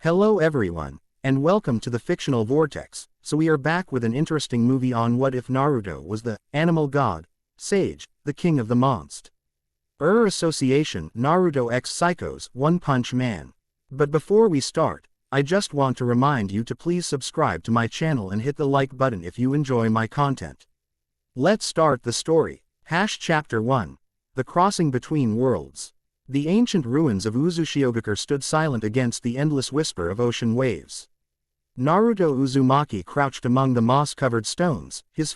Hello everyone, and welcome to the Fictional Vortex. So we are back with an interesting movie on what if Naruto was the animal god, Sage, the king of the monst. Association Naruto x Psychos, One Punch Man. But before we start, I just want to remind you to please subscribe to my channel and hit the like button if you enjoy my content. Let's start the story. Chapter 1. The Crossing Between Worlds. The ancient ruins of Uzushiogakure stood silent against the endless whisper of ocean waves. Naruto Uzumaki crouched among the moss-covered stones, his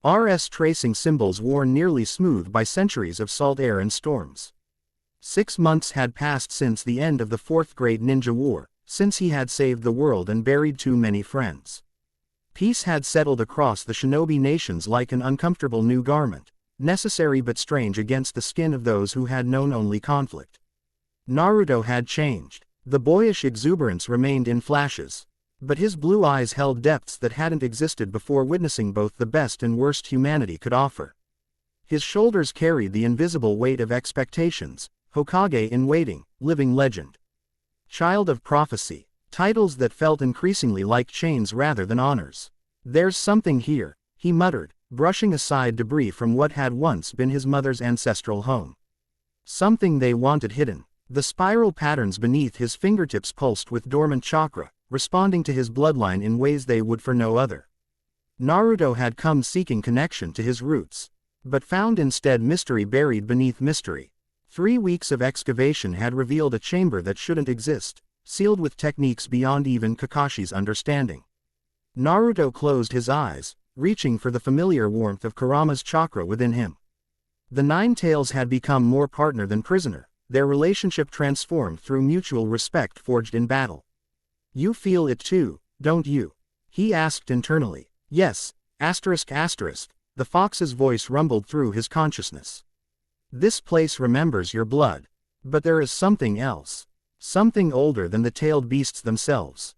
RS tracing symbols worn nearly smooth by centuries of salt air and storms. 6 months had passed since the end of the Fourth Great Ninja War, since he had saved the world and buried too many friends. Peace had settled across the shinobi nations like an uncomfortable new garment, necessary but strange against the skin of those who had known only conflict. Naruto had changed. The boyish exuberance remained in flashes, but his blue eyes held depths that hadn't existed before witnessing both the best and worst humanity could offer. His shoulders carried the invisible weight of expectations, Hokage in waiting, living legend, child of prophecy, titles that felt increasingly like chains rather than honors. "There's something here," he muttered, brushing aside debris from what had once been his mother's ancestral home. Something they wanted hidden. The spiral patterns beneath his fingertips pulsed with dormant chakra, responding to his bloodline in ways they would for no other. Naruto had come seeking connection to his roots, but found instead mystery buried beneath mystery. 3 weeks of excavation had revealed a chamber that shouldn't exist, sealed with techniques beyond even Kakashi's understanding. Naruto closed his eyes, reaching for the familiar warmth of Kurama's chakra within him. The Nine Tails had become more partner than prisoner, their relationship transformed through mutual respect forged in battle. "You feel it too, don't you?" he asked internally. "Yes, the fox's voice rumbled through his consciousness. "This place remembers your blood. But there is something else. Something older than the tailed beasts themselves."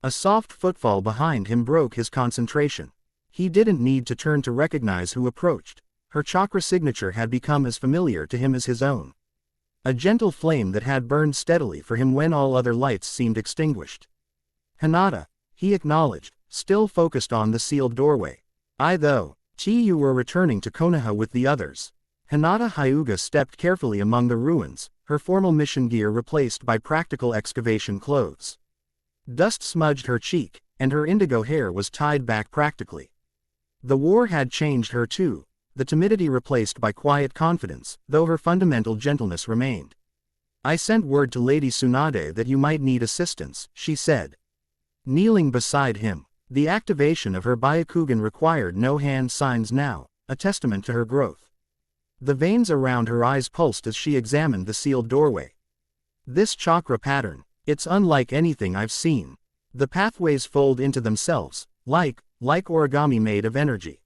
A soft footfall behind him broke his concentration. He didn't need to turn to recognize who approached. Her chakra signature had become as familiar to him as his own. A gentle flame that had burned steadily for him when all other lights seemed extinguished. "Hinata," he acknowledged, still focused on the sealed doorway. You were returning to Konoha with the others." Hinata Hyuga stepped carefully among the ruins, her formal mission gear replaced by practical excavation clothes. Dust smudged her cheek, and her indigo hair was tied back practically. The war had changed her too, the timidity replaced by quiet confidence, though her fundamental gentleness remained. "I sent word to Lady Tsunade that you might need assistance," she said. Kneeling beside him, the activation of her Byakugan required no hand signs now, a testament to her growth. The veins around her eyes pulsed as she examined the sealed doorway. "This chakra pattern, it's unlike anything I've seen. The pathways fold into themselves, like origami made of energy."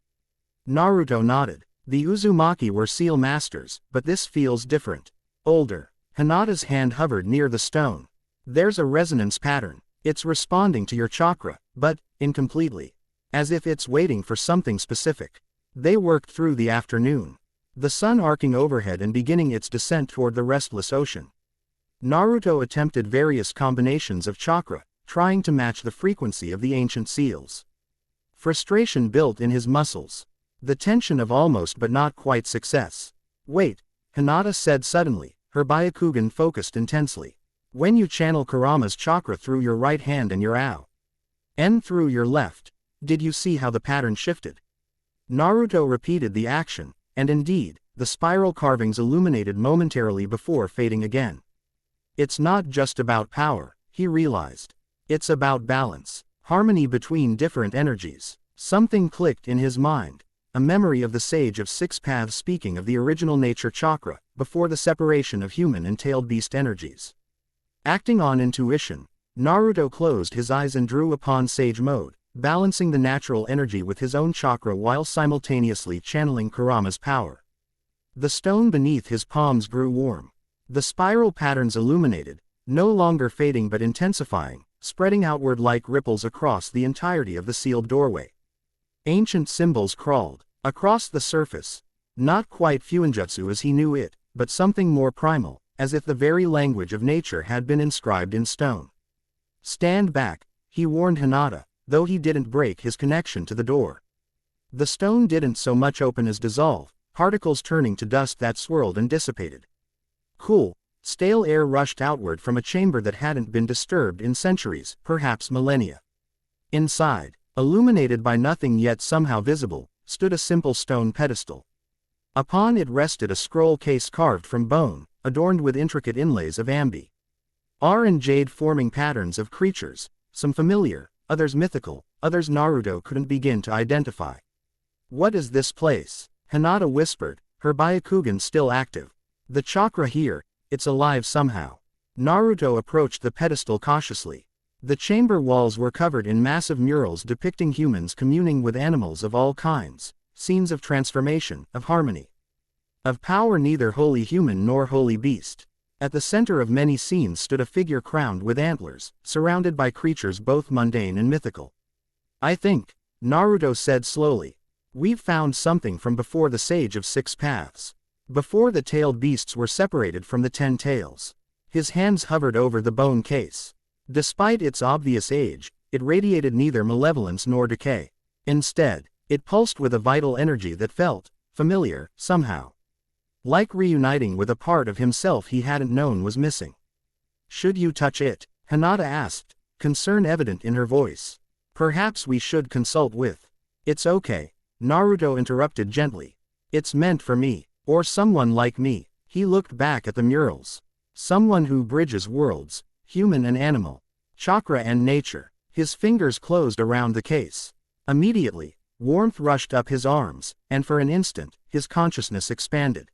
Naruto nodded. "The Uzumaki were seal masters, but this feels different. Older." Hinata's hand hovered near the stone. "There's a resonance pattern. It's responding to your chakra, but incompletely. As if it's waiting for something specific." They worked through the afternoon, the sun arcing overhead and beginning its descent toward the restless ocean. Naruto attempted various combinations of chakra, trying to match the frequency of the ancient seals. Frustration built in his muscles. The tension of almost but not quite success. "Wait," Hinata said suddenly, her Byakugan focused intensely. "When you channel Kurama's chakra through your right hand and your and through your left, did you see how the pattern shifted?" Naruto repeated the action, and indeed, the spiral carvings illuminated momentarily before fading again. "It's not just about power," he realized. "It's about balance, harmony between different energies." Something clicked in his mind, a memory of the Sage of Six Paths speaking of the original nature chakra, before the separation of human and tailed beast energies. Acting on intuition, Naruto closed his eyes and drew upon Sage mode, balancing the natural energy with his own chakra while simultaneously channeling Kurama's power. The stone beneath his palms grew warm. The spiral patterns illuminated, no longer fading but intensifying, spreading outward like ripples across the entirety of the sealed doorway. Ancient symbols crawled across the surface, not quite Fuinjutsu as he knew it, but something more primal, as if the very language of nature had been inscribed in stone. Stand back, he warned Hinata, though he didn't break his connection to the door. The stone didn't so much open as dissolve, particles turning to dust that swirled and dissipated. Cool, stale air rushed outward from a chamber that hadn't been disturbed in centuries, perhaps millennia. Inside, illuminated by nothing yet somehow visible, stood a simple stone pedestal. Upon it rested a scroll case carved from bone, adorned with intricate inlays of ambi. R and jade forming patterns of creatures, some familiar, others mythical, others Naruto couldn't begin to identify. What is this place? Hinata whispered, her Byakugan still active. The chakra here, it's alive somehow. Naruto approached the pedestal cautiously. The chamber walls were covered in massive murals depicting humans communing with animals of all kinds, scenes of transformation, of harmony, of power, neither wholly human nor wholly beast. At the center of many scenes stood a figure crowned with antlers, surrounded by creatures both mundane and mythical. I think, Naruto said slowly, we've found something from before the Sage of Six Paths. Before the tailed beasts were separated from the 10 tails. His hands hovered over the bone case. Despite its obvious age, it radiated neither malevolence nor decay. Instead, it pulsed with a vital energy that felt familiar, somehow. Like reuniting with a part of himself he hadn't known was missing. Should you touch it? Hinata asked, concern evident in her voice. Perhaps we should consult with. It's okay, Naruto interrupted gently. It's meant for me, or someone like me. He looked back at the murals. Someone who bridges worlds, human and animal, chakra and nature. His fingers closed around the case. Immediately, warmth rushed up his arms, and for an instant, his consciousness expanded.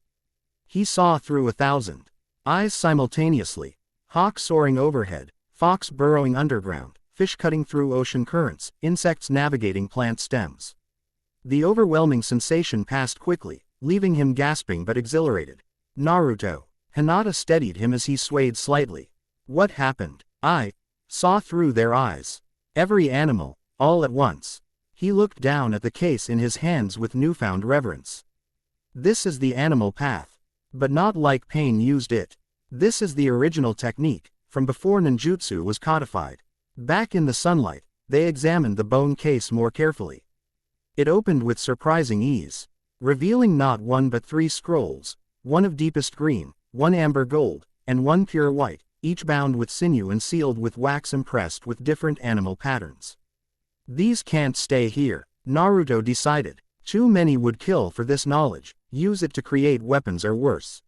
He saw through 1,000 eyes simultaneously, hawk soaring overhead, fox burrowing underground, fish cutting through ocean currents, insects navigating plant stems. The overwhelming sensation passed quickly, leaving him gasping but exhilarated. Naruto. Hinata steadied him as he swayed slightly. What happened? I saw through their eyes. Every animal, all at once. He looked down at the case in his hands with newfound reverence. This is the animal path. But not like Pain used it. This is the original technique, from before ninjutsu was codified. Back in the sunlight, they examined the bone case more carefully. It opened with surprising ease, revealing not one but 3 scrolls, one of deepest green, one amber gold, and one pure white, each bound with sinew and sealed with wax impressed with different animal patterns. These can't stay here, Naruto decided. Too many would kill for this knowledge, use it to create weapons or worse.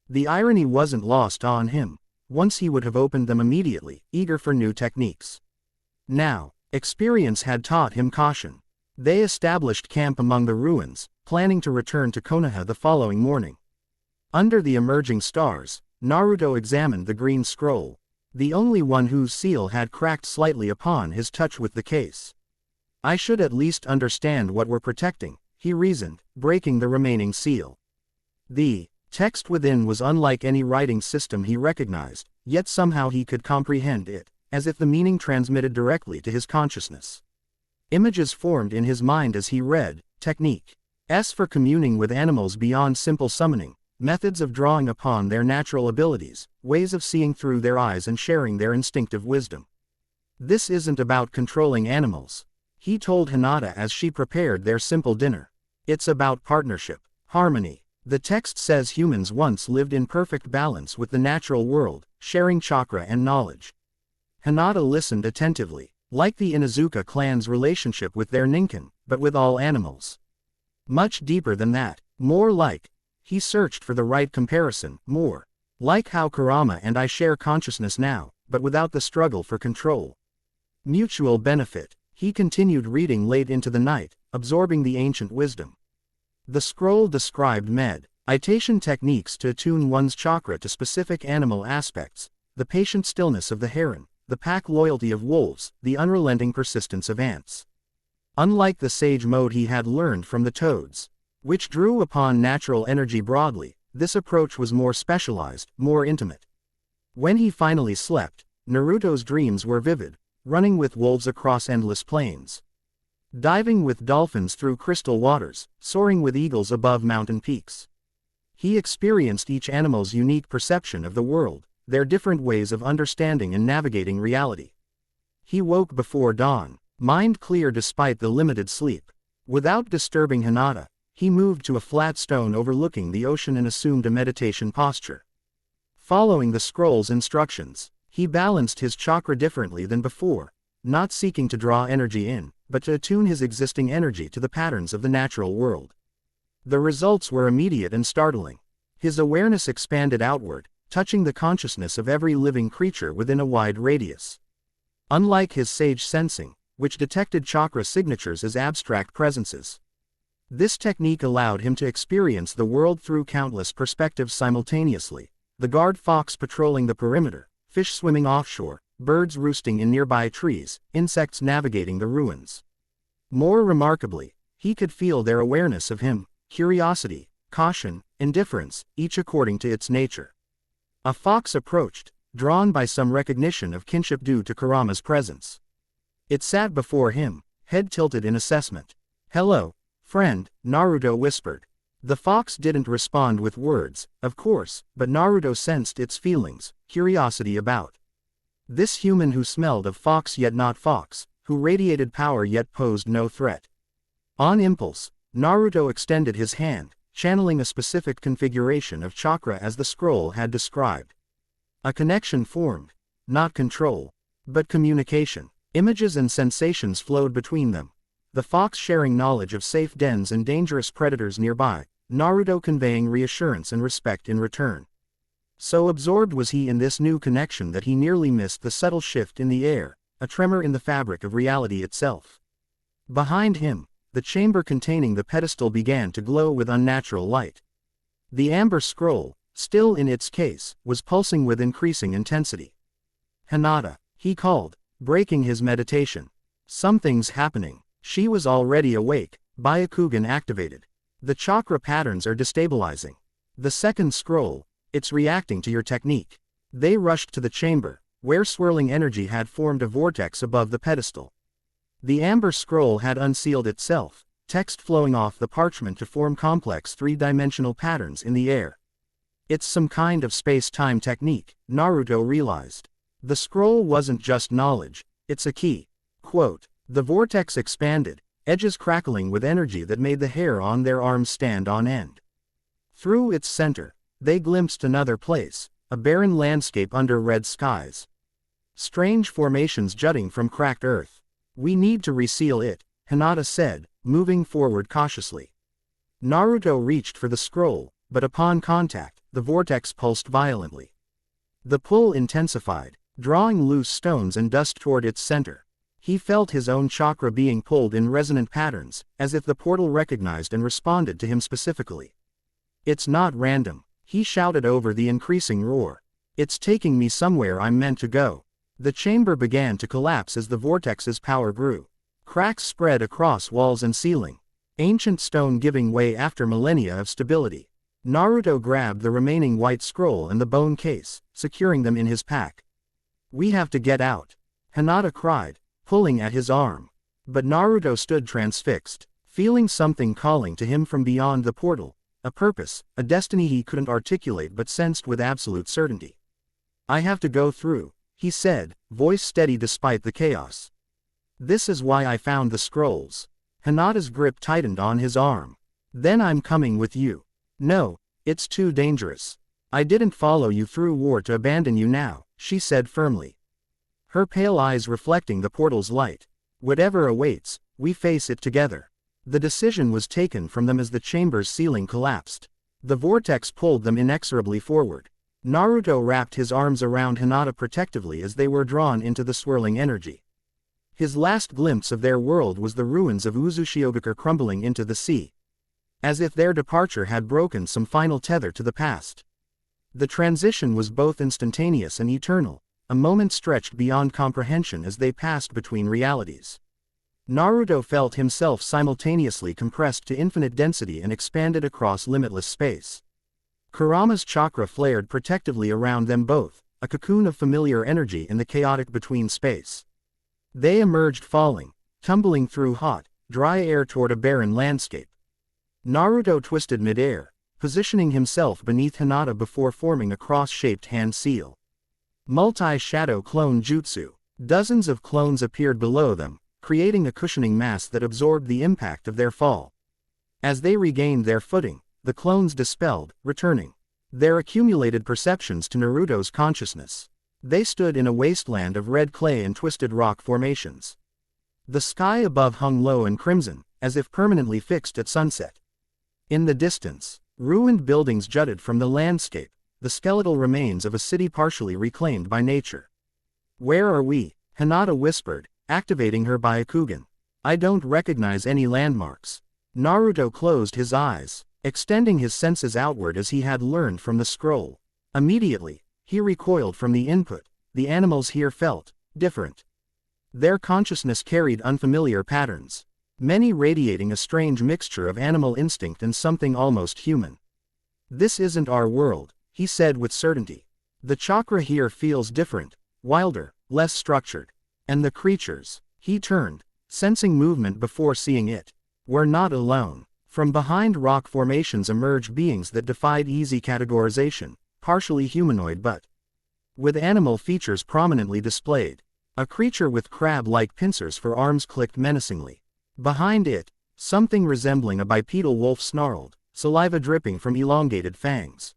The irony wasn't lost on him. Once he would have opened them immediately, eager for new techniques. Now, experience had taught him caution. They established camp among the ruins, planning to return to Konoha the following morning. Under the emerging stars, Naruto examined the green scroll, the only one whose seal had cracked slightly upon his touch with the case. I should at least understand what we're protecting, he reasoned, breaking the remaining seal. The text within was unlike any writing system he recognized, yet somehow he could comprehend it, as if the meaning transmitted directly to his consciousness. Images formed in his mind as he read, technique. S for communing with animals beyond simple summoning, methods of drawing upon their natural abilities, ways of seeing through their eyes and sharing their instinctive wisdom. This isn't about controlling animals, he told Hinata as she prepared their simple dinner. It's about partnership, harmony. The text says humans once lived in perfect balance with the natural world, sharing chakra and knowledge. Hinata listened attentively, like the Inuzuka clan's relationship with their ninkin, but with all animals. Much deeper than that, more like, he searched for the right comparison, more like how Kurama and I share consciousness now, but without the struggle for control. Mutual benefit. He continued reading late into the night, absorbing the ancient wisdom. The scroll described meditation techniques to attune one's chakra to specific animal aspects, the patient stillness of the heron, the pack loyalty of wolves, the unrelenting persistence of ants. Unlike the sage mode he had learned from the toads, which drew upon natural energy broadly, this approach was more specialized, more intimate. When he finally slept, Naruto's dreams were vivid, running with wolves across endless plains, diving with dolphins through crystal waters, soaring with eagles above mountain peaks. He experienced each animal's unique perception of the world, their different ways of understanding and navigating reality. He woke before dawn, mind clear despite the limited sleep. Without disturbing Hinata, he moved to a flat stone overlooking the ocean and assumed a meditation posture. Following the scroll's instructions, he balanced his chakra differently than before, not seeking to draw energy in, but to attune his existing energy to the patterns of the natural world. The results were immediate and startling. His awareness expanded outward, touching the consciousness of every living creature within a wide radius. Unlike his sage sensing, which detected chakra signatures as abstract presences, this technique allowed him to experience the world through countless perspectives simultaneously: the guard fox patrolling the perimeter, fish swimming offshore, birds roosting in nearby trees, insects navigating the ruins. More remarkably, he could feel their awareness of him: curiosity, caution, indifference, each according to its nature. A fox approached, drawn by some recognition of kinship due to Kurama's presence. It sat before him, head tilted in assessment. "Hello, friend," Naruto whispered. The fox didn't respond with words, of course, but Naruto sensed its feelings: curiosity about this human who smelled of fox yet not fox, who radiated power yet posed no threat. On impulse, Naruto extended his hand, channeling a specific configuration of chakra as the scroll had described. A connection formed, not control, but communication. Images and sensations flowed between them. The fox sharing knowledge of safe dens and dangerous predators nearby, Naruto conveying reassurance and respect in return. So absorbed was he in this new connection that he nearly missed the subtle shift in the air, a tremor in the fabric of reality itself. Behind him, the chamber containing the pedestal began to glow with unnatural light. The amber scroll, still in its case, was pulsing with increasing intensity. "Hinata," he called, breaking his meditation. "Something's happening." She was already awake, Byakugan activated. "The chakra patterns are destabilizing. The second scroll, it's reacting to your technique." They rushed to the chamber, where swirling energy had formed a vortex above the pedestal. The amber scroll had unsealed itself, text flowing off the parchment to form complex three-dimensional patterns in the air. It's some kind of space-time technique, Naruto realized. The scroll wasn't just knowledge, it's a key. Quote, the vortex expanded, edges crackling with energy that made the hair on their arms stand on end. Through its center, they glimpsed another place, a barren landscape under red skies. Strange formations jutting from cracked earth. "We need to reseal it," Hinata said, moving forward cautiously. Naruto reached for the scroll, but upon contact, the vortex pulsed violently. The pull intensified, drawing loose stones and dust toward its center. He felt his own chakra being pulled in resonant patterns, as if the portal recognized and responded to him specifically. "It's not random," he shouted over the increasing roar. "It's taking me somewhere I'm meant to go." The chamber began to collapse as the vortex's power grew. Cracks spread across walls and ceiling, ancient stone giving way after millennia of stability. Naruto grabbed the remaining white scroll and the bone case, securing them in his pack. "We have to get out," Hinata cried, pulling at his arm. But Naruto stood transfixed, feeling something calling to him from beyond the portal, a purpose, a destiny he couldn't articulate but sensed with absolute certainty. "I have to go through," he said, voice steady despite the chaos. "This is why I found the scrolls." Hinata's grip tightened on his arm. "Then I'm coming with you." "No, it's too dangerous. I didn't follow you through war to abandon you now," she said firmly, her pale eyes reflecting the portal's light. "Whatever awaits, we face it together." The decision was taken from them as the chamber's ceiling collapsed. The vortex pulled them inexorably forward. Naruto wrapped his arms around Hinata protectively as they were drawn into the swirling energy. His last glimpse of their world was the ruins of Uzushiogakure crumbling into the sea, as if their departure had broken some final tether to the past. The transition was both instantaneous and eternal, a moment stretched beyond comprehension as they passed between realities. Naruto felt himself simultaneously compressed to infinite density and expanded across limitless space. Kurama's chakra flared protectively around them both, a cocoon of familiar energy in the chaotic between space. They emerged falling, tumbling through hot, dry air toward a barren landscape. Naruto twisted midair, positioning himself beneath Hinata before forming a cross-shaped hand seal. Multi-shadow clone jutsu. Dozens of clones appeared below them, creating a cushioning mass that absorbed the impact of their fall. As they regained their footing, the clones dispelled, returning their accumulated perceptions to Naruto's consciousness. They stood in a wasteland of red clay and twisted rock formations. The sky above hung low and crimson, as if permanently fixed at sunset. In the distance, ruined buildings jutted from the landscape, the skeletal remains of a city partially reclaimed by nature. "Where are we?" Hinata whispered, activating her Byakugan. "I don't recognize any landmarks." Naruto closed his eyes, extending his senses outward as he had learned from the scroll. Immediately, he recoiled from the input. The animals here felt different. Their consciousness carried unfamiliar patterns, many radiating a strange mixture of animal instinct and something almost human. "This isn't our world," he said with certainty. "The chakra here feels different, wilder, less structured. And the creatures," he turned, sensing movement before seeing it. "We're not alone." From behind rock formations emerged beings that defied easy categorization, partially humanoid but with animal features prominently displayed. A creature with crab-like pincers for arms clicked menacingly. Behind it, something resembling a bipedal wolf snarled, saliva dripping from elongated fangs.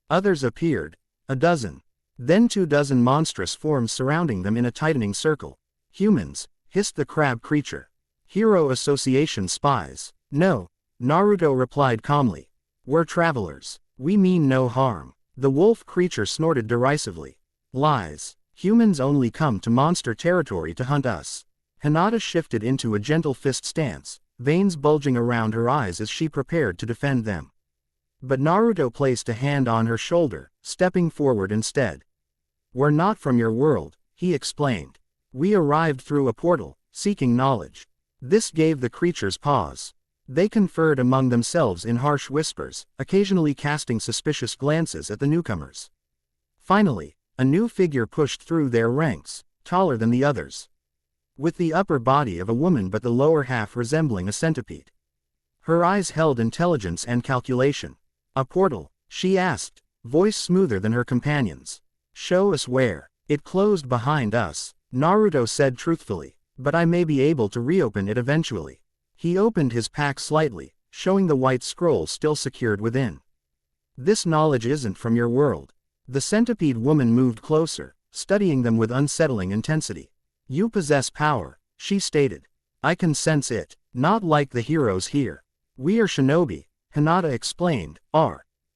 Others appeared, a dozen. Then 24 monstrous forms surrounding them in a tightening circle. "Humans," hissed the crab creature. "Hero Association spies." "No," Naruto replied calmly. "We're travelers. We mean no harm." The wolf creature snorted derisively. "Lies. Humans only come to monster territory to hunt us." Hinata shifted into a gentle fist stance, veins bulging around her eyes as she prepared to defend them. But Naruto placed a hand on her shoulder, stepping forward instead. "We're not from your world," he explained. "We arrived through a portal, seeking knowledge." This gave the creatures pause. They conferred among themselves in harsh whispers, occasionally casting suspicious glances at the newcomers. Finally, a new figure pushed through their ranks, taller than the others, with the upper body of a woman but the lower half resembling a centipede. Her eyes held intelligence and calculation. "A portal?" she asked, voice smoother than her companions. "Show us where." "It closed behind us," Naruto said truthfully, "but I may be able to reopen it eventually." He opened his pack slightly, showing the white scroll still secured within. "This knowledge isn't from your world." The centipede woman moved closer, studying them with unsettling intensity. "You possess power," she stated. "I can sense it, not like the heroes here. We are shinobi," Hinata explained,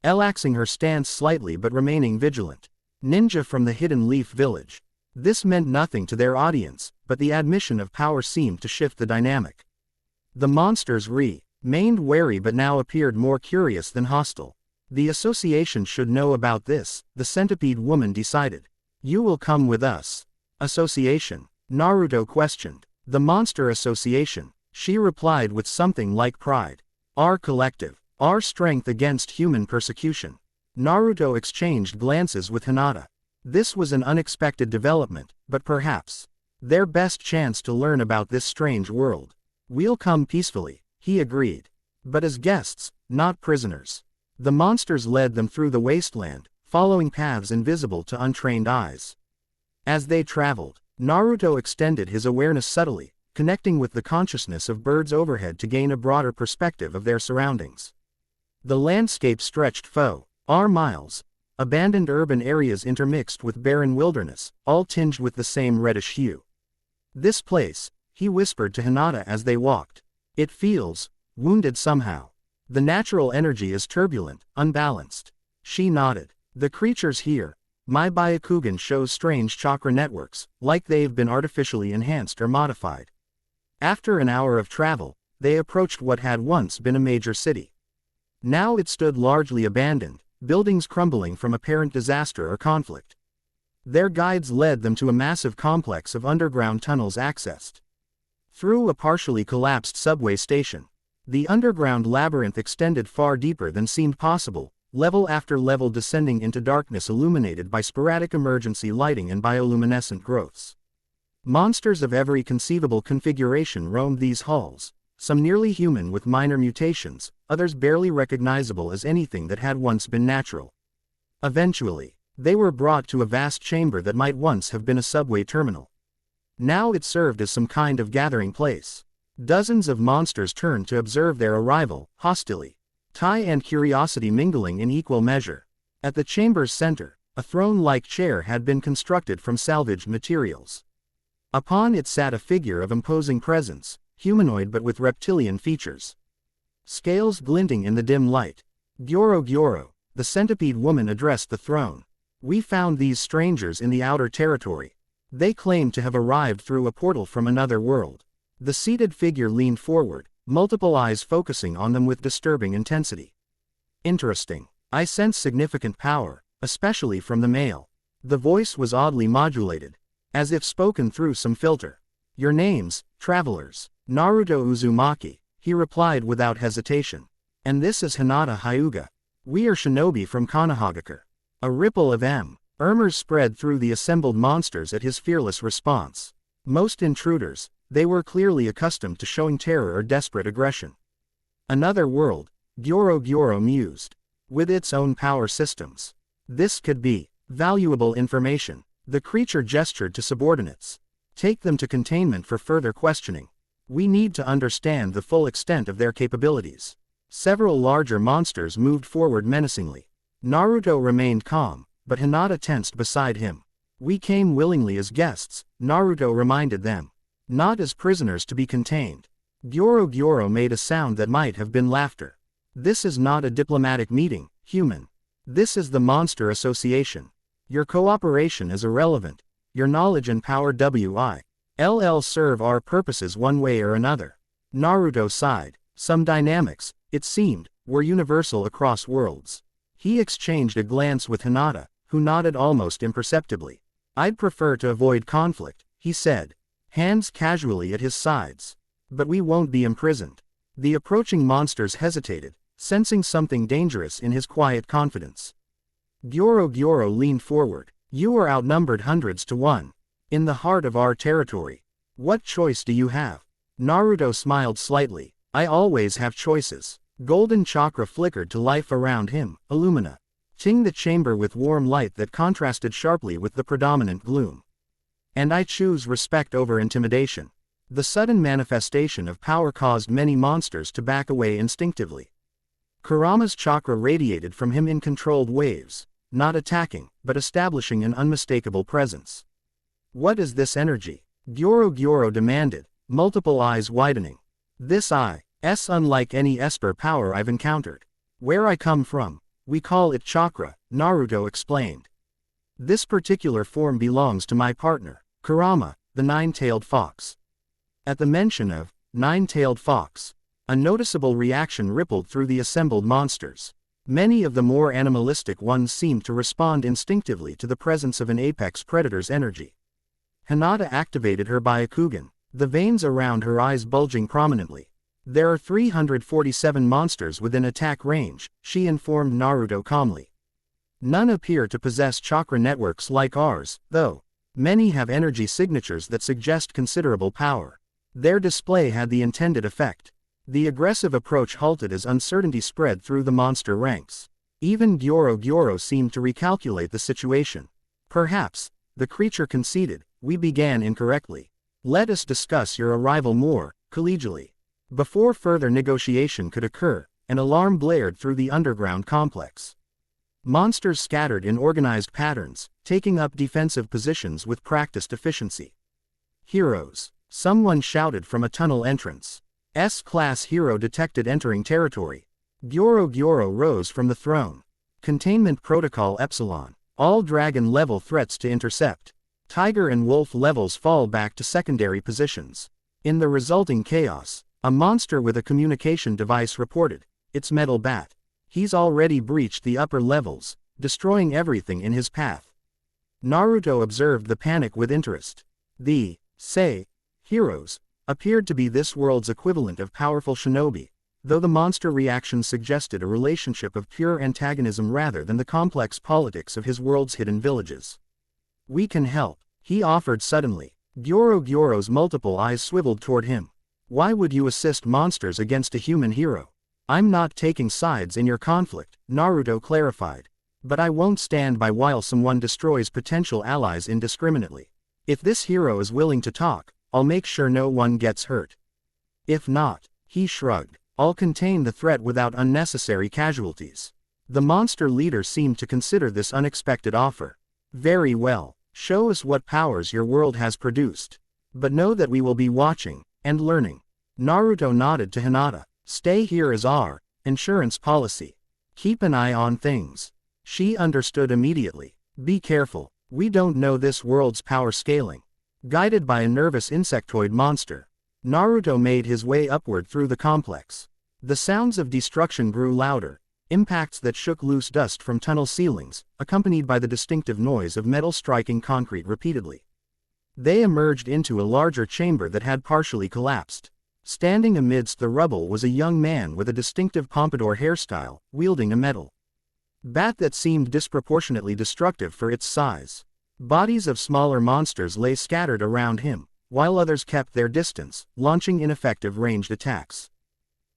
relaxing her stance slightly but remaining vigilant. "Ninja from the Hidden Leaf Village." This meant nothing to their audience, but the admission of power seemed to shift the dynamic. The monsters remained wary but now appeared more curious than hostile. "The association should know about this," the centipede woman decided. "You will come with us." "Association?" Naruto questioned. "The Monster Association," she replied with something like pride. "Our collective, our strength against human persecution." Naruto exchanged glances with Hinata. This was an unexpected development, but perhaps their best chance to learn about this strange world. "We'll come peacefully," he agreed. "But as guests, not prisoners." The monsters led them through the wasteland, following paths invisible to untrained eyes. As they traveled, Naruto extended his awareness subtly, connecting with the consciousness of birds overhead to gain a broader perspective of their surroundings. The landscape stretched miles. Abandoned urban areas intermixed with barren wilderness, all tinged with the same reddish hue. "This place," he whispered to Hinata as they walked. "It feels wounded somehow. The natural energy is turbulent, unbalanced." She nodded. "The creatures here, my Byakugan shows strange chakra networks, like they've been artificially enhanced or modified." After an hour of travel, they approached what had once been a major city. Now it stood largely abandoned, buildings crumbling from apparent disaster or conflict. Their guides led them to a massive complex of underground tunnels accessed through a partially collapsed subway station. The underground labyrinth extended far deeper than seemed possible, level after level descending into darkness illuminated by sporadic emergency lighting and bioluminescent growths. Monsters of every conceivable configuration roamed these halls, some nearly human with minor mutations, others barely recognizable as anything that had once been natural. Eventually, they were brought to a vast chamber that might once have been a subway terminal. Now it served as some kind of gathering place. Dozens of monsters turned to observe their arrival, hostility and curiosity mingling in equal measure. At the chamber's center, a throne-like chair had been constructed from salvaged materials. Upon it sat a figure of imposing presence, humanoid but with reptilian features. Scales glinting in the dim light. Gyoro, the centipede woman addressed the throne. We found these strangers in the outer territory. They claimed to have arrived through a portal from another world. The seated figure leaned forward, multiple eyes focusing on them with disturbing intensity. Interesting. I sense significant power, especially from the male. The voice was oddly modulated, as if spoken through some filter. Your names, travelers. Naruto Uzumaki, he replied without hesitation. And this is Hinata Hyuga. We are shinobi from Konohagakure. A ripple of murmurs spread through the assembled monsters at his fearless response. Most intruders, they were clearly accustomed to showing terror or desperate aggression. Another world, Gyoro mused. With its own power systems. This could be valuable information. The creature gestured to subordinates. Take them to containment for further questioning. We need to understand the full extent of their capabilities. Several larger monsters moved forward menacingly. Naruto remained calm, but Hinata tensed beside him. We came willingly as guests, Naruto reminded them. Not as prisoners to be contained. Gyoro made a sound that might have been laughter. This is not a diplomatic meeting, human. This is the Monster Association. Your cooperation is irrelevant. Your knowledge and power will serve our purposes one way or another. Naruto sighed. Some dynamics, it seemed, were universal across worlds. He exchanged a glance with Hinata, who nodded almost imperceptibly. I'd prefer to avoid conflict, he said, hands casually at his sides. But we won't be imprisoned. The approaching monsters hesitated, sensing something dangerous in his quiet confidence. Gyoro leaned forward. You are outnumbered hundreds to one. In the heart of our territory. What choice do you have? Naruto smiled slightly. I always have choices. Golden chakra flickered to life around him, illuminating the chamber with warm light that contrasted sharply with the predominant gloom. And I choose respect over intimidation. The sudden manifestation of power caused many monsters to back away instinctively. Kurama's chakra radiated from him in controlled waves, not attacking, but establishing an unmistakable presence. What is this energy? Gyoro demanded, multiple eyes widening. This is unlike any Esper power I've encountered. Where I come from, we call it chakra, Naruto explained. This particular form belongs to my partner, Kurama, the nine-tailed fox. At the mention of nine-tailed fox, a noticeable reaction rippled through the assembled monsters. Many of the more animalistic ones seemed to respond instinctively to the presence of an apex predator's energy. Hinata activated her Byakugan, the veins around her eyes bulging prominently. There are 347 monsters within attack range, she informed Naruto calmly. None appear to possess chakra networks like ours, though. Many have energy signatures that suggest considerable power. Their display had the intended effect. The aggressive approach halted as uncertainty spread through the monster ranks. Even Gyoro seemed to recalculate the situation. Perhaps, the creature conceded, we began incorrectly. Let us discuss your arrival more collegially. Before further negotiation could occur, an alarm blared through the underground complex. Monsters scattered in organized patterns, taking up defensive positions with practiced efficiency. Heroes, someone shouted from a tunnel entrance. S-class hero detected entering territory. Gyoro rose from the throne. Containment Protocol Epsilon. All dragon-level threats to intercept. Tiger and wolf levels fall back to secondary positions. In the resulting chaos, a monster with a communication device reported, it's Metal Bat. He's already breached the upper levels, destroying everything in his path. Naruto observed the panic with interest. The heroes appeared to be this world's equivalent of powerful shinobi, though the monster reaction suggested a relationship of pure antagonism rather than the complex politics of his world's hidden villages. We can help, he offered suddenly. Gyoro's multiple eyes swiveled toward him. Why would you assist monsters against a human hero? I'm not taking sides in your conflict, Naruto clarified. But I won't stand by while someone destroys potential allies indiscriminately. If this hero is willing to talk, I'll make sure no one gets hurt. If not, he shrugged, I'll contain the threat without unnecessary casualties. The monster leader seemed to consider this unexpected offer. Very well, show us what powers your world has produced. But know that we will be watching, and learning. Naruto nodded to Hinata. Stay here as our insurance policy. Keep an eye on things. She understood immediately. Be careful, we don't know this world's power scaling. Guided by a nervous insectoid monster, Naruto made his way upward through the complex. The sounds of destruction grew louder, impacts that shook loose dust from tunnel ceilings, accompanied by the distinctive noise of metal striking concrete repeatedly. They emerged into a larger chamber that had partially collapsed. Standing amidst the rubble was a young man with a distinctive pompadour hairstyle, wielding a metal bat that seemed disproportionately destructive for its size. Bodies of smaller monsters lay scattered around him, while others kept their distance, launching ineffective ranged attacks.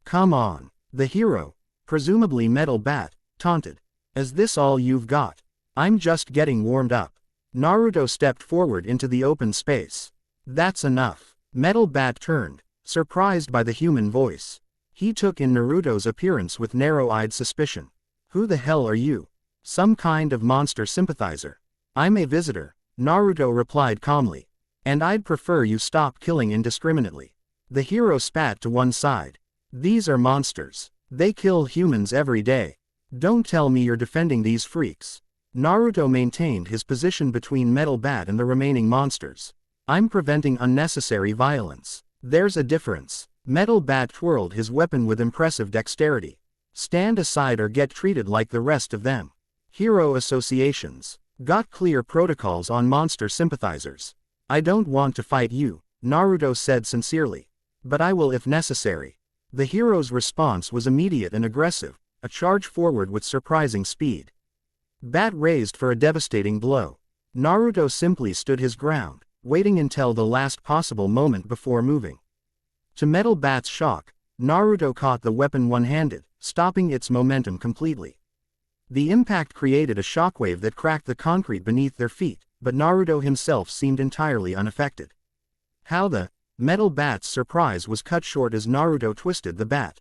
Come on, the hero, presumably Metal Bat, taunted. Is this all you've got? I'm just getting warmed up. Naruto stepped forward into the open space. That's enough. Metal Bat turned, surprised by the human voice. He took in Naruto's appearance with narrow-eyed suspicion. Who the hell are you? Some kind of monster sympathizer. I'm a visitor, Naruto replied calmly. And I'd prefer you stop killing indiscriminately. The hero spat to one side. These are monsters. They kill humans every day. Don't tell me you're defending these freaks. Naruto maintained his position between Metal Bat and the remaining monsters. I'm preventing unnecessary violence. There's a difference. Metal Bat twirled his weapon with impressive dexterity. Stand aside or get treated like the rest of them. Hero associations. Got clear protocols on monster sympathizers. I don't want to fight you, Naruto said sincerely. But I will if necessary. The hero's response was immediate and aggressive, a charge forward with surprising speed. Bat raised for a devastating blow. Naruto simply stood his ground, waiting until the last possible moment before moving. To Metal Bat's shock, Naruto caught the weapon one-handed, stopping its momentum completely. The impact created a shockwave that cracked the concrete beneath their feet, but Naruto himself seemed entirely unaffected. How the Metal Bat's surprise was cut short as Naruto twisted the bat,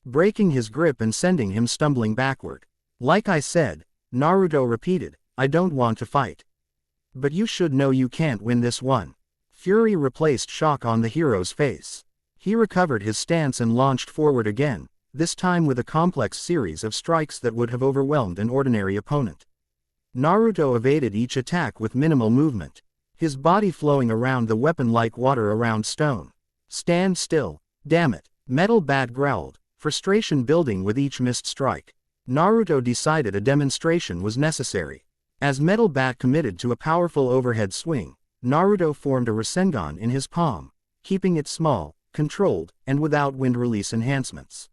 breaking his grip and sending him stumbling backward. Like I said, Naruto repeated, I don't want to fight. But you should know you can't win this one. Fury replaced shock on the hero's face. He recovered his stance and launched forward again, this time with a complex series of strikes that would have overwhelmed an ordinary opponent. Naruto evaded each attack with minimal movement, his body flowing around the weapon like water around stone. Stand still, damn it, Metal Bat growled, frustration building with each missed strike. Naruto decided a demonstration was necessary. As Metal Bat committed to a powerful overhead swing, Naruto formed a Rasengan in his palm, keeping it small, controlled, and without wind release enhancements.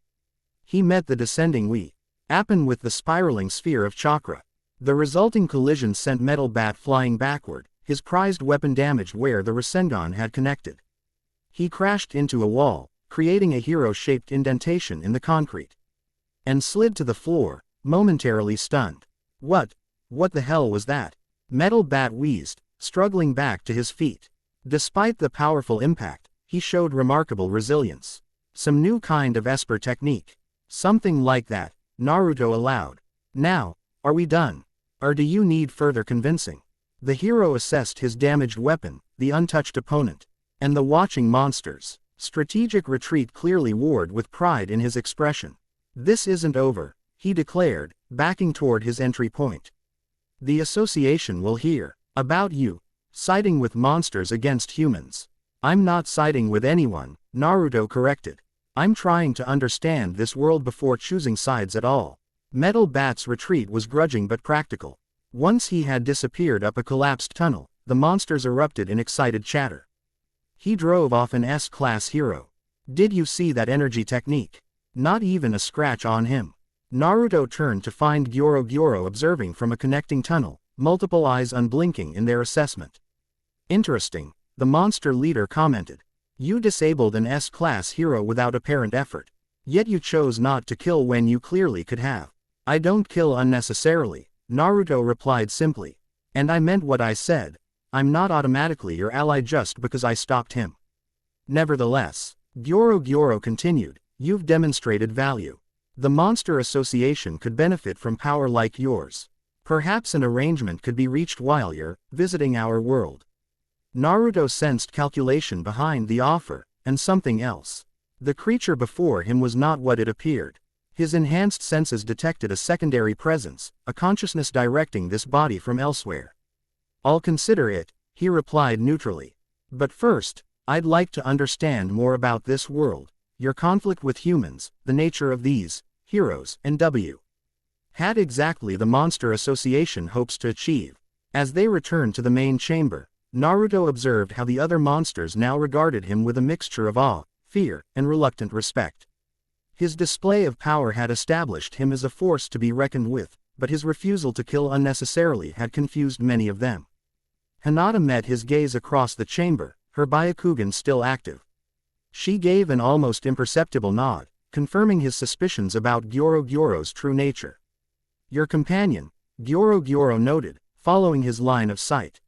He met the descending weapon with the spiraling sphere of chakra. The resulting collision sent Metal Bat flying backward, his prized weapon damaged where the Rasengan had connected. He crashed into a wall, creating a hero-shaped indentation in the concrete, and slid to the floor, momentarily stunned. What the hell was that? Metal Bat wheezed, struggling back to his feet. Despite the powerful impact, he showed remarkable resilience. Some new kind of Esper technique. Something like that, Naruto allowed. Now, are we done? Or do you need further convincing? The hero assessed his damaged weapon, the untouched opponent, and the watching monsters. Strategic retreat clearly warred with pride in his expression. This isn't over, he declared, backing toward his entry point. The association will hear about you siding with monsters against humans. I'm not siding with anyone, Naruto corrected. I'm trying to understand this world before choosing sides at all. Metal Bat's retreat was grudging but practical. Once he had disappeared up a collapsed tunnel, the monsters erupted in excited chatter. He drove off an S-class hero. Did you see that energy technique? Not even a scratch on him. Naruto turned to find Gyoro observing from a connecting tunnel, multiple eyes unblinking in their assessment. Interesting, the monster leader commented. You disabled an S-class hero without apparent effort. Yet you chose not to kill when you clearly could have. I don't kill unnecessarily, Naruto replied simply. And I meant what I said. I'm not automatically your ally just because I stopped him. Nevertheless, Gyoro continued, you've demonstrated value. The Monster Association could benefit from power like yours. Perhaps an arrangement could be reached while you're visiting our world. Naruto sensed calculation behind the offer, and something else. The creature before him was not what it appeared. His enhanced senses detected a secondary presence, a consciousness directing this body from elsewhere. I'll consider it, he replied neutrally. But first, I'd like to understand more about this world, your conflict with humans, the nature of these heroes, and had exactly the Monster Association hopes to achieve. As they returned to the main chamber, Naruto observed how the other monsters now regarded him with a mixture of awe, fear, and reluctant respect. His display of power had established him as a force to be reckoned with, but his refusal to kill unnecessarily had confused many of them. Hinata met his gaze across the chamber, her Byakugan still active. She gave an almost imperceptible nod, confirming his suspicions about Gyoro's true nature. Your companion, Gyoro noted, following his line of sight.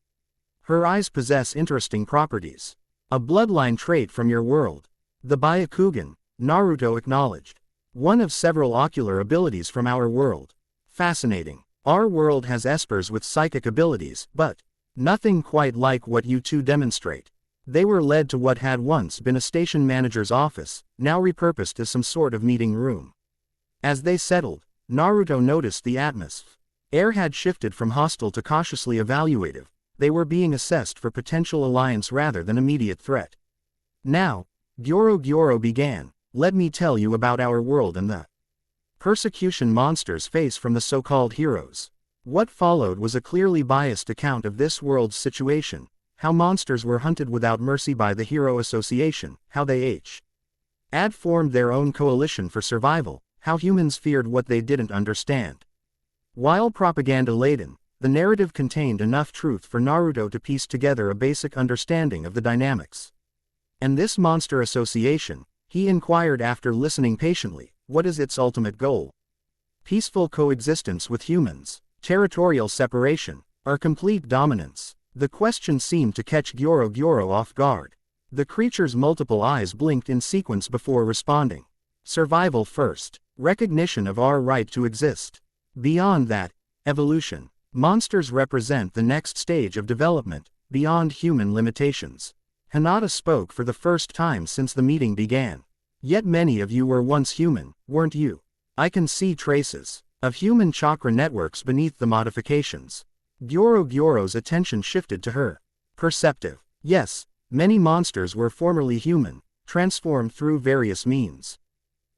Her eyes possess interesting properties. A bloodline trait from your world. The Byakugan, Naruto acknowledged. One of several ocular abilities from our world. Fascinating. Our world has espers with psychic abilities, but nothing quite like what you two demonstrate. They were led to what had once been a station manager's office, now repurposed as some sort of meeting room. As they settled, Naruto noticed the atmosphere had shifted from hostile to cautiously evaluative. They were being assessed for potential alliance rather than immediate threat. Now, Gyoro began, let me tell you about our world and the persecution monsters face from the so-called heroes. What followed was a clearly biased account of this world's situation, how monsters were hunted without mercy by the Hero Association, how they had formed their own coalition for survival, how humans feared what they didn't understand. While propaganda-laden, the narrative contained enough truth for Naruto to piece together a basic understanding of the dynamics. And this Monster Association, he inquired after listening patiently, what is its ultimate goal? Peaceful coexistence with humans, territorial separation, or complete dominance? The question seemed to catch Gyoro off guard. The creature's multiple eyes blinked in sequence before responding. Survival first. Recognition of our right to exist. Beyond that, evolution. Monsters represent the next stage of development, beyond human limitations. Hinata spoke for the first time since the meeting began. Yet many of you were once human, weren't you? I can see traces of human chakra networks beneath the modifications. Gyoro's attention shifted to her. Perceptive. Yes, many monsters were formerly human, transformed through various means.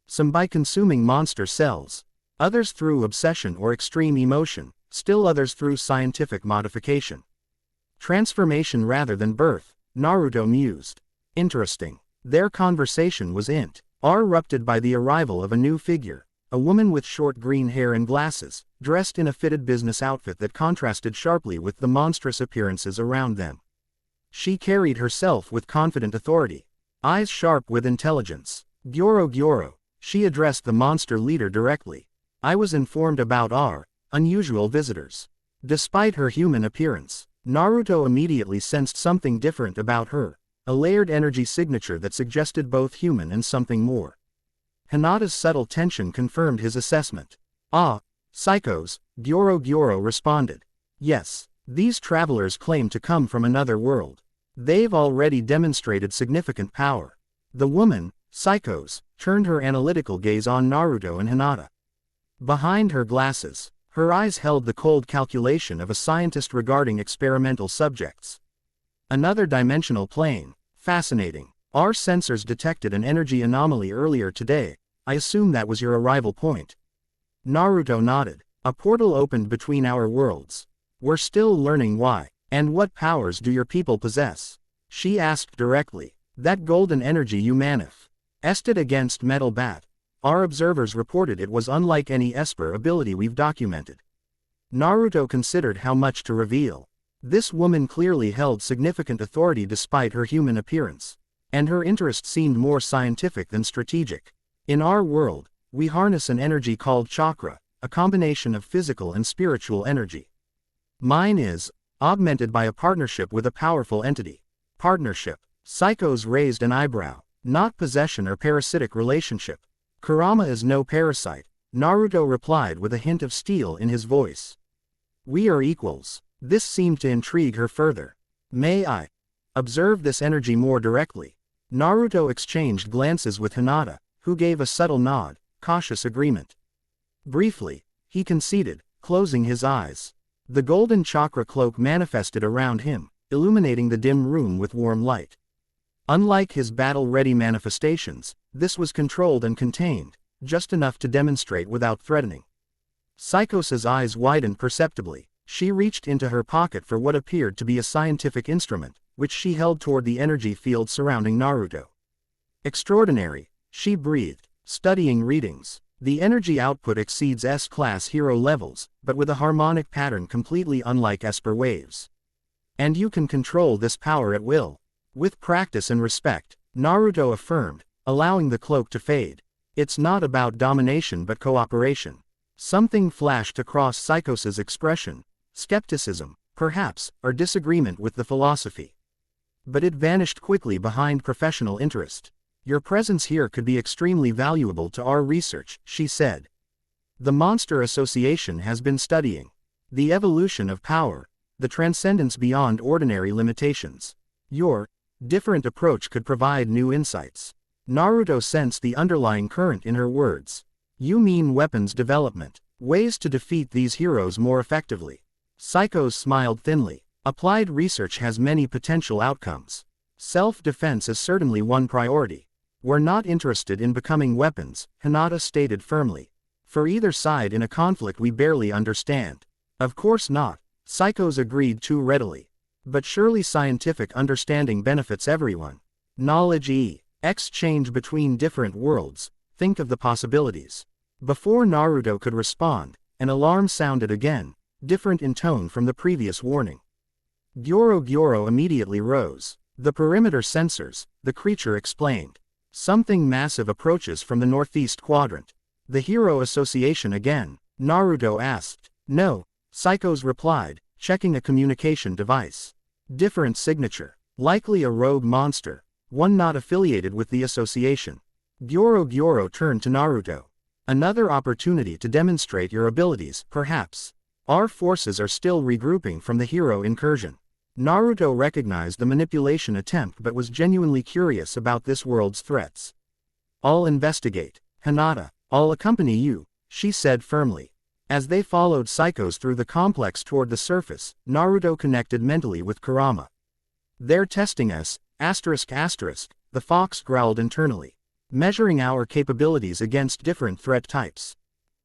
Some by consuming monster cells, others through obsession or extreme emotion, still others through scientific modification. Transformation rather than birth, Naruto mused. Interesting. Their conversation was interrupted by the arrival of a new figure, a woman with short green hair and glasses, dressed in a fitted business outfit that contrasted sharply with the monstrous appearances around them. She carried herself with confident authority, eyes sharp with intelligence. Gyoro, she addressed the monster leader directly. I was informed about our unusual visitors. Despite her human appearance, Naruto immediately sensed something different about her, a layered energy signature that suggested both human and something more. Hinata's subtle tension confirmed his assessment. Ah, Psykos, Gyoro responded. Yes, these travelers claim to come from another world. They've already demonstrated significant power. The woman, Psykos, turned her analytical gaze on Naruto and Hinata. Behind her glasses, her eyes held the cold calculation of a scientist regarding experimental subjects. Another dimensional plane. Fascinating. Our sensors detected an energy anomaly earlier today. I assume that was your arrival point. Naruto nodded. A portal opened between our worlds. We're still learning why. And what powers do your people possess? She asked directly. That golden energy you manifested against Metal Bat. Our observers reported it was unlike any Esper ability we've documented. Naruto considered how much to reveal. This woman clearly held significant authority despite her human appearance, and her interest seemed more scientific than strategic. In our world, we harness an energy called chakra, a combination of physical and spiritual energy. Mine is augmented by a partnership with a powerful entity. Partnership. Psykos raised an eyebrow. Not possession or parasitic relationship. Kurama is no parasite, Naruto replied with a hint of steel in his voice. We are equals. This seemed to intrigue her further. May I observe this energy more directly? Naruto exchanged glances with Hinata, who gave a subtle nod, cautious agreement. Briefly, he conceded, closing his eyes. The golden chakra cloak manifested around him, illuminating the dim room with warm light. Unlike his battle-ready manifestations, this was controlled and contained, just enough to demonstrate without threatening. Psykos's eyes widened perceptibly. She reached into her pocket for what appeared to be a scientific instrument, which she held toward the energy field surrounding Naruto. Extraordinary, she breathed, studying readings. The energy output exceeds S-class hero levels, but with a harmonic pattern completely unlike Esper waves. And you can control this power at will. With practice and respect, Naruto affirmed, allowing the cloak to fade. It's not about domination but cooperation. Something flashed across Psykos's expression. Skepticism, perhaps, or disagreement with the philosophy. But it vanished quickly behind professional interest. Your presence here could be extremely valuable to our research, she said. The Monster Association has been studying the evolution of power, the transcendence beyond ordinary limitations. Your different approach could provide new insights. Naruto sensed the underlying current in her words. You mean weapons development, ways to defeat these heroes more effectively. Psykos smiled thinly. Applied research has many potential outcomes. Self-defense is certainly one priority. We're not interested in becoming weapons, Hinata stated firmly. For either side in a conflict we barely understand. Of course not, Psykos agreed too readily. But surely scientific understanding benefits everyone. Knowledge exchange between different worlds, think of the possibilities. Before Naruto could respond, an alarm sounded again, different in tone from the previous warning. Gyoro immediately rose. The perimeter sensors, the creature explained. Something massive approaches from the northeast quadrant. The Hero Association again, Naruto asked. No, Psykos replied, checking a communication device. Different signature. Likely a rogue monster, one not affiliated with the association. Gyoro turned to Naruto. Another opportunity to demonstrate your abilities, perhaps. Our forces are still regrouping from the hero incursion. Naruto recognized the manipulation attempt but was genuinely curious about this world's threats. I'll investigate. Hinata, I'll accompany you, she said firmly. As they followed Psykos through the complex toward the surface, Naruto connected mentally with Kurama. They're testing us, the fox growled internally. Measuring our capabilities against different threat types.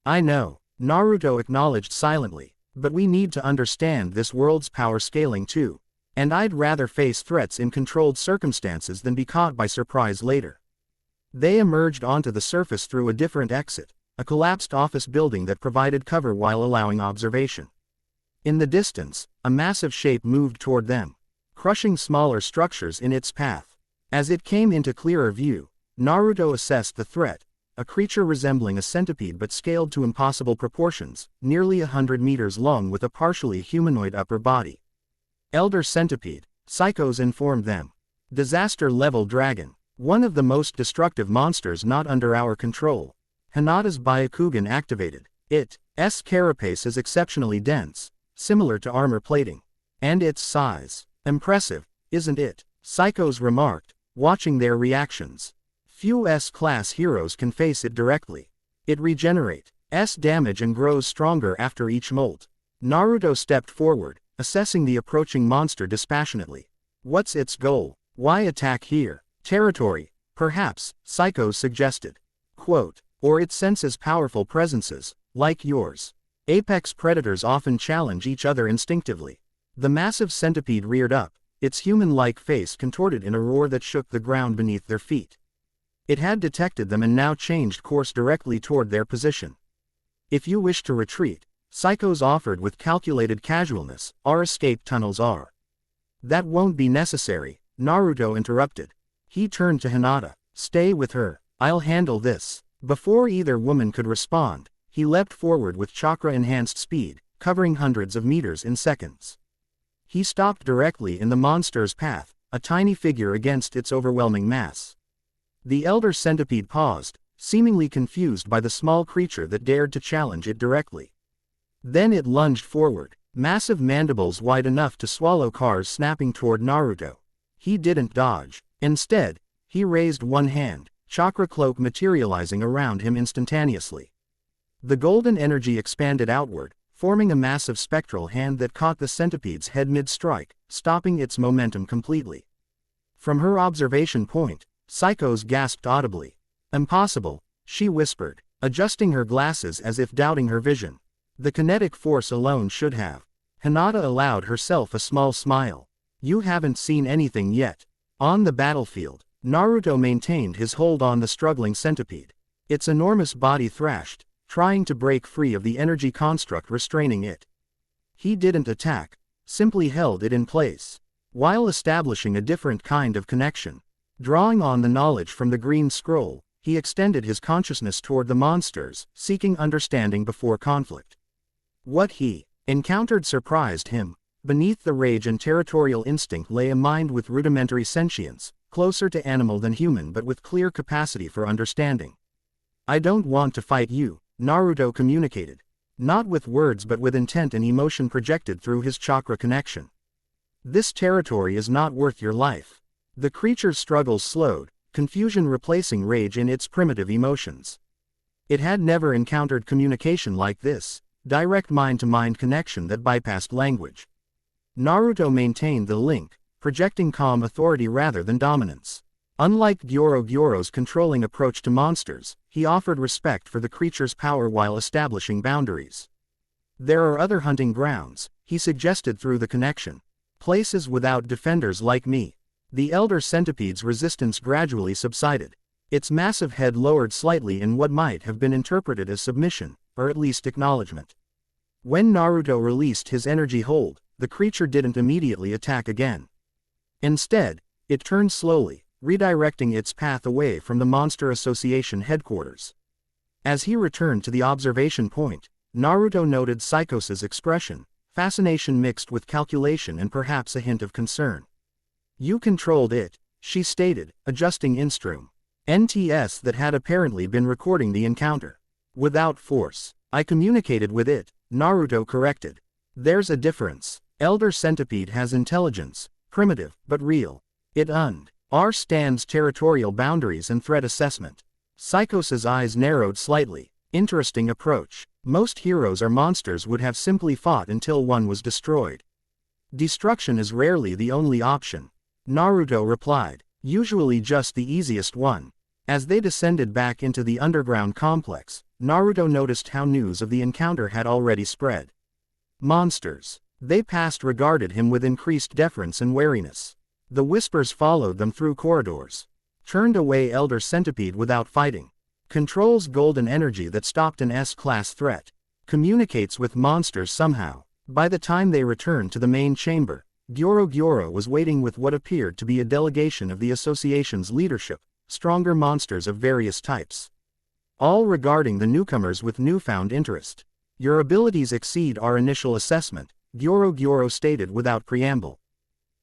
I know, Naruto acknowledged silently, but we need to understand this world's power scaling too. And I'd rather face threats in controlled circumstances than be caught by surprise later. They emerged onto the surface through a different exit, a collapsed office building that provided cover while allowing observation. In the distance, a massive shape moved toward them, crushing smaller structures in its path. As it came into clearer view, Naruto assessed the threat, a creature resembling a centipede but scaled to impossible proportions, nearly 100 meters long with a partially humanoid upper body. Elder Centipede, Psykos informed them. Disaster-level dragon, one of the most destructive monsters not under our control. Hinata's Byakugan activated. Its carapace is exceptionally dense, similar to armor plating. And its size. Impressive, isn't it? Psykos remarked, watching their reactions. Few S-class heroes can face it directly. It regenerates damage and grows stronger after each molt. Naruto stepped forward, assessing the approaching monster dispassionately. What's its goal? Why attack here? Territory, perhaps, Psykos suggested. Quote, or it senses powerful presences, like yours. Apex predators often challenge each other instinctively. The massive centipede reared up, its human-like face contorted in a roar that shook the ground beneath their feet. It had detected them and now changed course directly toward their position. If you wish to retreat, Psykos offered with calculated casualness, our escape tunnels are. That won't be necessary, Naruto interrupted. He turned to Hinata. Stay with her, I'll handle this. Before either woman could respond, he leapt forward with chakra-enhanced speed, covering hundreds of meters in seconds. He stopped directly in the monster's path, a tiny figure against its overwhelming mass. The elder centipede paused, seemingly confused by the small creature that dared to challenge it directly. Then it lunged forward, massive mandibles wide enough to swallow cars snapping toward Naruto. He didn't dodge. Instead, he raised one hand, chakra cloak materializing around him instantaneously. The golden energy expanded outward, forming a massive spectral hand that caught the centipede's head mid-strike, stopping its momentum completely. From her observation point, Psykos gasped audibly. "Impossible," she whispered, adjusting her glasses as if doubting her vision. "The kinetic force alone should have." Hinata allowed herself a small smile. "You haven't seen anything yet." On the battlefield, Naruto maintained his hold on the struggling centipede. Its enormous body thrashed, trying to break free of the energy construct restraining it. He didn't attack, simply held it in place, while establishing a different kind of connection. Drawing on the knowledge from the green scroll, he extended his consciousness toward the monsters, seeking understanding before conflict. What he encountered surprised him. Beneath the rage and territorial instinct lay a mind with rudimentary sentience, closer to animal than human but with clear capacity for understanding. "I don't want to fight you," Naruto communicated. Not with words but with intent and emotion projected through his chakra connection. "This territory is not worth your life." The creature's struggles slowed, confusion replacing rage in its primitive emotions. It had never encountered communication like this, direct mind-to-mind connection that bypassed language. Naruto maintained the link, projecting calm authority rather than dominance. Unlike Gyoro's controlling approach to monsters, he offered respect for the creature's power while establishing boundaries. "There are other hunting grounds," he suggested through the connection. "Places without defenders like me." The elder centipede's resistance gradually subsided. Its massive head lowered slightly in what might have been interpreted as submission, or at least acknowledgement. When Naruto released his energy hold, the creature didn't immediately attack again. Instead, it turned slowly, redirecting its path away from the Monster Association headquarters. As he returned to the observation point, Naruto noted Psykos' expression, fascination mixed with calculation and perhaps a hint of concern. "You controlled it," she stated, adjusting Instrum NTS that had apparently been recording the encounter. "Without force. I communicated with it," Naruto corrected. "There's a difference. Elder Centipede has intelligence, primitive, but real. It understands territorial boundaries and threat assessment." Psykos' eyes narrowed slightly. "Interesting approach. Most heroes or monsters would have simply fought until one was destroyed. Destruction is rarely the only option," Naruto replied, "usually just the easiest one." As they descended back into the underground complex, Naruto noticed how news of the encounter had already spread. Monsters. They past regarded him with increased deference and wariness. The whispers followed them through corridors. "Turned away Elder Centipede without fighting. Controls golden energy that stopped an S-class threat. Communicates with monsters somehow." By the time they returned to the main chamber, Gyoro was waiting with what appeared to be a delegation of the association's leadership, stronger monsters of various types. All regarding the newcomers with newfound interest. "Your abilities exceed our initial assessment," Gyoro stated without preamble.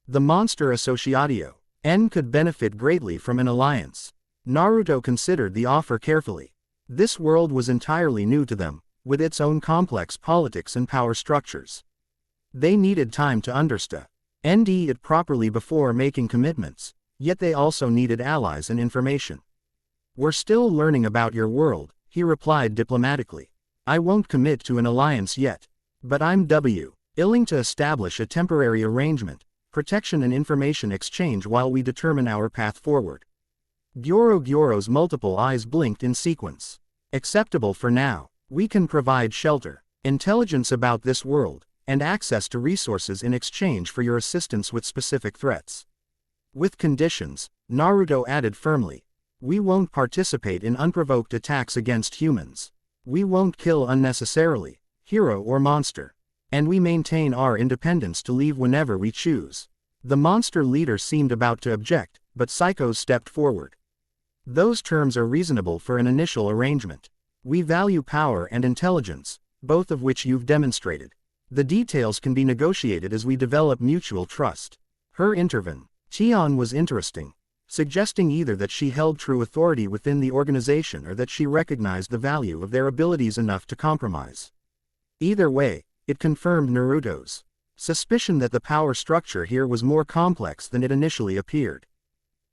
"The Monster Associatio N could benefit greatly from an alliance." Naruto considered the offer carefully. This world was entirely new to them, with its own complex politics and power structures. They needed time to understand it properly before making commitments, yet they also needed allies and information. "We're still learning about your world," he replied diplomatically. "I won't commit to an alliance yet. But I'm willing to establish a temporary arrangement, protection and information exchange while we determine our path forward." Gyoro's multiple eyes blinked in sequence. "Acceptable for now. We can provide shelter, intelligence about this world, and access to resources in exchange for your assistance with specific threats. With conditions," Naruto added firmly. "We won't participate in unprovoked attacks against humans. We won't kill unnecessarily, hero or monster. And we maintain our independence to leave whenever we choose." The monster leader seemed about to object, but Psykos stepped forward. "Those terms are reasonable for an initial arrangement. We value power and intelligence, both of which you've demonstrated. The details can be negotiated as we develop mutual trust. Her intervention was interesting, suggesting either that she held true authority within the organization or that she recognized the value of their abilities enough to compromise. Either way, it confirmed Naruto's suspicion that the power structure here was more complex than it initially appeared.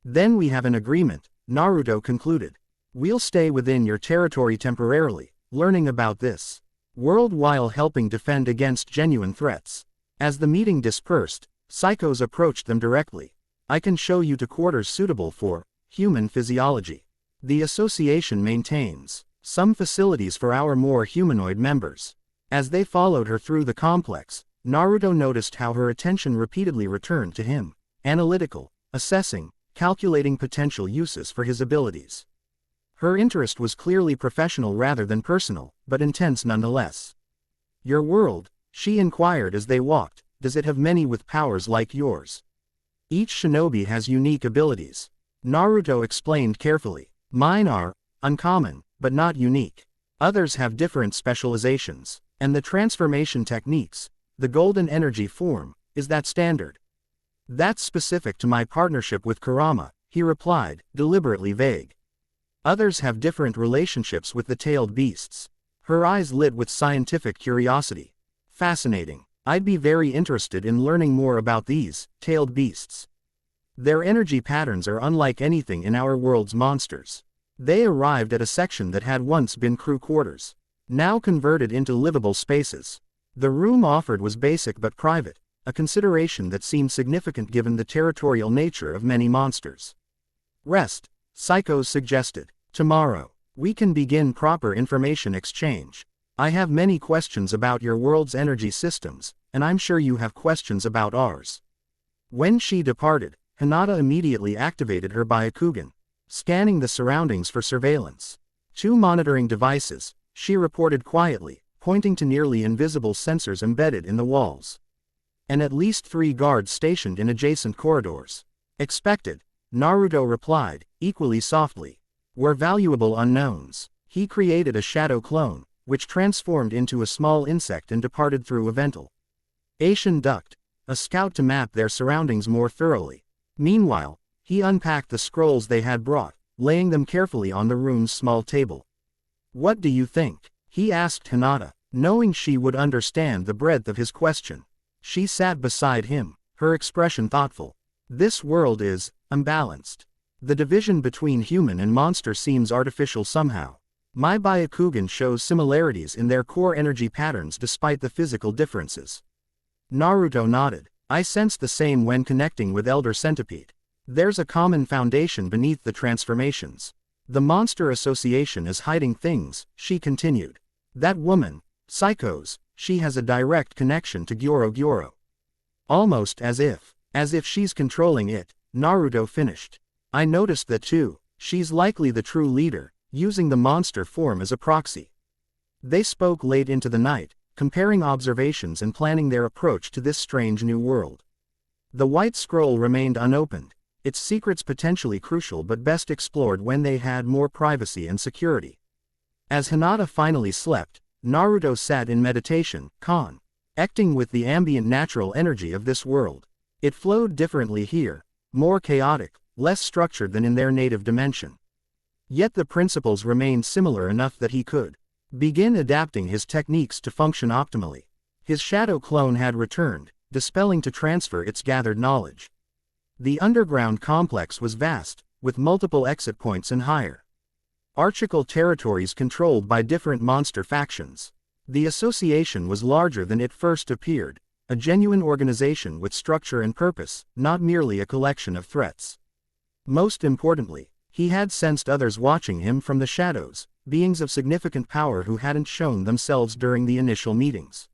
Then we have an agreement, Naruto concluded. We'll stay within your territory temporarily, learning about this world while helping defend against genuine threats. As the meeting dispersed, Psykos approached them directly. I can show you to quarters suitable for human physiology. The association maintains some facilities for our more humanoid members. As they followed her through the complex, Naruto noticed how her attention repeatedly returned to him, analytical, assessing, calculating potential uses for his abilities. Her interest was clearly professional rather than personal, but intense nonetheless. Your world, she inquired as they walked, does it have many with powers like yours? Each shinobi has unique abilities. Naruto explained carefully. Mine are uncommon, but not unique. Others have different specializations. And the transformation techniques, the golden energy form, is that standard? That's specific to my partnership with Kurama, he replied, deliberately vague. Others have different relationships with the tailed beasts. Her eyes lit with scientific curiosity. Fascinating. I'd be very interested in learning more about these tailed beasts. Their energy patterns are unlike anything in our world's monsters. They arrived at a section that had once been crew quarters, now converted into livable spaces. The room offered was basic but private, a consideration that seemed significant given the territorial nature of many monsters. Rest, Psykos suggested. Tomorrow, we can begin proper information exchange. I have many questions about your world's energy systems, and I'm sure you have questions about ours. When she departed, Hinata immediately activated her Byakugan, scanning the surroundings for surveillance. 2 monitoring devices, she reported quietly, pointing to nearly invisible sensors embedded in the walls. And at least 3 guards stationed in adjacent corridors. Expected, Naruto replied, equally softly. We're valuable unknowns. He created a shadow clone, which transformed into a small insect and departed through a ventilation duct, a scout to map their surroundings more thoroughly. Meanwhile, he unpacked the scrolls they had brought, laying them carefully on the room's small table. What do you think? He asked Hinata, knowing she would understand the breadth of his question. She sat beside him, her expression thoughtful. This world is unbalanced. The division between human and monster seems artificial somehow. My Byakugan shows similarities in their core energy patterns despite the physical differences. Naruto nodded. I sense the same when connecting with Elder Centipede. There's a common foundation beneath the transformations. The Monster Association is hiding things, she continued. That woman, Psykos, she has a direct connection to Gyoro. Almost as if she's controlling it, Naruto finished. I noticed that too. She's likely the true leader, using the monster form as a proxy. They spoke late into the night, comparing observations and planning their approach to this strange new world. The white scroll remained unopened, its secrets potentially crucial but best explored when they had more privacy and security. As Hinata finally slept, Naruto sat in meditation, connecting with the ambient natural energy of this world. It flowed differently here, more chaotic, less structured than in their native dimension. Yet the principles remained similar enough that he could begin adapting his techniques to function optimally. His shadow clone had returned, dispelling to transfer its gathered knowledge. The underground complex was vast, with multiple exit points and hierarchical territories controlled by different monster factions. The association was larger than it first appeared, a genuine organization with structure and purpose, not merely a collection of threats. Most importantly, he had sensed others watching him from the shadows, beings of significant power who hadn't shown themselves during the initial meetings.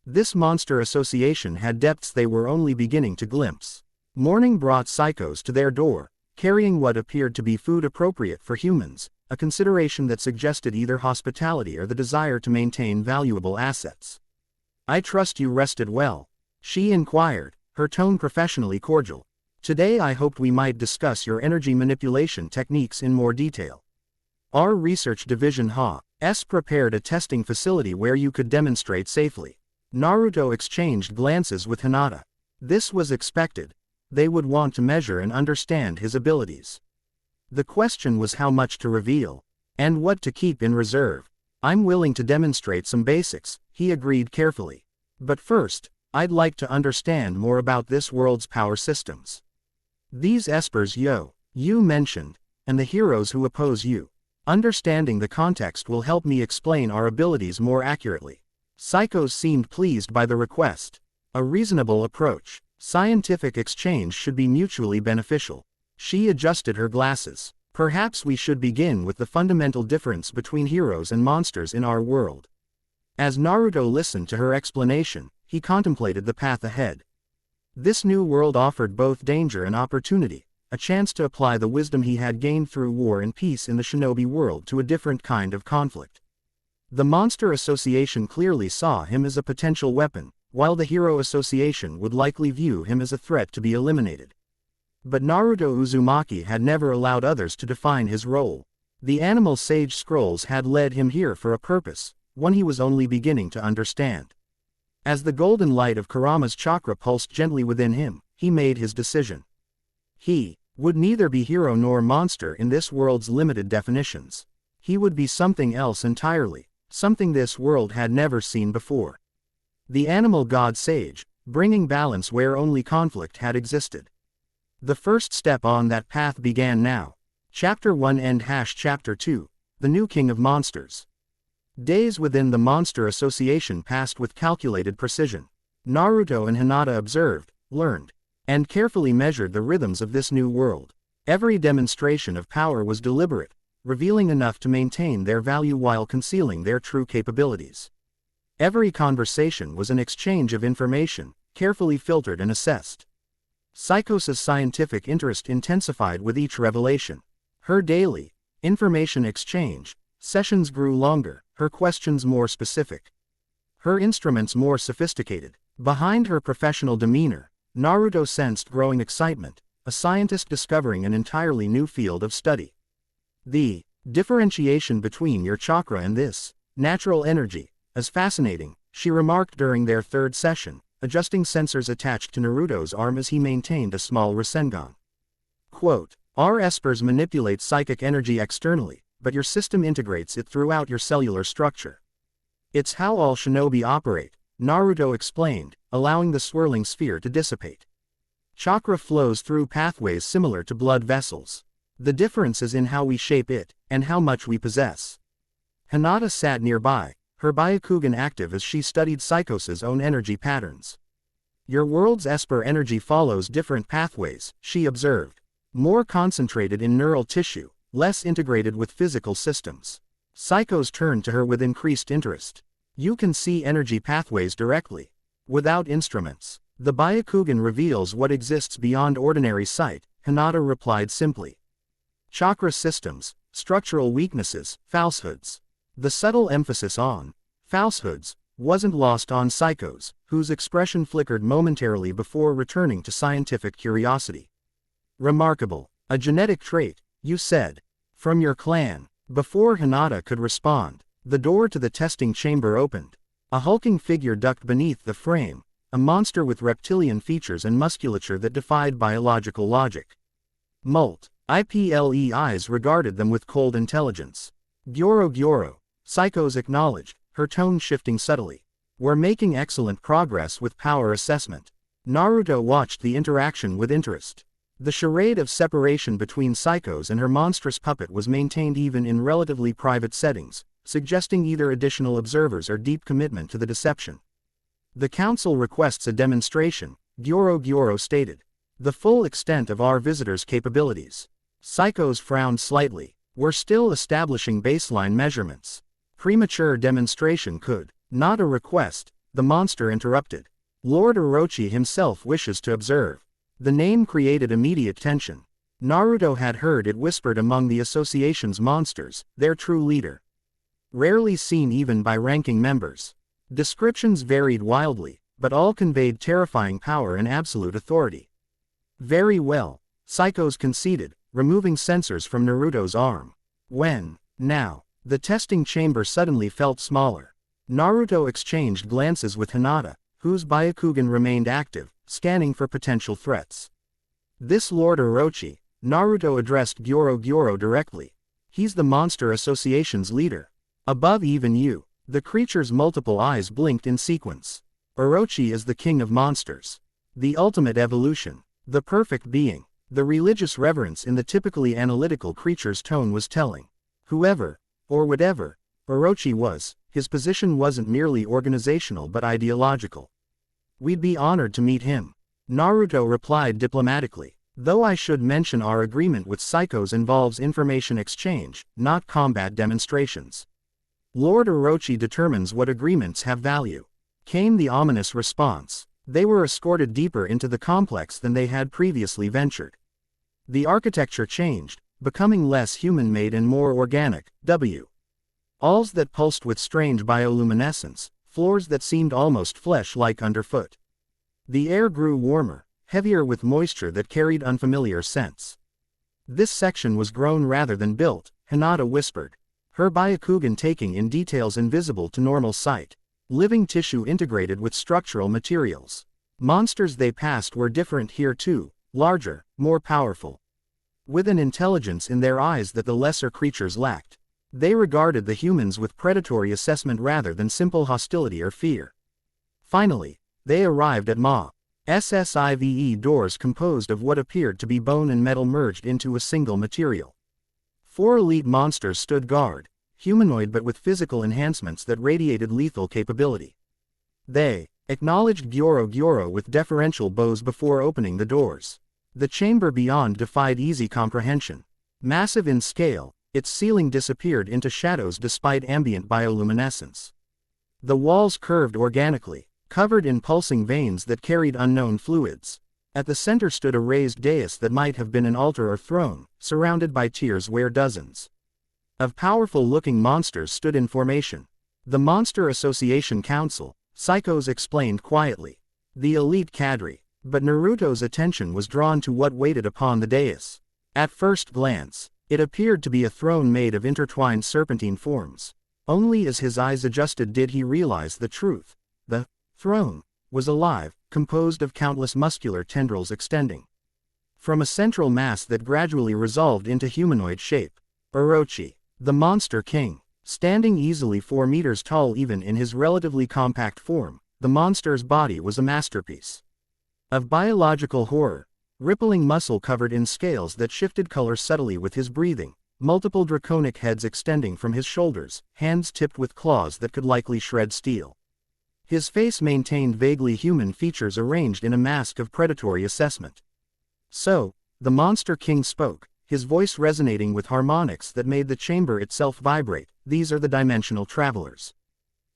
This monster association had depths they were only beginning to glimpse. Morning brought Psykos to their door, carrying what appeared to be food appropriate for humans, a consideration that suggested either hospitality or the desire to maintain valuable assets. I trust you rested well, she inquired, her tone professionally cordial. Today I hoped we might discuss your energy manipulation techniques in more detail. Our research division has prepared a testing facility where you could demonstrate safely. Naruto exchanged glances with Hinata. This was expected. They would want to measure and understand his abilities. The question was how much to reveal, and what to keep in reserve. I'm willing to demonstrate some basics, he agreed carefully. But first, I'd like to understand more about this world's power systems. These espers you mentioned, and the heroes who oppose you. Understanding the context will help me explain our abilities more accurately. Psykos seemed pleased by the request. A reasonable approach. Scientific exchange should be mutually beneficial. She adjusted her glasses. Perhaps we should begin with the fundamental difference between heroes and monsters in our world. As Naruto listened to her explanation, he contemplated the path ahead. This new world offered both danger and opportunity, a chance to apply the wisdom he had gained through war and peace in the shinobi world to a different kind of conflict. The Monster Association clearly saw him as a potential weapon, while the Hero Association would likely view him as a threat to be eliminated. But Naruto Uzumaki had never allowed others to define his role. The Animal Sage Scrolls had led him here for a purpose, one he was only beginning to understand. As the golden light of Kurama's chakra pulsed gently within him, he made his decision. He would neither be hero nor monster in this world's limited definitions. He would be something else entirely, something this world had never seen before. The animal god sage, bringing balance where only conflict had existed. The first step on that path began now. Chapter 1 End Chapter 2, The New King of Monsters. Days within the Monster Association passed with calculated precision. Naruto and Hinata observed, learned, and carefully measured the rhythms of this new world. Every demonstration of power was deliberate, revealing enough to maintain their value while concealing their true capabilities. Every conversation was an exchange of information, carefully filtered and assessed. Psykos' scientific interest intensified with each revelation. Her daily information exchange sessions grew longer, her questions more specific, her instruments more sophisticated. Behind her professional demeanor, Naruto sensed growing excitement, a scientist discovering an entirely new field of study. The differentiation between your chakra and this natural energy is fascinating, she remarked during their third session, adjusting sensors attached to Naruto's arm as he maintained a small Rasengan. Quote, our espers manipulate psychic energy externally, but your system integrates it throughout your cellular structure. It's how all shinobi operate, Naruto explained, allowing the swirling sphere to dissipate. Chakra flows through pathways similar to blood vessels. The difference is in how we shape it, and how much we possess. Hinata sat nearby, her Byakugan active as she studied Psykos' own energy patterns. Your world's esper energy follows different pathways, she observed. More concentrated in neural tissue, less integrated with physical systems. Psykos turned to her with increased interest. You can see energy pathways directly, without instruments. The Byakugan reveals what exists beyond ordinary sight, Hinata replied simply. Chakra systems, structural weaknesses, falsehoods. The subtle emphasis on falsehoods wasn't lost on Psykos, whose expression flickered momentarily before returning to scientific curiosity. Remarkable. A genetic trait, you said. From your clan. Before Hinata could respond, the door to the testing chamber opened. A hulking figure ducked beneath the frame, a monster with reptilian features and musculature that defied biological logic. Iple eyes regarded them with cold intelligence. Gyoro, Psykos acknowledged, her tone shifting subtly. We're making excellent progress with power assessment. Naruto watched the interaction with interest. The charade of separation between Psykos and her monstrous puppet was maintained even in relatively private settings, suggesting either additional observers or deep commitment to the deception. The council requests a demonstration, Gyoro stated. The full extent of our visitors' capabilities. Psykos frowned slightly. We're still establishing baseline measurements. Premature demonstration could. Not a request, the monster interrupted. Lord Orochi himself wishes to observe. The name created immediate tension. Naruto had heard it whispered among the association's monsters, their true leader. Rarely seen even by ranking members. Descriptions varied wildly, but all conveyed terrifying power and absolute authority. Very well, Psykos conceded, removing sensors from Naruto's arm. Now, the testing chamber suddenly felt smaller. Naruto exchanged glances with Hinata, whose Byakugan remained active, scanning for potential threats. This Lord Orochi, Naruto addressed Gyoro directly. He's the Monster Association's leader. Above even you. The creature's multiple eyes blinked in sequence. Orochi is the king of monsters. The ultimate evolution. The perfect being. The religious reverence in the typically analytical creature's tone was telling. Whoever, or whatever, Orochi was, his position wasn't merely organizational but ideological. We'd be honored to meet him. Naruto replied diplomatically. Though I should mention our agreement with Psykos involves information exchange, not combat demonstrations. Lord Orochi determines what agreements have value. Came the ominous response. They were escorted deeper into the complex than they had previously ventured. The architecture changed, becoming less human-made and more organic. Halls that pulsed with strange bioluminescence, floors that seemed almost flesh-like underfoot. The air grew warmer, heavier with moisture that carried unfamiliar scents. This section was grown rather than built, Hinata whispered. Her Byakugan taking in details invisible to normal sight. Living tissue integrated with structural materials. Monsters they passed were different here too, larger, more powerful. With an intelligence in their eyes that the lesser creatures lacked. They regarded the humans with predatory assessment rather than simple hostility or fear. Finally, they arrived at SSIVE doors composed of what appeared to be bone and metal merged into a single material. 4 elite monsters stood guard, humanoid but with physical enhancements that radiated lethal capability. They acknowledged Gyoro with deferential bows before opening the doors. The chamber beyond defied easy comprehension. Massive in scale, its ceiling disappeared into shadows despite ambient bioluminescence. The walls curved organically, covered in pulsing veins that carried unknown fluids. At the center stood a raised dais that might have been an altar or throne, surrounded by tiers where dozens of powerful-looking monsters stood in formation. The Monster Association Council, Psykos explained quietly. The elite cadre. But Naruto's attention was drawn to what waited upon the dais. At first glance, it appeared to be a throne made of intertwined serpentine forms. Only as his eyes adjusted did he realize the truth. The throne was alive, composed of countless muscular tendrils extending from a central mass that gradually resolved into humanoid shape. Orochi, the Monster King, standing easily 4 meters tall even in his relatively compact form, the monster's body was a masterpiece of biological horror. Rippling muscle covered in scales that shifted color subtly with his breathing, multiple draconic heads extending from his shoulders, hands tipped with claws that could likely shred steel. His face maintained vaguely human features arranged in a mask of predatory assessment. So, the Monster King spoke, his voice resonating with harmonics that made the chamber itself vibrate. These are the dimensional travelers.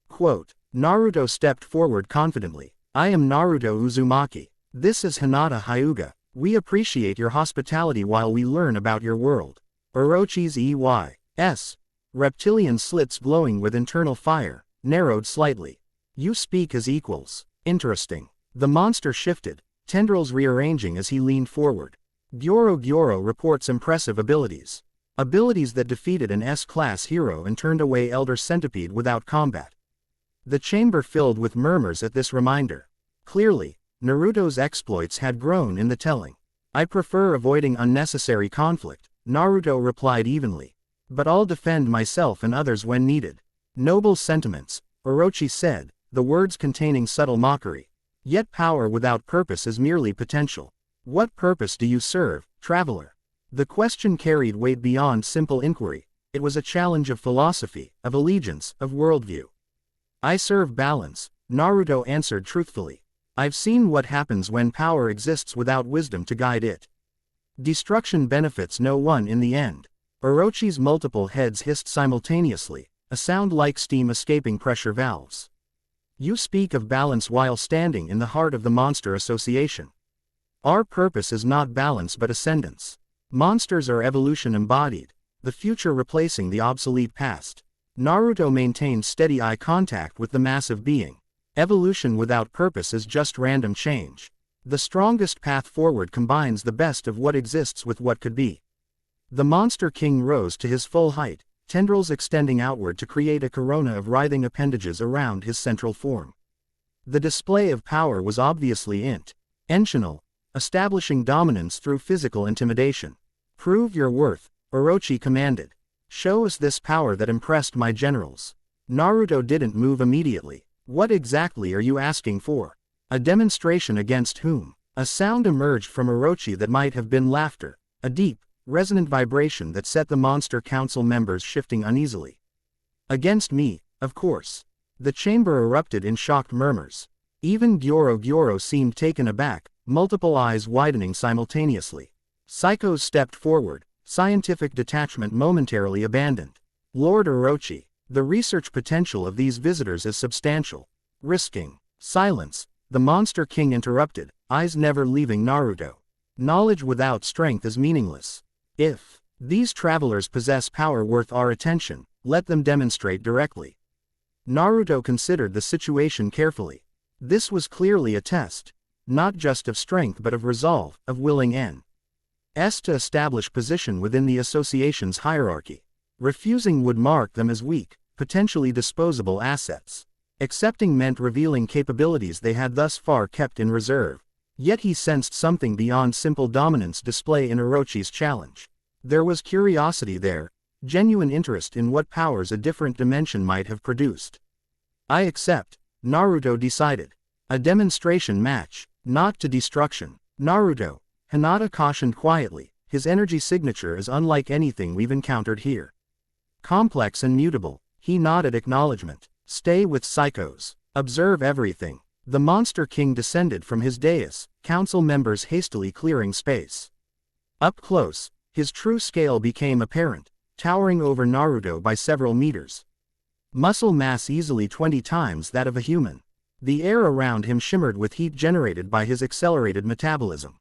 Quote, Naruto stepped forward confidently. I am Naruto Uzumaki. This is Hinata Hyuga. We appreciate your hospitality while we learn about your world. Orochi's EY's reptilian slits glowing with internal fire, narrowed slightly. You speak as equals. Interesting. The monster shifted, tendrils rearranging as he leaned forward. Gyoro reports impressive abilities. Abilities that defeated an S-class hero and turned away Elder Centipede without combat. The chamber filled with murmurs at this reminder. Clearly, Naruto's exploits had grown in the telling. I prefer avoiding unnecessary conflict, Naruto replied evenly. But I'll defend myself and others when needed. Noble sentiments, Orochi said, the words containing subtle mockery. Yet power without purpose is merely potential. What purpose do you serve, traveler? The question carried weight beyond simple inquiry. It was a challenge of philosophy, of allegiance, of worldview. I serve balance, Naruto answered truthfully. I've seen what happens when power exists without wisdom to guide it. Destruction benefits no one in the end. Orochi's multiple heads hissed simultaneously, a sound like steam escaping pressure valves. You speak of balance while standing in the heart of the Monster Association. Our purpose is not balance but ascendance. Monsters are evolution embodied, the future replacing the obsolete past. Naruto maintained steady eye contact with the massive being. Evolution without purpose is just random change. The strongest path forward combines the best of what exists with what could be. The Monster King rose to his full height, tendrils extending outward to create a corona of writhing appendages around his central form. The display of power was obviously intentional, establishing dominance through physical intimidation. "Prove your worth," Orochi commanded. "Show us this power that impressed my generals." Naruto didn't move immediately. "What exactly are you asking for? A demonstration against whom?" A sound emerged from Orochi that might have been laughter, a deep, resonant vibration that set the Monster Council members shifting uneasily. "Against me, of course." The chamber erupted in shocked murmurs. Even Gyoro seemed taken aback, multiple eyes widening simultaneously. Psykos stepped forward, scientific detachment momentarily abandoned. "Lord Orochi, the research potential of these visitors is substantial." Risking silence, the Monster King interrupted, eyes never leaving Naruto. "Knowledge without strength is meaningless. If these travelers possess power worth our attention, let them demonstrate directly." Naruto considered the situation carefully. This was clearly a test, not just of strength but of resolve, of willing N.S. to establish position within the association's hierarchy. Refusing would mark them as weak, potentially disposable assets. Accepting meant revealing capabilities they had thus far kept in reserve. Yet he sensed something beyond simple dominance display in Orochi's challenge. There was curiosity there, genuine interest in what powers a different dimension might have produced. "I accept," Naruto decided. "A demonstration match, not to destruction." "Naruto," Hinata cautioned quietly, "his energy signature is unlike anything we've encountered here. Complex and mutable." He nodded acknowledgement. "Stay with Psykos. Observe everything." The Monster King descended from his dais, council members hastily clearing space. Up close, his true scale became apparent, towering over Naruto by several meters. Muscle mass easily 20 times that of a human. The air around him shimmered with heat generated by his accelerated metabolism.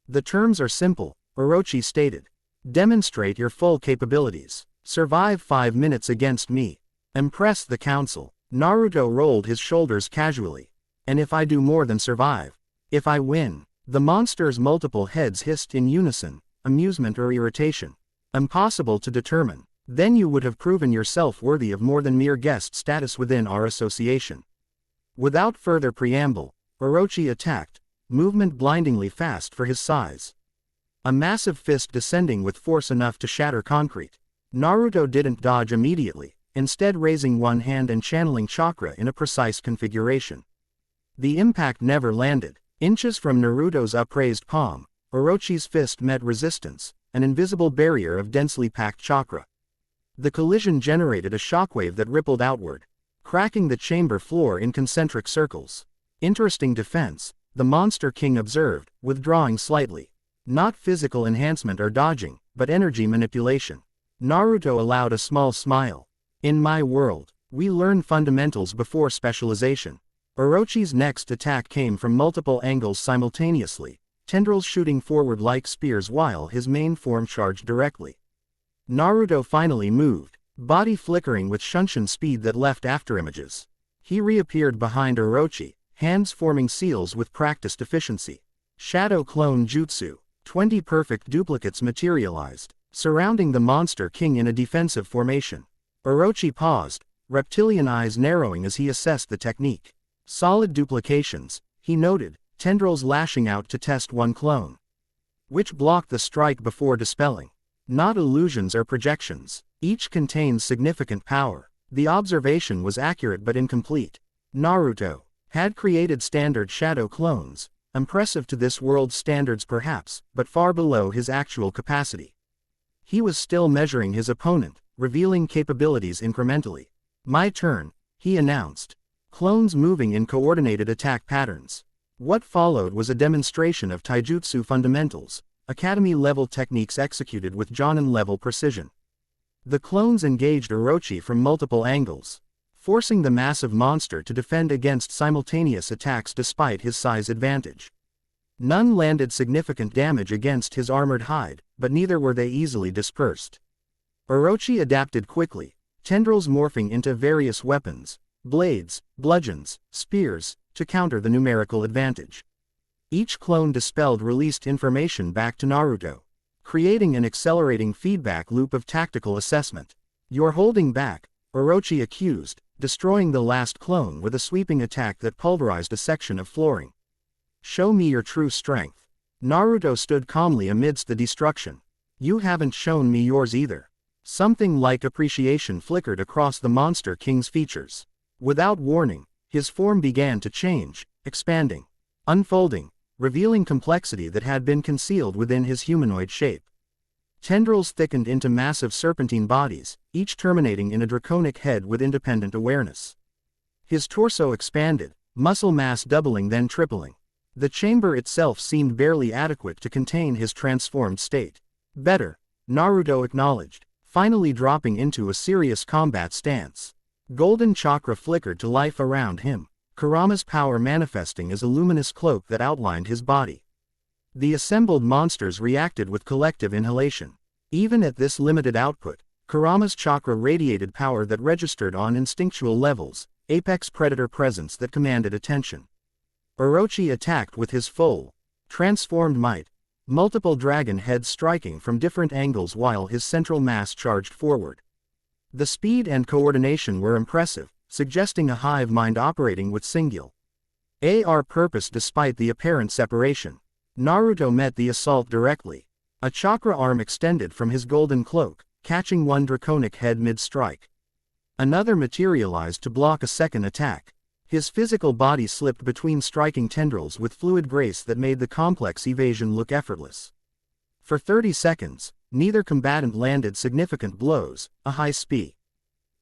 "The terms are simple," Orochi stated. "Demonstrate your full capabilities. Survive 5 minutes against me. Impress the council." Naruto rolled his shoulders casually. "And if I do more than survive? If I win?" The monster's multiple heads hissed in unison, amusement or irritation. "Impossible to determine. Then you would have proven yourself worthy of more than mere guest status within our association." Without further preamble, Orochi attacked, movement blindingly fast for his size. A massive fist descending with force enough to shatter concrete. Naruto didn't dodge immediately, instead raising one hand and channeling chakra in a precise configuration. The impact never landed. Inches from Naruto's upraised palm, Orochi's fist met resistance, an invisible barrier of densely packed chakra. The collision generated a shockwave that rippled outward, cracking the chamber floor in concentric circles. "Interesting defense," the Monster King observed, withdrawing slightly. "Not physical enhancement or dodging, but energy manipulation." Naruto allowed a small smile. "In my world, we learn fundamentals before specialization." Orochi's next attack came from multiple angles simultaneously, tendrils shooting forward like spears while his main form charged directly. Naruto finally moved, body flickering with Shunshin speed that left afterimages. He reappeared behind Orochi, hands forming seals with practiced efficiency. Shadow Clone Jutsu. 20 perfect duplicates materialized, surrounding the Monster King in a defensive formation. Orochi paused, reptilian eyes narrowing as he assessed the technique. "Solid duplications," he noted, tendrils lashing out to test one clone, which blocked the strike before dispelling. "Not illusions or projections. Each contains significant power." The observation was accurate but incomplete. Naruto had created standard shadow clones, impressive to this world's standards perhaps, but far below his actual capacity. He was still measuring his opponent, revealing capabilities incrementally. "My turn," he announced. Clones moving in coordinated attack patterns. What followed was a demonstration of taijutsu fundamentals, academy-level techniques executed with Jonin-level precision. The clones engaged Orochi from multiple angles, forcing the massive monster to defend against simultaneous attacks despite his size advantage. None landed significant damage against his armored hide, but neither were they easily dispersed. Orochi adapted quickly, tendrils morphing into various weapons, blades, bludgeons, spears, to counter the numerical advantage. Each clone dispelled released information back to Naruto, creating an accelerating feedback loop of tactical assessment. "You're holding back," Orochi accused, destroying the last clone with a sweeping attack that pulverized a section of flooring. "Show me your true strength." Naruto stood calmly amidst the destruction. "You haven't shown me yours either." Something like appreciation flickered across the Monster King's features. Without warning, his form began to change, expanding, unfolding, revealing complexity that had been concealed within his humanoid shape. Tendrils thickened into massive serpentine bodies, each terminating in a draconic head with independent awareness. His torso expanded, muscle mass doubling then tripling. The chamber itself seemed barely adequate to contain his transformed state. "Better," Naruto acknowledged, finally dropping into a serious combat stance. Golden chakra flickered to life around him, Kurama's power manifesting as a luminous cloak that outlined his body. The assembled monsters reacted with collective inhalation. Even at this limited output, Kurama's chakra radiated power that registered on instinctual levels, apex predator presence that commanded attention. Orochi attacked with his full, transformed might, multiple dragon heads striking from different angles while his central mass charged forward. The speed and coordination were impressive, suggesting a hive mind operating with singular purpose despite the apparent separation. Naruto met the assault directly. A chakra arm extended from his golden cloak, catching one draconic head mid-strike. Another materialized to block a second attack. His physical body slipped between striking tendrils with fluid grace that made the complex evasion look effortless. For 30 seconds, neither combatant landed significant blows, a high-speed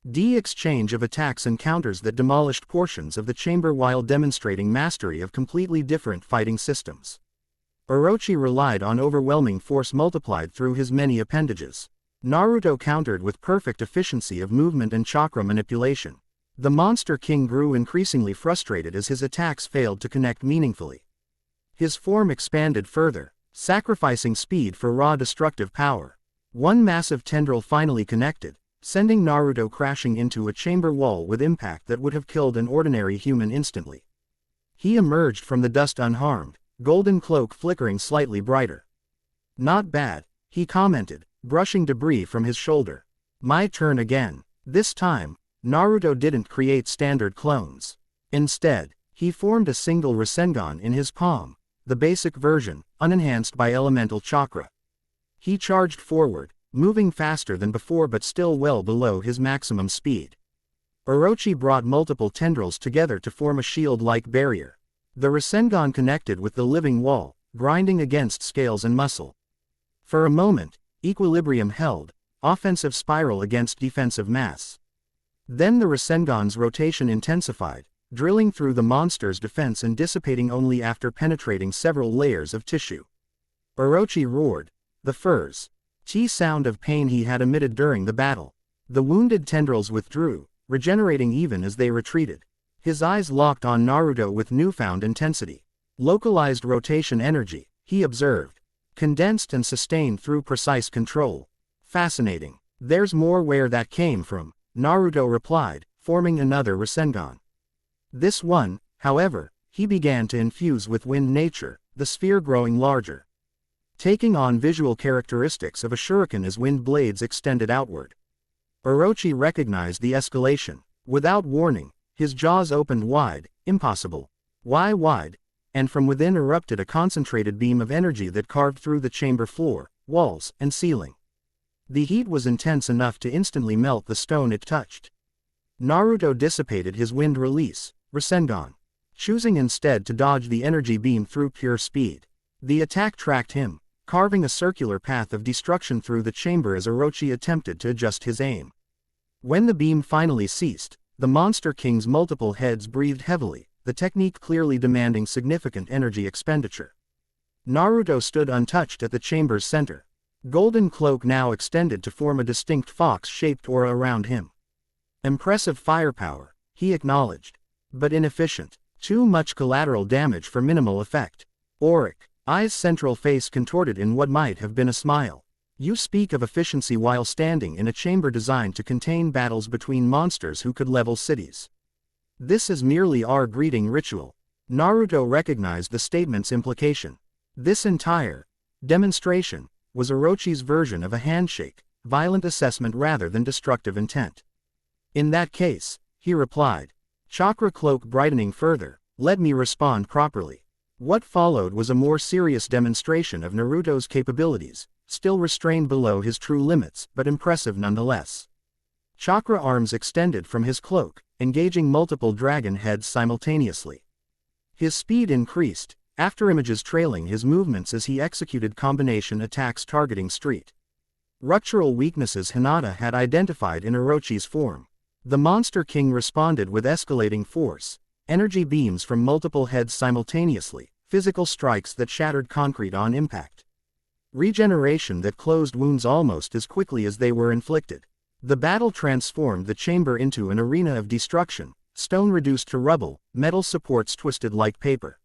exchange of attacks and counters that demolished portions of the chamber while demonstrating mastery of completely different fighting systems. Orochi relied on overwhelming force multiplied through his many appendages. Naruto countered with perfect efficiency of movement and chakra manipulation. The Monster King grew increasingly frustrated as his attacks failed to connect meaningfully. His form expanded further, sacrificing speed for raw destructive power. One massive tendril finally connected, sending Naruto crashing into a chamber wall with impact that would have killed an ordinary human instantly. He emerged from the dust unharmed, golden cloak flickering slightly brighter. "Not bad," he commented, brushing debris from his shoulder. "My turn again." This time, Naruto didn't create standard clones. Instead, he formed a single Rasengan in his palm, the basic version, unenhanced by elemental chakra. He charged forward, moving faster than before but still well below his maximum speed. Orochi brought multiple tendrils together to form a shield-like barrier. The Rasengan connected with the living wall, grinding against scales and muscle. For a moment, equilibrium held, offensive spiral against defensive mass. Then the Rasengan's rotation intensified, drilling through the monster's defense and dissipating only after penetrating several layers of tissue. Orochi roared, the first sound of pain he had emitted during the battle. The wounded tendrils withdrew, regenerating even as they retreated. His eyes locked on Naruto with newfound intensity. Localized rotation energy, he observed. Condensed and sustained through precise control. "Fascinating. There's more where that came from," Naruto replied, forming another Rasengan. This one, however, he began to infuse with wind nature, the sphere growing larger, taking on visual characteristics of a shuriken as wind blades extended outward. Orochi recognized the escalation. Without warning, his jaws opened wide, impossible. Why wide? And from within erupted a concentrated beam of energy that carved through the chamber floor, walls, and ceiling. The heat was intense enough to instantly melt the stone it touched. Naruto dissipated his wind release, Rasengan, choosing instead to dodge the energy beam through pure speed. The attack tracked him, carving a circular path of destruction through the chamber as Orochi attempted to adjust his aim. When the beam finally ceased, the Monster King's multiple heads breathed heavily, the technique clearly demanding significant energy expenditure. Naruto stood untouched at the chamber's center. Golden cloak now extended to form a distinct fox-shaped aura around him. Impressive firepower, he acknowledged. But inefficient. Too much collateral damage for minimal effect. Auric, Ai's central face contorted in what might have been a smile. "You speak of efficiency while standing in a chamber designed to contain battles between monsters who could level cities. This is merely our greeting ritual." Naruto recognized the statement's implication. This entire demonstration was Orochi's version of a handshake, violent assessment rather than destructive intent. In that case, he replied. Chakra cloak brightening further, let me respond properly. What followed was a more serious demonstration of Naruto's capabilities, still restrained below his true limits, but impressive nonetheless. Chakra arms extended from his cloak, engaging multiple dragon heads simultaneously. His speed increased, afterimages trailing his movements as he executed combination attacks targeting street. Ruptural weaknesses Hinata had identified in Orochi's form. The Monster King responded with escalating force, energy beams from multiple heads simultaneously, physical strikes that shattered concrete on impact. Regeneration that closed wounds almost as quickly as they were inflicted. The battle transformed the chamber into an arena of destruction, stone reduced to rubble, metal supports twisted like paper.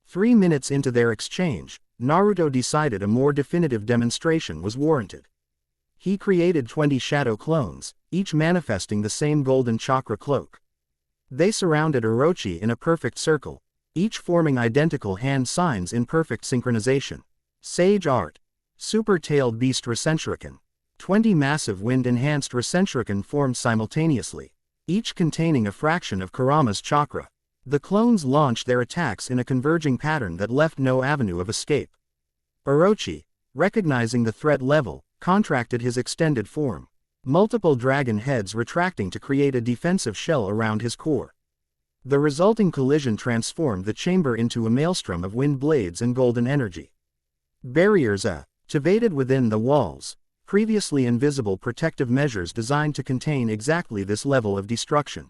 3 minutes into their exchange, Naruto decided a more definitive demonstration was warranted. He created 20 shadow clones, each manifesting the same golden chakra cloak. They surrounded Orochi in a perfect circle, each forming identical hand signs in perfect synchronization. Sage Art. Super-tailed beast Rasenshuriken. 20 massive wind-enhanced Rasenshuriken formed simultaneously, each containing a fraction of Kurama's chakra. The clones launched their attacks in a converging pattern that left no avenue of escape. Orochi, recognizing the threat level, contracted his extended form, multiple dragon heads retracting to create a defensive shell around his core. The resulting collision transformed the chamber into a maelstrom of wind blades and golden energy. Barriers activated within the walls, previously invisible protective measures designed to contain exactly this level of destruction.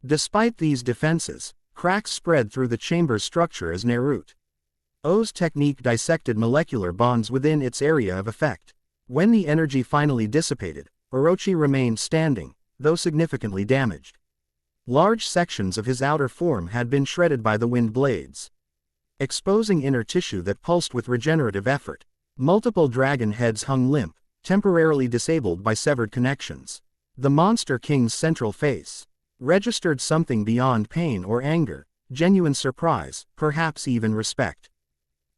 Despite these defenses, cracks spread through the chamber's structure as Naruto's technique dissected molecular bonds within its area of effect. When the energy finally dissipated, Orochi remained standing, though significantly damaged. Large sections of his outer form had been shredded by the wind blades, exposing inner tissue that pulsed with regenerative effort. Multiple dragon heads hung limp, temporarily disabled by severed connections. The Monster King's central face registered something beyond pain or anger, genuine surprise, perhaps even respect.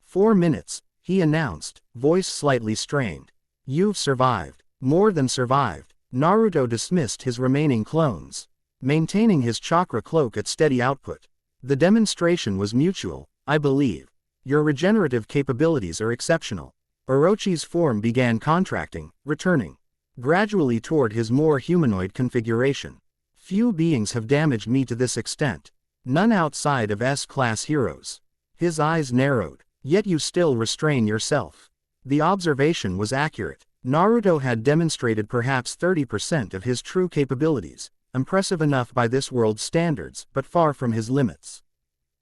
4 minutes, he announced, voice slightly strained. You've survived. More than survived. Naruto dismissed his remaining clones, maintaining his chakra cloak at steady output. The demonstration was mutual, I believe. Your regenerative capabilities are exceptional. Orochi's form began contracting, returning gradually toward his more humanoid configuration. Few beings have damaged me to this extent. None outside of S-class heroes. His eyes narrowed. Yet you still restrain yourself. The observation was accurate. Naruto had demonstrated perhaps 30% of his true capabilities, impressive enough by this world's standards, but far from his limits.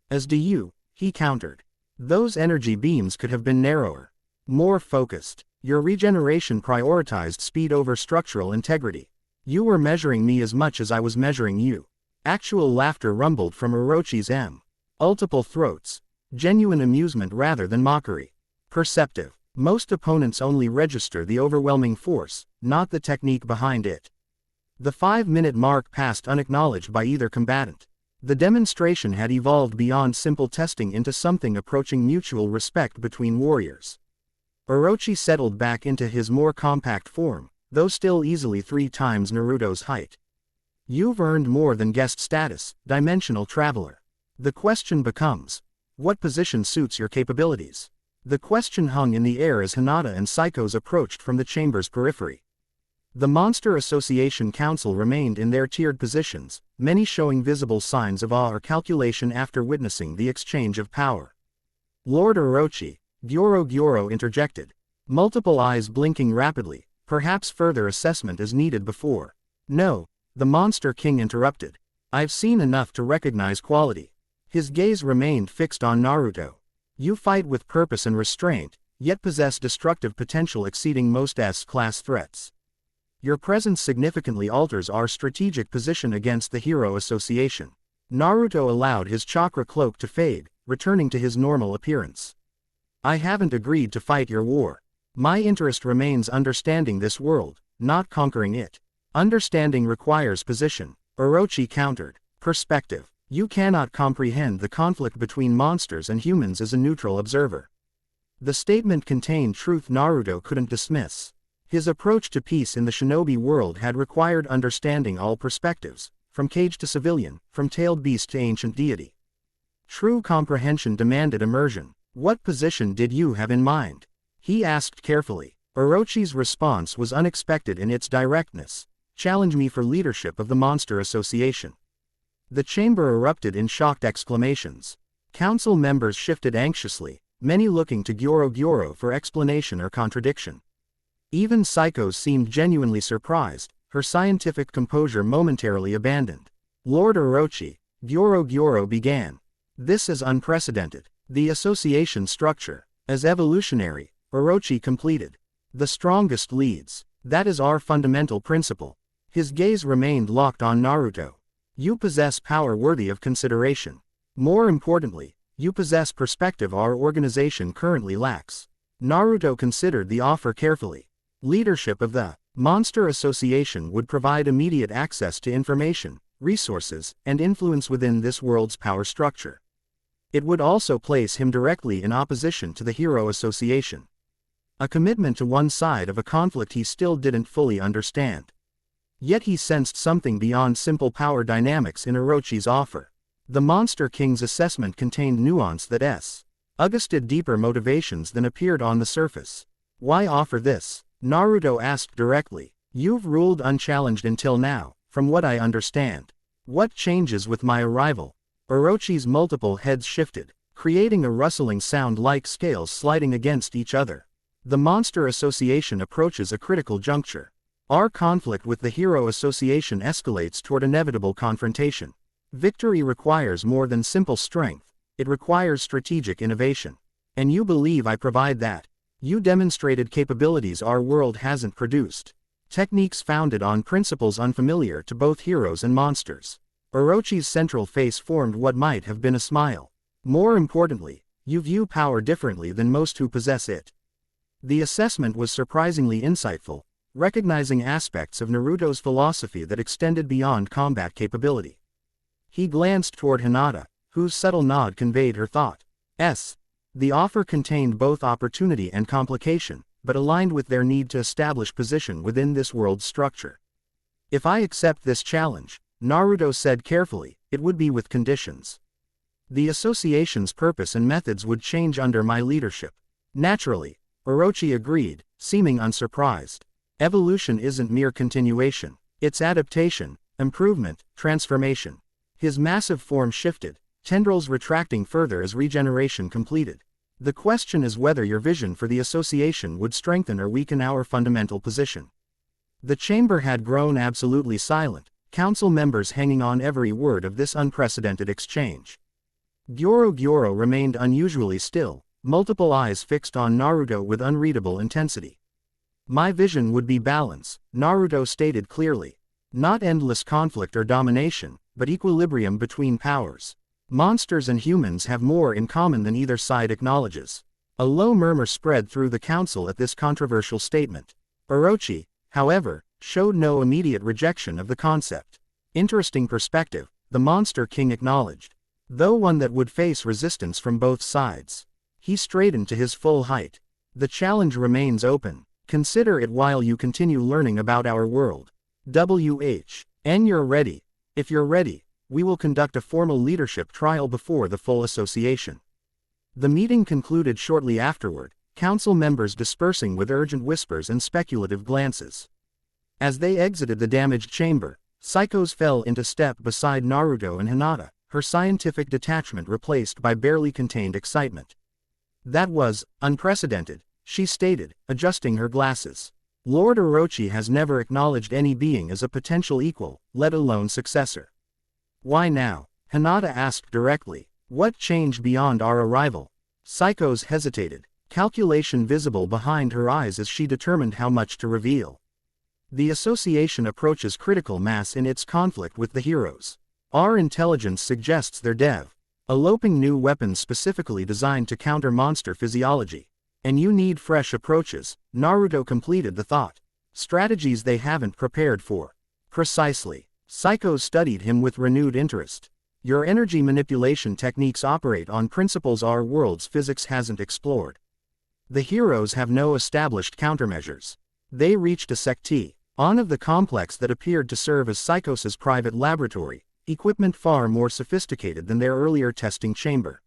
As do you, he countered. Those energy beams could have been narrower, more focused. Your regeneration prioritized speed over structural integrity. You were measuring me as much as I was measuring you. Actual laughter rumbled from Orochi's multiple throats, genuine amusement rather than mockery. Perceptive. Most opponents only register the overwhelming force, not the technique behind it. The 5-minute mark passed unacknowledged by either combatant. The demonstration had evolved beyond simple testing into something approaching mutual respect between warriors. Orochi settled back into his more compact form, though still easily 3 times Naruto's height. You've earned more than guest status, dimensional traveler. The question becomes, what position suits your capabilities? The question hung in the air as Hinata and Psykos approached from the chamber's periphery. The Monster Association Council remained in their tiered positions, many showing visible signs of awe or calculation after witnessing the exchange of power. Lord Orochi, Gyoro interjected, multiple eyes blinking rapidly. Perhaps further assessment is needed before. No, the Monster King interrupted. I've seen enough to recognize quality. His gaze remained fixed on Naruto. You fight with purpose and restraint, yet possess destructive potential exceeding most S-class threats. Your presence significantly alters our strategic position against the Hero Association. Naruto allowed his chakra cloak to fade, returning to his normal appearance. I haven't agreed to fight your war. My interest remains understanding this world, not conquering it. Understanding requires position. Orochi countered. Perspective. You cannot comprehend the conflict between monsters and humans as a neutral observer. The statement contained truth Naruto couldn't dismiss. His approach to peace in the shinobi world had required understanding all perspectives, from cage to civilian, from tailed beast to ancient deity. True comprehension demanded immersion. "What position did you have in mind?" he asked carefully. Orochi's response was unexpected in its directness. "Challenge me for leadership of the Monster Association." The chamber erupted in shocked exclamations. Council members shifted anxiously, many looking to Gyoro for explanation or contradiction. Even Psykos seemed genuinely surprised, her scientific composure momentarily abandoned. "Lord Orochi," Gyoro began. "This is unprecedented. The association structure, as evolutionary," Orochi completed. "The strongest leads. That is our fundamental principle." His gaze remained locked on Naruto. "You possess power worthy of consideration. More importantly, you possess perspective our organization currently lacks." Naruto considered the offer carefully. Leadership of the Monster Association would provide immediate access to information, resources, and influence within this world's power structure. It would also place him directly in opposition to the Hero Association. A commitment to one side of a conflict he still didn't fully understand. Yet he sensed something beyond simple power dynamics in Orochi's offer. The Monster King's assessment contained nuance that suggested deeper motivations than appeared on the surface. "Why offer this?" Naruto asked directly. "You've ruled unchallenged until now, from what I understand. What changes with my arrival?" Orochi's multiple heads shifted, creating a rustling sound like scales sliding against each other. "The Monster Association approaches a critical juncture. Our conflict with the Hero Association escalates toward inevitable confrontation. Victory requires more than simple strength, it requires strategic innovation. And you believe I provide that. You demonstrated capabilities our world hasn't produced. Techniques founded on principles unfamiliar to both heroes and monsters." Orochi's central face formed what might have been a smile. "More importantly, you view power differently than most who possess it." The assessment was surprisingly insightful, recognizing aspects of Naruto's philosophy that extended beyond combat capability. He glanced toward Hinata, whose subtle nod conveyed her thought. The offer contained both opportunity and complication, but aligned with their need to establish position within this world's structure. "If I accept this challenge," Naruto said carefully, "it would be with conditions. The association's purpose and methods would change under my leadership." "Naturally," Orochi agreed, seeming unsurprised. "Evolution isn't mere continuation. It's adaptation, improvement, transformation." His massive form shifted, tendrils retracting further as regeneration completed. "The question is whether your vision for the association would strengthen or weaken our fundamental position." The chamber had grown absolutely silent, council members hanging on every word of this unprecedented exchange. Gyoro remained unusually still, multiple eyes fixed on Naruto with unreadable intensity. "My vision would be balance," Naruto stated clearly. "Not endless conflict or domination, but equilibrium between powers. Monsters and humans have more in common than either side acknowledges." A low murmur spread through the council at this controversial statement. Orochi, however, showed no immediate rejection of the concept. "Interesting perspective," the Monster King acknowledged, though one that would face resistance from both sides. He straightened to his full height. "The challenge remains open. Consider it while you continue learning about our world. And you're ready. If you're ready, we will conduct a formal leadership trial before the full association." The meeting concluded shortly afterward, council members dispersing with urgent whispers and speculative glances. As they exited the damaged chamber, Psykos fell into step beside Naruto and Hinata, her scientific detachment replaced by barely contained excitement. "That was unprecedented," she stated, adjusting her glasses. "Lord Orochi has never acknowledged any being as a potential equal, let alone successor." "Why now?" Hinata asked directly. "What changed beyond our arrival?" Psykos hesitated, calculation visible behind her eyes as she determined how much to reveal. "The association approaches critical mass in its conflict with the heroes. Our intelligence suggests they're developing new weapons specifically designed to counter monster physiology. And you need fresh approaches," Naruto completed the thought. "Strategies they haven't prepared for." "Precisely." Psykos studied him with renewed interest. "Your energy manipulation techniques operate on principles our world's physics hasn't explored. The heroes have no established countermeasures. They reached a sectee on of the complex that appeared to serve as Psykos' private laboratory, equipment far more sophisticated than their earlier testing chamber.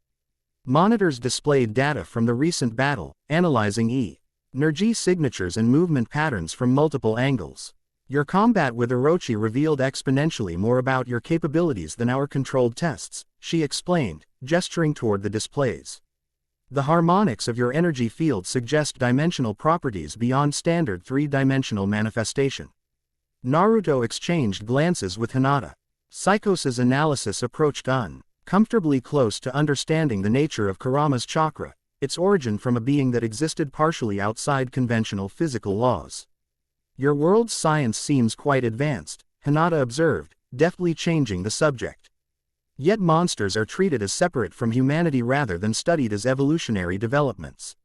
Monitors displayed data from the recent battle, analyzing energy signatures and movement patterns from multiple angles. Your combat with Orochi revealed exponentially more about your capabilities than our controlled tests, she explained, gesturing toward the displays. The harmonics of your energy field suggest dimensional properties beyond standard three-dimensional manifestation. Naruto exchanged glances with Hinata. Psykos' analysis approached uncomfortably close to understanding the nature of Kurama's chakra, its origin from a being that existed partially outside conventional physical laws. Your world's science seems quite advanced, Hinata observed, deftly changing the subject. Yet monsters are treated as separate from humanity rather than studied as evolutionary developments.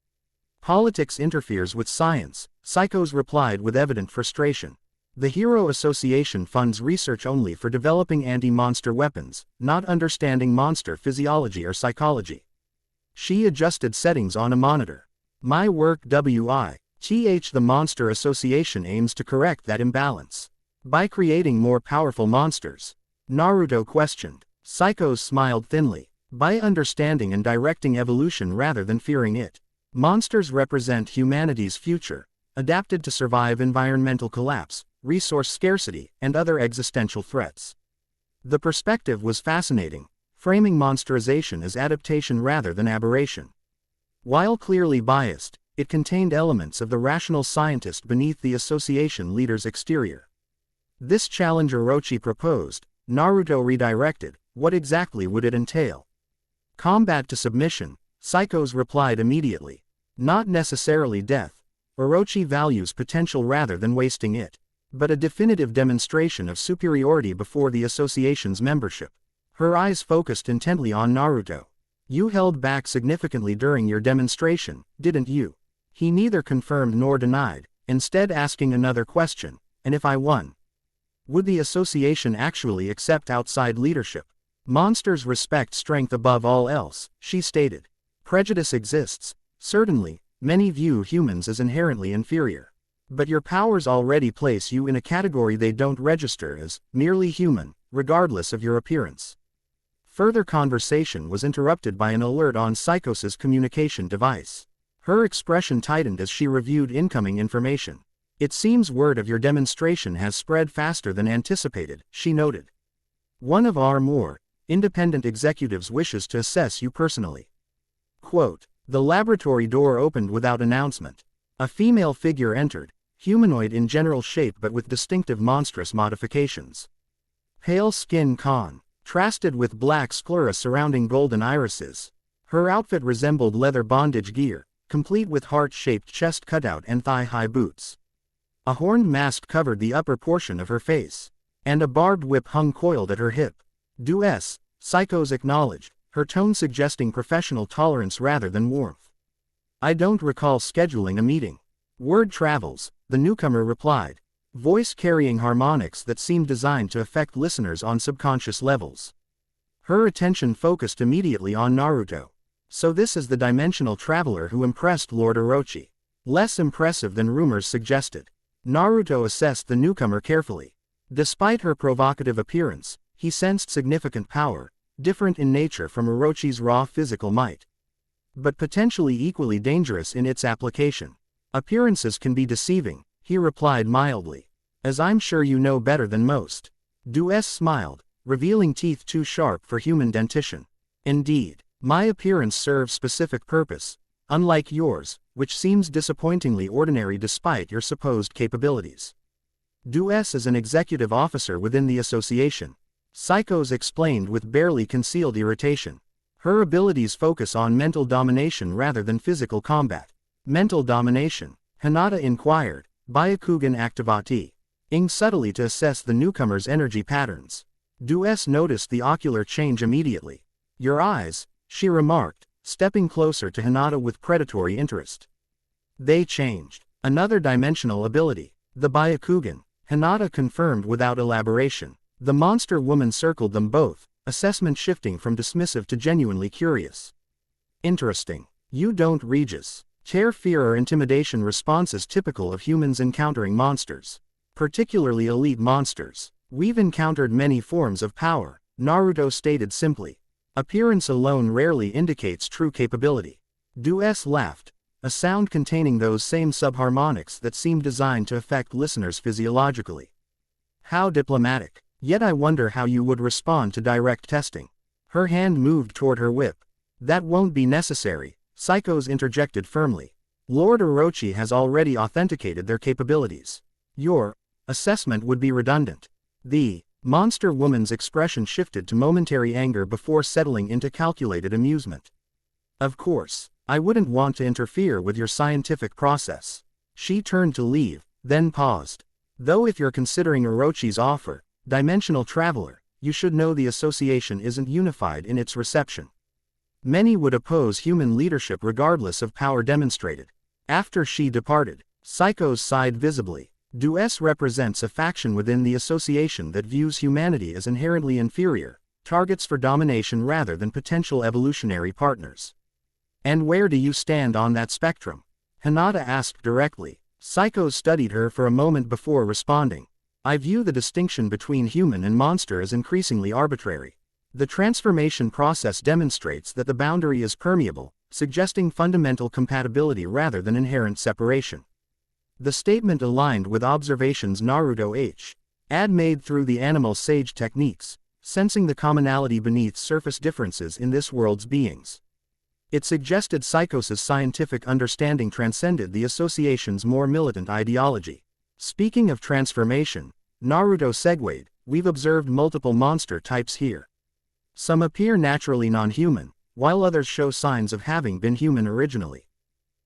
Politics interferes with science, Psykos replied with evident frustration. The Hero Association funds research only for developing anti-monster weapons, not understanding monster physiology or psychology. She adjusted settings on a monitor. My work the Monster Association aims to correct that imbalance. By creating more powerful monsters? Naruto questioned. Psykos smiled thinly. By understanding and directing evolution rather than fearing it. Monsters represent humanity's future, adapted to survive environmental collapse, resource scarcity, and other existential threats. The perspective was fascinating, framing monsterization as adaptation rather than aberration. While clearly biased, it contained elements of the rational scientist beneath the association leader's exterior. This challenge Orochi proposed, Naruto redirected. What exactly would it entail? Combat to submission, Psykos replied immediately. Not necessarily death. Orochi values potential rather than wasting it. But a definitive demonstration of superiority before the association's membership. Her eyes focused intently on Naruto. You held back significantly during your demonstration, didn't you? He neither confirmed nor denied, instead asking another question, and if I won? Would the association actually accept outside leadership? Monsters respect strength above all else, she stated. Prejudice exists. Certainly, many view humans as inherently inferior. But your powers already place you in a category they don't register as, merely human, regardless of your appearance. Further conversation was interrupted by an alert on Psykos' communication device. Her expression tightened as she reviewed incoming information. It seems word of your demonstration has spread faster than anticipated, she noted. One of our more independent executives wishes to assess you personally. Quote, the laboratory door opened without announcement. A female figure entered, humanoid in general shape but with distinctive monstrous modifications. Pale skin contrasted with black sclera surrounding golden irises. Her outfit resembled leather bondage gear, complete with heart-shaped chest cutout and thigh-high boots. A horned mask covered the upper portion of her face, and a barbed whip hung coiled at her hip. Psykos acknowledged, her tone suggesting professional tolerance rather than warmth. I don't recall scheduling a meeting. Word travels, the newcomer replied, voice carrying harmonics that seemed designed to affect listeners on subconscious levels. Her attention focused immediately on Naruto. So this is the dimensional traveler who impressed Lord Orochi. Less impressive than rumors suggested. Naruto assessed the newcomer carefully. Despite her provocative appearance, he sensed significant power, different in nature from Orochi's raw physical might. But potentially equally dangerous in its application. Appearances can be deceiving, he replied mildly. As I'm sure you know better than most. Smiled, revealing teeth too sharp for human dentition. Indeed, my appearance serves specific purpose, unlike yours, which seems disappointingly ordinary despite your supposed capabilities. is an executive officer within the association. Psykos explained with barely concealed irritation. Her abilities focus on mental domination rather than physical combat. Mental domination? Hinata inquired, Byakugan activati. Subtly to assess the newcomer's energy patterns. Noticed the ocular change immediately. Your eyes, she remarked, stepping closer to Hinata with predatory interest. They changed. Another dimensional ability. The Byakugan, Hinata confirmed without elaboration. The monster woman circled them both, assessment shifting from dismissive to genuinely curious. Interesting. You don't Regis. Terror, fear, or intimidation responses typical of humans encountering monsters. Particularly elite monsters. We've encountered many forms of power, Naruto stated simply. Appearance alone rarely indicates true capability. Dues laughed, a sound containing those same subharmonics that seem designed to affect listeners physiologically. How diplomatic. Yet I wonder how you would respond to direct testing. Her hand moved toward her whip. That won't be necessary, Psykos interjected firmly. Lord Orochi has already authenticated their capabilities. Your assessment would be redundant. The monster woman's expression shifted to momentary anger before settling into calculated amusement. Of course, I wouldn't want to interfere with your scientific process. She turned to leave, then paused. Though if you're considering Orochi's offer, dimensional traveler, you should know the association isn't unified in its reception. Many would oppose human leadership regardless of power demonstrated. After she departed, Psykos sighed visibly. Dues represents a faction within the association that views humanity as inherently inferior, targets for domination rather than potential evolutionary partners. And where do you stand on that spectrum? Hinata asked directly. Psykos studied her for a moment before responding. I view the distinction between human and monster as increasingly arbitrary. The transformation process demonstrates that the boundary is permeable, suggesting fundamental compatibility rather than inherent separation. The statement aligned with observations Naruto had made through the animal sage techniques, sensing the commonality beneath surface differences in this world's beings. It suggested Psykos' scientific understanding transcended the association's more militant ideology. Speaking of transformation, Naruto segued, we've observed multiple monster types here. Some appear naturally non-human, while others show signs of having been human originally.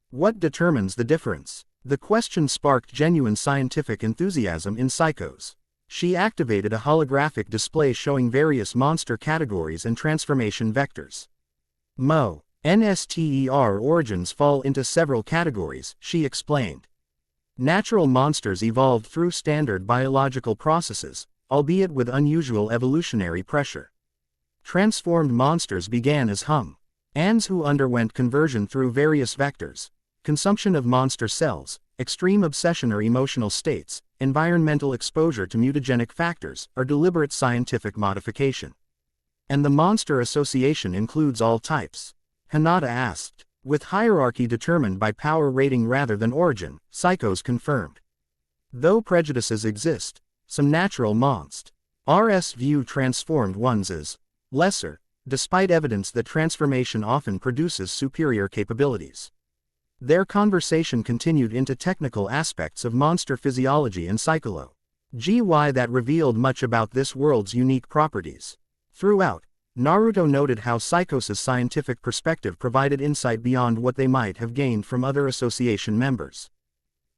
What determines the difference? The question sparked genuine scientific enthusiasm in Psykos. She activated a holographic display showing various monster categories and transformation vectors. NSTER origins fall into several categories, she explained. Natural monsters evolved through standard biological processes, albeit with unusual evolutionary pressure. Transformed monsters began as Ans who underwent conversion through various vectors, consumption of monster cells, extreme obsession or emotional states, environmental exposure to mutagenic factors, or deliberate scientific modification. And the monster association includes all types? Hinata asked. With hierarchy determined by power rating rather than origin, Psykos confirmed. Though prejudices exist, some natural monsters view transformed ones as lesser, despite evidence that transformation often produces superior capabilities. Their conversation continued into technical aspects of monster physiology and psychology that revealed much about this world's unique properties. Throughout, Naruto noted how Psykos' scientific perspective provided insight beyond what they might have gained from other association members.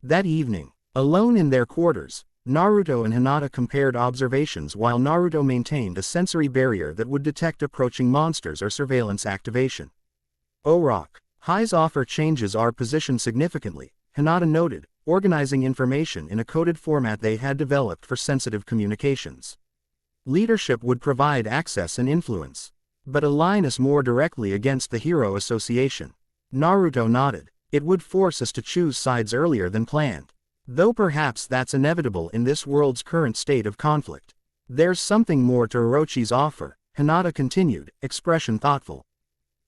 That evening, alone in their quarters, Naruto and Hinata compared observations while Naruto maintained a sensory barrier that would detect approaching monsters or surveillance activation. High's offer changes our position significantly, Hinata noted, organizing information in a coded format they had developed for sensitive communications. Leadership would provide access and influence, but align us more directly against the hero association. Naruto nodded. It would force us to choose sides earlier than planned. Though perhaps that's inevitable in this world's current state of conflict. There's something more to Orochi's offer, Hinata continued, expression thoughtful.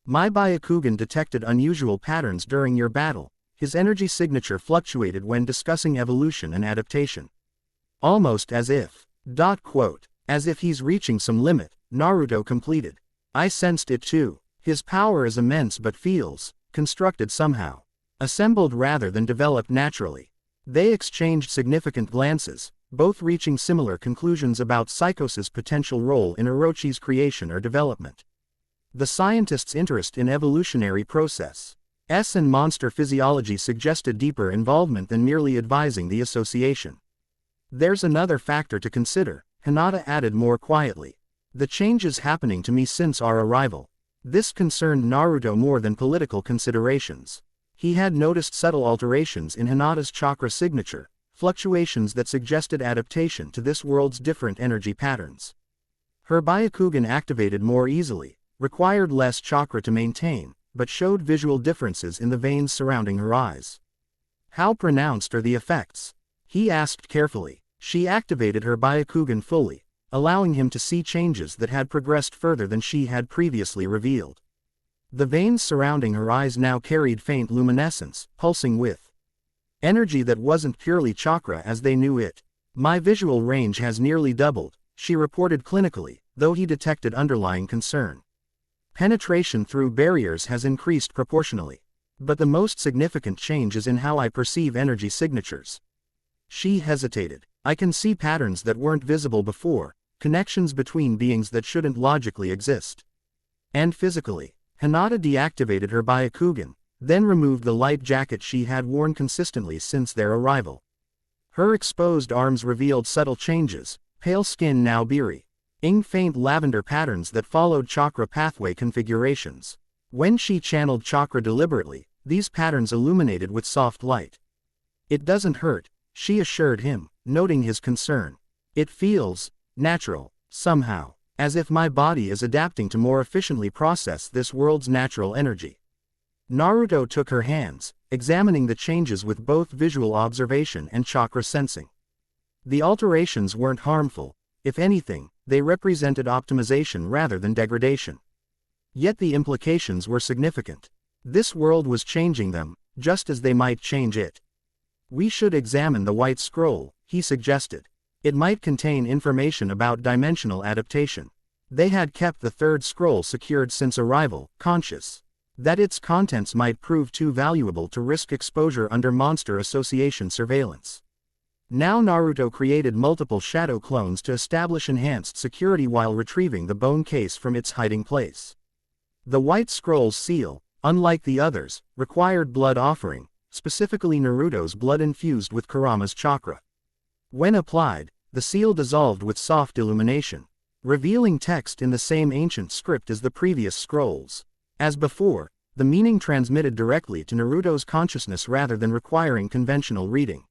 My Byakugan detected unusual patterns during your battle. His energy signature fluctuated when discussing evolution and adaptation. Almost as if. As if he's reaching some limit, Naruto completed. I sensed it too. His power is immense but feels constructed somehow. Assembled rather than developed naturally. They exchanged significant glances, both reaching similar conclusions about Psykos' potential role in Orochi's creation or development. The scientist's interest in evolutionary process and monster physiology suggested deeper involvement than merely advising the association. There's another factor to consider, Hinata added more quietly. The changes happening to me since our arrival. This concerned Naruto more than political considerations. He had noticed subtle alterations in Hinata's chakra signature, fluctuations that suggested adaptation to this world's different energy patterns. Her Byakugan activated more easily, required less chakra to maintain, but showed visual differences in the veins surrounding her eyes. How pronounced are the effects? He asked carefully. She activated her Byakugan fully, allowing him to see changes that had progressed further than she had previously revealed. The veins surrounding her eyes now carried faint luminescence, pulsing with energy that wasn't purely chakra as they knew it. My visual range has nearly doubled, she reported clinically, though he detected underlying concern. Penetration through barriers has increased proportionally. But the most significant change is in how I perceive energy signatures. She hesitated. I can see patterns that weren't visible before, connections between beings that shouldn't logically exist. And physically, Hinata deactivated her Byakugan, then removed the light jacket she had worn consistently since their arrival. Her exposed arms revealed subtle changes, pale skin now beery, faint lavender patterns that followed chakra pathway configurations. When she channeled chakra deliberately, these patterns illuminated with soft light. It doesn't hurt, she assured him, noting his concern. It feels natural, somehow, as if my body is adapting to more efficiently process this world's natural energy. Naruto took her hands, examining the changes with both visual observation and chakra sensing. The alterations weren't harmful. If anything, they represented optimization rather than degradation. Yet the implications were significant. This world was changing them, just as they might change it. We should examine the white scroll, he suggested. It might contain information about dimensional adaptation. They had kept the third scroll secured since arrival, conscious that its contents might prove too valuable to risk exposure under Monster Association surveillance. Now Naruto created multiple shadow clones to establish enhanced security while retrieving the bone case from its hiding place. The White Scroll's seal, unlike the others, required blood offering, specifically Naruto's blood infused with Kurama's chakra. When applied, the seal dissolved with soft illumination, revealing text in the same ancient script as the previous scrolls. As before, the meaning transmitted directly to Naruto's consciousness rather than requiring conventional reading.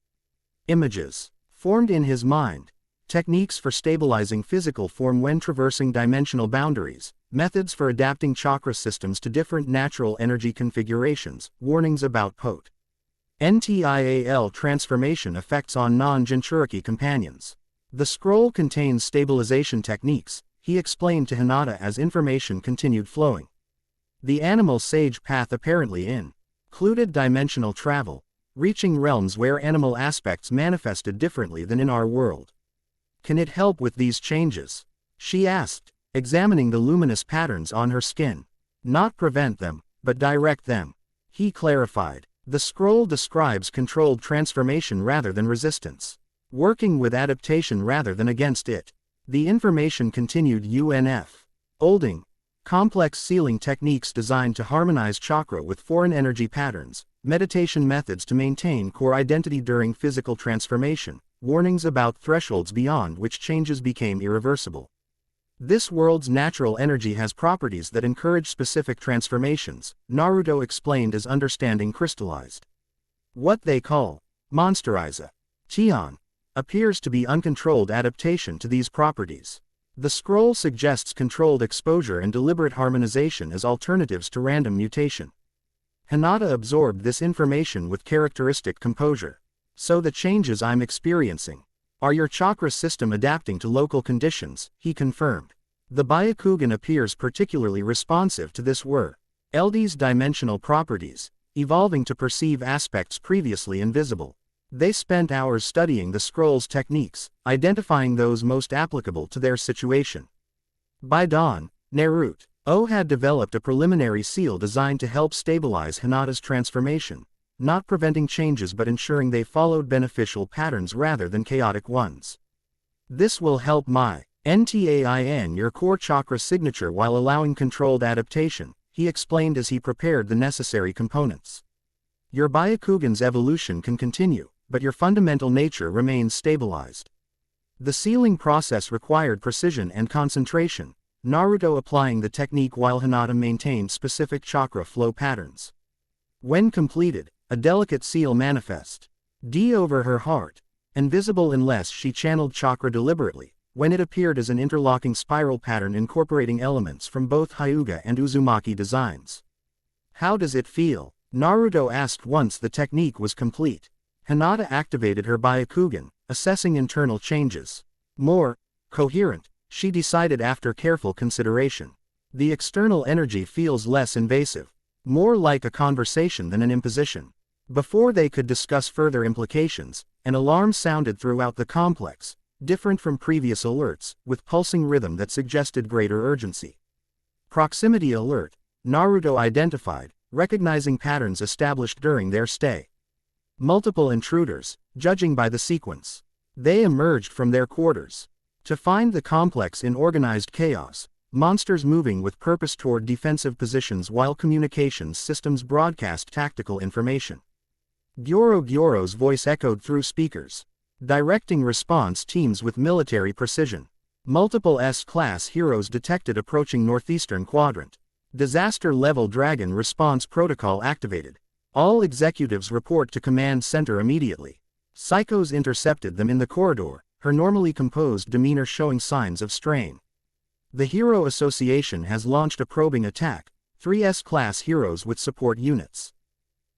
Images formed in his mind, techniques for stabilizing physical form when traversing dimensional boundaries, methods for adapting chakra systems to different natural energy configurations, warnings about NTIAL transformation effects on non-Jinchuriki companions. The scroll contains stabilization techniques, he explained to Hinata as information continued flowing. The animal sage path apparently included dimensional travel, reaching realms where animal aspects manifested differently than in our world. Can it help with these changes? She asked, examining the luminous patterns on her skin. Not prevent them, but direct them. He clarified. The scroll describes controlled transformation rather than resistance. Working with adaptation rather than against it. The information continued Olding. Complex sealing techniques designed to harmonize chakra with foreign energy patterns, meditation methods to maintain core identity during physical transformation, warnings about thresholds beyond which changes became irreversible. This world's natural energy has properties that encourage specific transformations, Naruto explained as understanding crystallized. What they call Monsteriza appears to be uncontrolled adaptation to these properties. The scroll suggests controlled exposure and deliberate harmonization as alternatives to random mutation. Hinata absorbed this information with characteristic composure. So the changes I'm experiencing are your chakra system adapting to local conditions, he confirmed. The Byakugan appears particularly responsive to this LD's dimensional properties, evolving to perceive aspects previously invisible. They spent hours studying the scroll's techniques, identifying those most applicable to their situation. By dawn, Naruto had developed a preliminary seal designed to help stabilize Hinata's transformation, not preventing changes but ensuring they followed beneficial patterns rather than chaotic ones. This will help my NTAIN your core chakra signature while allowing controlled adaptation, he explained as he prepared the necessary components. Your Byakugan's evolution can continue, but your fundamental nature remains stabilized. The sealing process required precision and concentration, Naruto applying the technique while Hinata maintained specific chakra flow patterns. When completed, a delicate seal manifested over her heart, invisible unless she channeled chakra deliberately, when it appeared as an interlocking spiral pattern incorporating elements from both Hyuga and Uzumaki designs. How does it feel? Naruto asked once the technique was complete. Hinata activated her Byakugan, assessing internal changes. More coherent, she decided after careful consideration. The external energy feels less invasive. More like a conversation than an imposition. Before they could discuss further implications, an alarm sounded throughout the complex, different from previous alerts, with pulsing rhythm that suggested greater urgency. Proximity alert, Naruto identified, recognizing patterns established during their stay. Multiple intruders, judging by the sequence. They emerged from their quarters to find the complex in organized chaos, monsters moving with purpose toward defensive positions while communications systems broadcast tactical information. Gyoro's voice echoed through speakers, directing response teams with military precision. Multiple S-class heroes detected approaching northeastern quadrant. Disaster-level dragon response protocol activated. All executives report to command center immediately. Psykos intercepted them in the corridor, her normally composed demeanor showing signs of strain. The Hero Association has launched a probing attack, 3 S-class heroes with support units.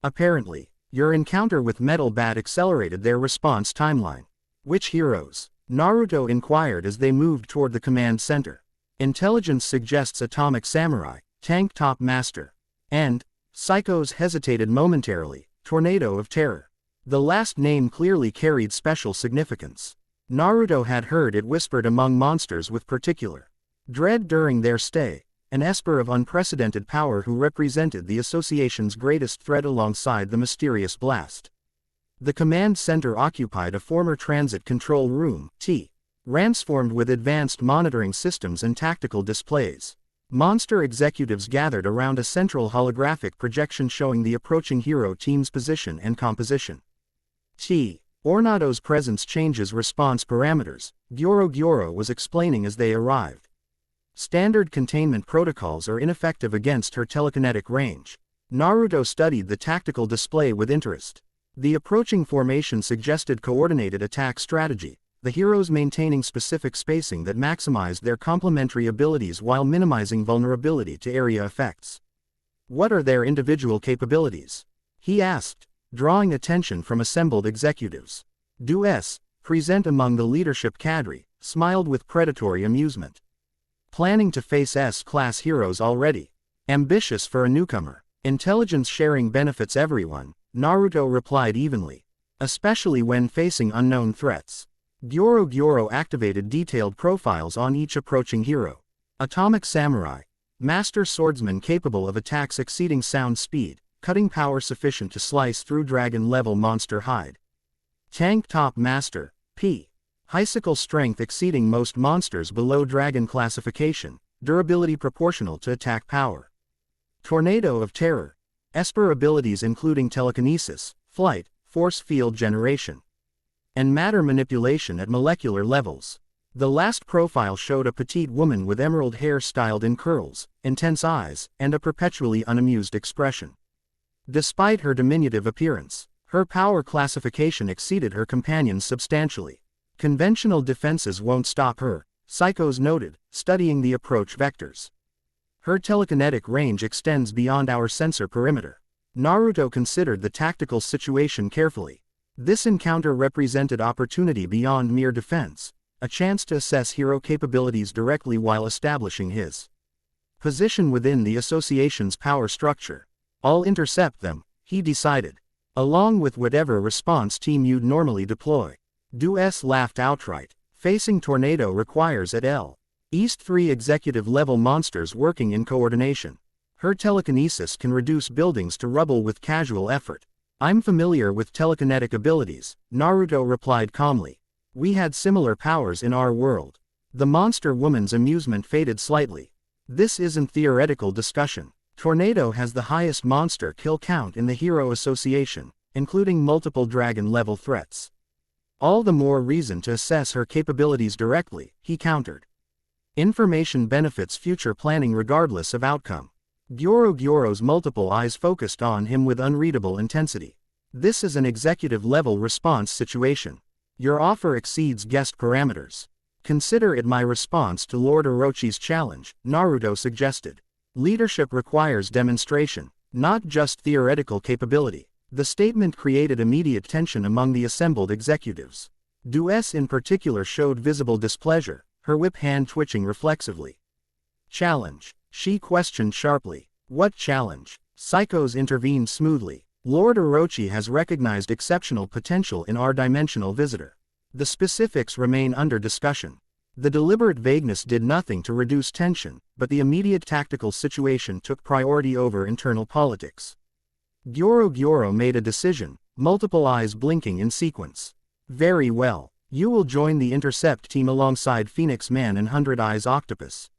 Apparently, your encounter with Metal Bat accelerated their response timeline. Which heroes? Naruto inquired as they moved toward the command center. Intelligence suggests Atomic Samurai, Tank Top Master, and Psykos hesitated momentarily, Tornado of Terror. The last name clearly carried special significance. Naruto had heard it whispered among monsters with particular dread during their stay, an esper of unprecedented power who represented the association's greatest threat alongside the mysterious blast. The command center occupied a former transit control room, transformed with advanced monitoring systems and tactical displays. Monster executives gathered around a central holographic projection showing the approaching hero team's position and composition. Ornado's presence changes response parameters, Gyoro was explaining as they arrived. Standard containment protocols are ineffective against her telekinetic range. Naruto studied the tactical display with interest. The approaching formation suggested coordinated attack strategy, the heroes maintaining specific spacing that maximized their complementary abilities while minimizing vulnerability to area effects. What are their individual capabilities? He asked, drawing attention from assembled executives. Present among the leadership cadre, smiled with predatory amusement. Planning to face S-class heroes already. Ambitious for a newcomer. Intelligence sharing benefits everyone, Naruto replied evenly. Especially when facing unknown threats. Gyoro activated detailed profiles on each approaching hero. Atomic Samurai. Master swordsman capable of attacks exceeding sound speed, cutting power sufficient to slice through dragon-level monster hide. Tank Top Master, Icicle strength exceeding most monsters below dragon classification, durability proportional to attack power. Tornado of Terror. Esper abilities including telekinesis, flight, force field generation, and matter manipulation at molecular levels. The last profile showed a petite woman with emerald hair styled in curls, intense eyes, and a perpetually unamused expression. Despite her diminutive appearance, her power classification exceeded her companions substantially. Conventional defenses won't stop her, Psykos noted, studying the approach vectors. Her telekinetic range extends beyond our sensor perimeter. Naruto considered the tactical situation carefully. This encounter represented opportunity beyond mere defense, a chance to assess hero capabilities directly while establishing his position within the association's power structure. I'll intercept them, he decided. Along with whatever response team you'd normally deploy. Laughed outright. Facing Tornado requires at least 3 executive-level monsters working in coordination. Her telekinesis can reduce buildings to rubble with casual effort. I'm familiar with telekinetic abilities, Naruto replied calmly. We had similar powers in our world. The monster woman's amusement faded slightly. This isn't theoretical discussion. Tornado has the highest monster kill count in the Hero Association, including multiple dragon-level threats. All the more reason to assess her capabilities directly, he countered. Information benefits future planning regardless of outcome. Gyoro's multiple eyes focused on him with unreadable intensity. This is an executive-level response situation. Your offer exceeds guest parameters. Consider it my response to Lord Orochi's challenge, Naruto suggested. Leadership requires demonstration, not just theoretical capability. The statement created immediate tension among the assembled executives. Duess in particular showed visible displeasure, her whip hand twitching reflexively. Challenge, she questioned sharply. What challenge? Psykos intervened smoothly. Lord Orochi has recognized exceptional potential in our dimensional visitor. The specifics remain under discussion. The deliberate vagueness did nothing to reduce tension, but the immediate tactical situation took priority over internal politics. Gyoro made a decision, multiple eyes blinking in sequence. Very well. You will join the intercept team alongside Phoenix Man and Hundred Eyes Octopus.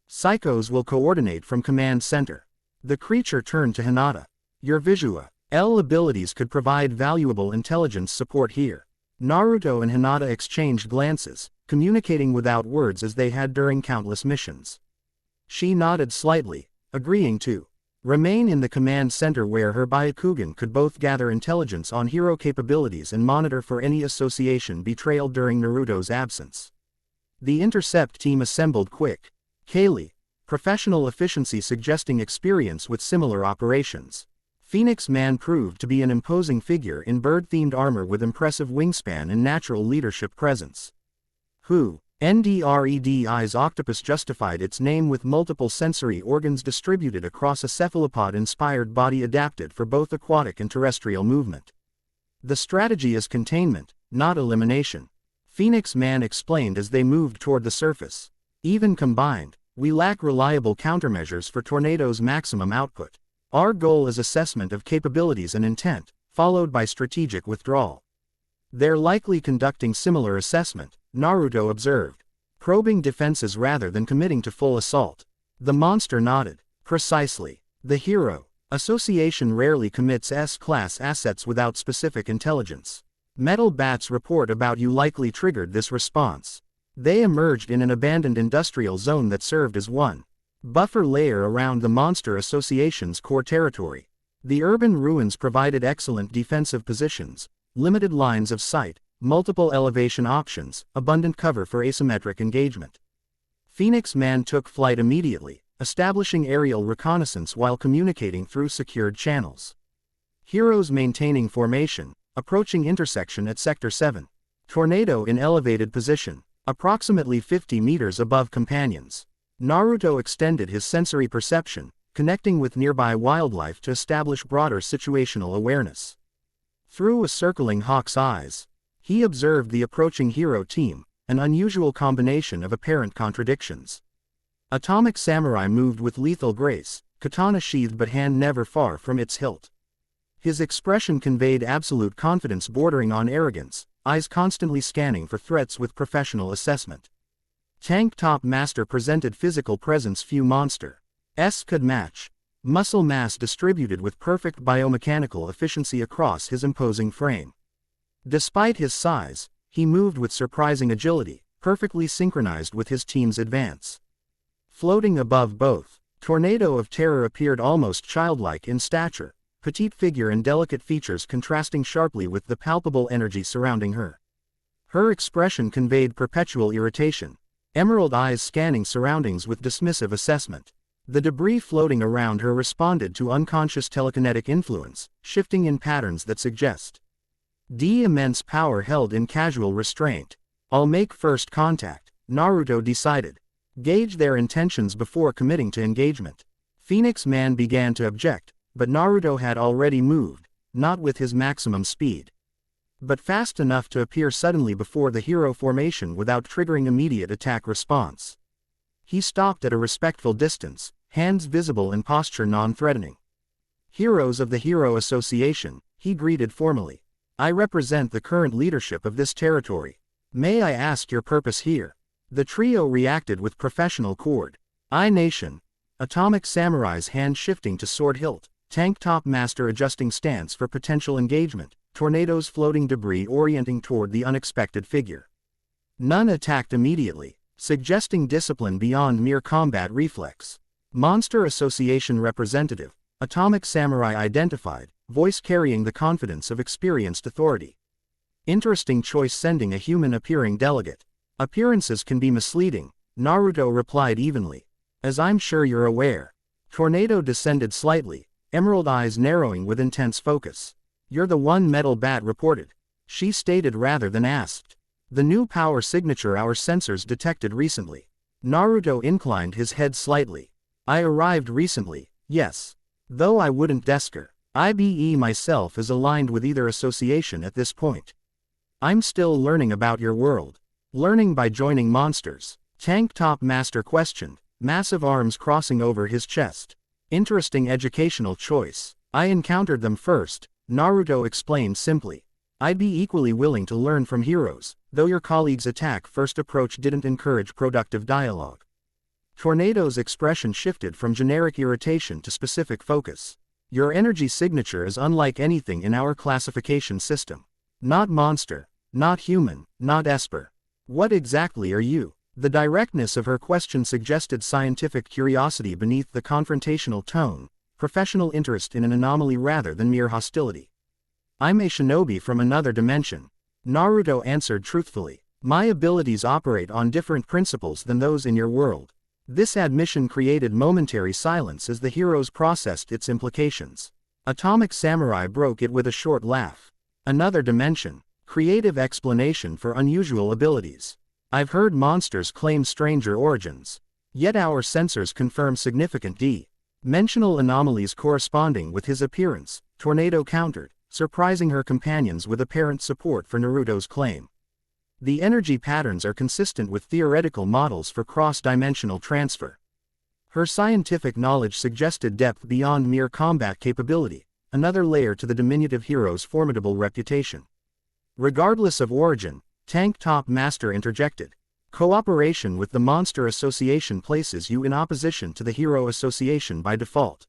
Psykos will coordinate from command center. The creature turned to Hinata. Your visual abilities could provide valuable intelligence support here. Naruto and Hinata exchanged glances, communicating without words as they had during countless missions. She nodded slightly, agreeing to remain in the command center where her Byakugan could both gather intelligence on hero capabilities and monitor for any association betrayal during Naruto's absence. The intercept team assembled quick. Kaylee, professional efficiency suggesting experience with similar operations. Phoenix Man proved to be an imposing figure in bird-themed armor with impressive wingspan and natural leadership presence. Eyes Octopus justified its name with multiple sensory organs distributed across a cephalopod-inspired body adapted for both aquatic and terrestrial movement. The strategy is containment, not elimination. Phoenix Man explained as they moved toward the surface. Even combined, we lack reliable countermeasures for Tornado's maximum output. Our goal is assessment of capabilities and intent, followed by strategic withdrawal. They're likely conducting similar assessment, Naruto observed. Probing defenses rather than committing to full assault. The monster nodded. Precisely. The Hero Association rarely commits S-class assets without specific intelligence. Metal Bat's report about you likely triggered this response. They emerged in an abandoned industrial zone that served as one buffer layer around the Monster Association's core territory. The urban ruins provided excellent defensive positions, limited lines of sight, multiple elevation options, abundant cover for asymmetric engagement. Phoenix Man took flight immediately, establishing aerial reconnaissance while communicating through secured channels. Heroes maintaining formation, approaching intersection at Sector 7. Tornado in elevated position, approximately 50 meters above companions. Naruto extended his sensory perception, connecting with nearby wildlife to establish broader situational awareness. Through a circling hawk's eyes, he observed the approaching hero team, an unusual combination of apparent contradictions. Atomic Samurai moved with lethal grace, katana sheathed but hand never far from its hilt. His expression conveyed absolute confidence bordering on arrogance, eyes constantly scanning for threats with professional assessment. Tank Top Master presented physical presence few monsters could match. Muscle mass distributed with perfect biomechanical efficiency across his imposing frame. Despite his size, he moved with surprising agility, perfectly synchronized with his team's advance. Floating above both, Tornado of Terror appeared almost childlike in stature, petite figure and delicate features contrasting sharply with the palpable energy surrounding her. Her expression conveyed perpetual irritation, emerald eyes scanning surroundings with dismissive assessment. The debris floating around her responded to unconscious telekinetic influence, shifting in patterns that suggest immense power held in casual restraint. I'll make first contact, Naruto decided. Gauge their intentions before committing to engagement. Phoenix Man began to object, but Naruto had already moved, not with his maximum speed, but fast enough to appear suddenly before the hero formation without triggering immediate attack response. He stopped at a respectful distance, hands visible and posture non-threatening. Heroes of the Hero Association, he greeted formally. I represent the current leadership of this territory. May I ask your purpose here? The trio reacted with professional accord. Nation. Atomic Samurai's hand shifting to sword hilt, Tank Top Master adjusting stance for potential engagement, Tornado's floating debris orienting toward the unexpected figure. None attacked immediately, suggesting discipline beyond mere combat reflex. Monster Association representative, Atomic Samurai identified, voice carrying the confidence of experienced authority. Interesting choice sending a human-appearing delegate. Appearances can be misleading, Naruto replied evenly. As I'm sure you're aware. Tornado descended slightly, emerald eyes narrowing with intense focus. You're the one metal bat reported. She stated rather than asked. The new power signature our sensors detected recently. Naruto inclined his head slightly. I arrived recently, yes. Though I wouldn't desker. IBE myself is aligned with either association at this point. I'm still learning about your world. Learning by joining monsters. Tank Top Master questioned, massive arms crossing over his chest. Interesting educational choice. I encountered them first, Naruto explained simply. I'd be equally willing to learn from heroes, though your colleague's attack-first approach didn't encourage productive dialogue. Tornado's expression shifted from generic irritation to specific focus. Your energy signature is unlike anything in our classification system. Not monster, not human, not esper. What exactly are you? The directness of her question suggested scientific curiosity beneath the confrontational tone, professional interest in an anomaly rather than mere hostility. I'm a shinobi from another dimension. Naruto answered truthfully. My abilities operate on different principles than those in your world. This admission created momentary silence as the heroes processed its implications. Atomic Samurai broke it with a short laugh. Another dimension. Creative explanation for unusual abilities. I've heard monsters claim stranger origins. Yet our sensors confirm significant dimensional anomalies corresponding with his appearance, Tornado countered, surprising her companions with apparent support for Naruto's claim. The energy patterns are consistent with theoretical models for cross-dimensional transfer. Her scientific knowledge suggested depth beyond mere combat capability, another layer to the diminutive hero's formidable reputation. Regardless of origin, Tank Top Master interjected. Cooperation with the Monster Association places you in opposition to the Hero Association by default.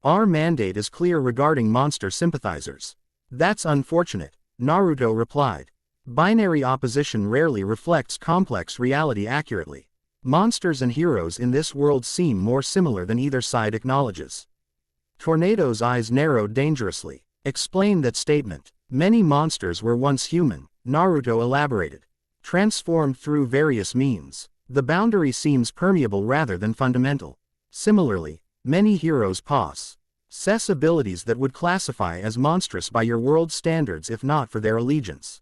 Our mandate is clear regarding monster sympathizers. That's unfortunate, Naruto replied. Binary opposition rarely reflects complex reality accurately. Monsters and heroes in this world seem more similar than either side acknowledges. Tornado's eyes narrowed dangerously. Explain that statement. Many monsters were once human, Naruto elaborated. Transformed through various means. The boundary seems permeable rather than fundamental. Similarly, many heroes possess abilities that would classify as monstrous by your world's standards if not for their allegiance.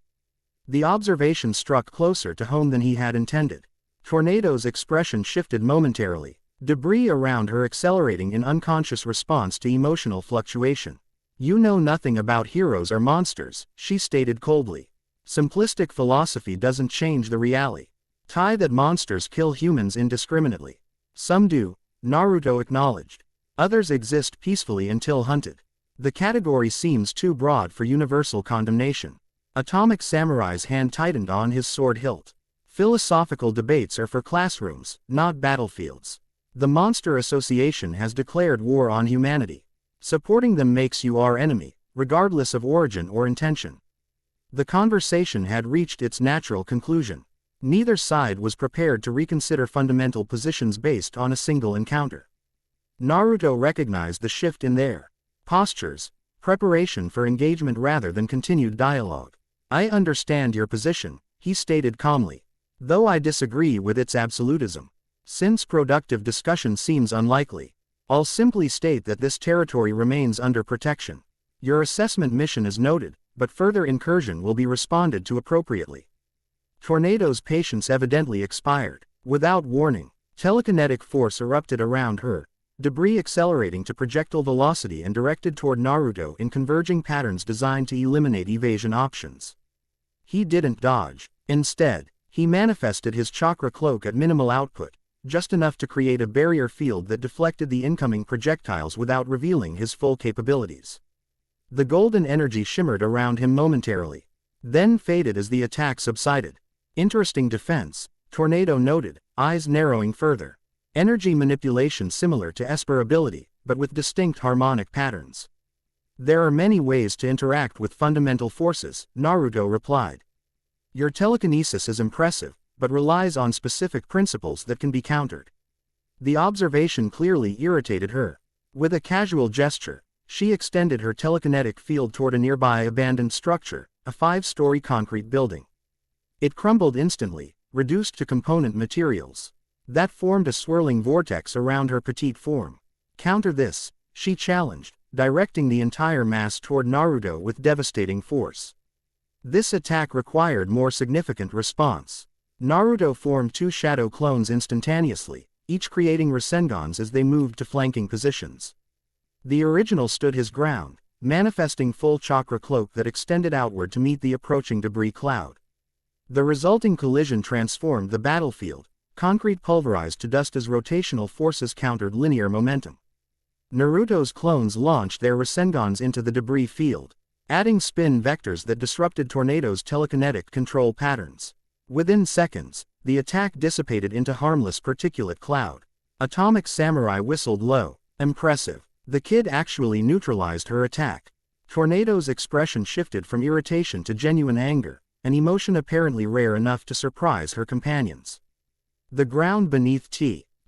The observation struck closer to home than he had intended. Tornado's expression shifted momentarily, debris around her accelerating in unconscious response to emotional fluctuation. You know nothing about heroes or monsters, she stated coldly. Simplistic philosophy doesn't change the reality. That monsters kill humans indiscriminately. Some do, Naruto acknowledged. Others exist peacefully until hunted. The category seems too broad for universal condemnation. Atomic Samurai's hand tightened on his sword hilt. Philosophical debates are for classrooms, not battlefields. The Monster Association has declared war on humanity. Supporting them makes you our enemy, regardless of origin or intention. The conversation had reached its natural conclusion. Neither side was prepared to reconsider fundamental positions based on a single encounter. Naruto recognized the shift in their postures, preparation for engagement rather than continued dialogue. I understand your position, he stated calmly, though I disagree with its absolutism. Since productive discussion seems unlikely, I'll simply state that this territory remains under protection. Your assessment mission is noted, but further incursion will be responded to appropriately. Tornado's patience evidently expired. Without warning, telekinetic force erupted around her, debris accelerating to projectile velocity and directed toward Naruto in converging patterns designed to eliminate evasion options. He didn't dodge. Instead, he manifested his chakra cloak at minimal output, just enough to create a barrier field that deflected the incoming projectiles without revealing his full capabilities. The golden energy shimmered around him momentarily, then faded as the attack subsided. Interesting defense, Tornado noted, eyes narrowing further. Energy manipulation similar to Esper ability, but with distinct harmonic patterns. There are many ways to interact with fundamental forces, Naruto replied. Your telekinesis is impressive, but relies on specific principles that can be countered. The observation clearly irritated her. With a casual gesture, she extended her telekinetic field toward a nearby abandoned structure, a 5-story concrete building. It crumbled instantly, reduced to component materials. That formed a swirling vortex around her petite form. Counter this, she challenged, directing the entire mass toward Naruto with devastating force. This attack required more significant response. Naruto formed two shadow clones instantaneously, each creating Rasengans as they moved to flanking positions. The original stood his ground, manifesting full chakra cloak that extended outward to meet the approaching debris cloud. The resulting collision transformed the battlefield, concrete pulverized to dust as rotational forces countered linear momentum. Naruto's clones launched their Rasengans into the debris field, adding spin vectors that disrupted Tornado's telekinetic control patterns. Within seconds, the attack dissipated into harmless particulate cloud. Atomic Samurai whistled low. Impressive. The kid actually neutralized her attack. Tornado's expression shifted from irritation to genuine anger, an emotion apparently rare enough to surprise her companions. The ground beneath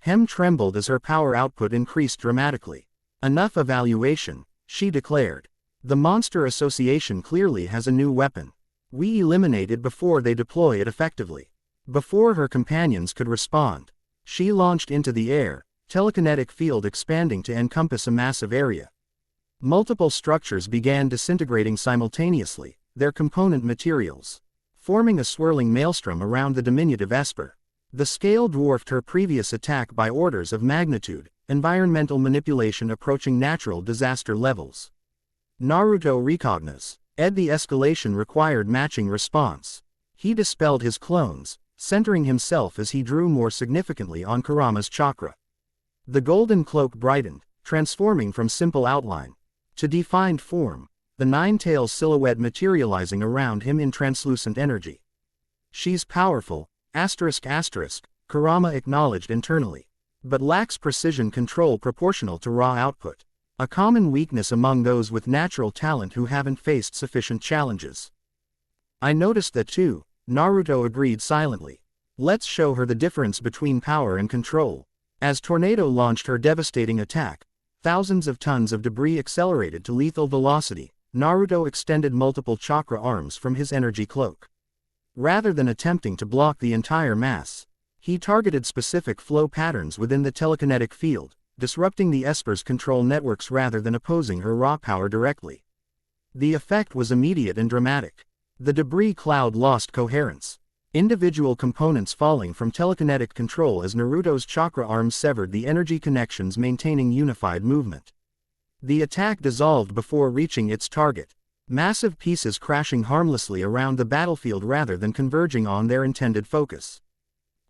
Hem trembled as her power output increased dramatically. Enough evaluation, she declared. The Monster Association clearly has a new weapon. We eliminate it before they deploy it effectively. Before her companions could respond, she launched into the air, telekinetic field expanding to encompass a massive area. Multiple structures began disintegrating simultaneously, their component materials forming a swirling maelstrom around the diminutive Esper. The scale dwarfed her previous attack by orders of magnitude, environmental manipulation approaching natural disaster levels. Naruto recognized the escalation required matching response. He dispelled his clones, centering himself as he drew more significantly on Kurama's chakra. The golden cloak brightened, transforming from simple outline to defined form, the nine-tail silhouette materializing around him in translucent energy. She's powerful, Kurama acknowledged internally, but lacks precision control proportional to raw output. A common weakness among those with natural talent who haven't faced sufficient challenges. I noticed that too, Naruto agreed silently. Let's show her the difference between power and control. As Tornado launched her devastating attack, thousands of tons of debris accelerated to lethal velocity. Naruto extended multiple chakra arms from his energy cloak. Rather than attempting to block the entire mass, he targeted specific flow patterns within the telekinetic field, disrupting the Esper's control networks rather than opposing her raw power directly. The effect was immediate and dramatic. The debris cloud lost coherence, individual components falling from telekinetic control as Naruto's chakra arms severed the energy connections maintaining unified movement. The attack dissolved before reaching its target, massive pieces crashing harmlessly around the battlefield rather than converging on their intended focus.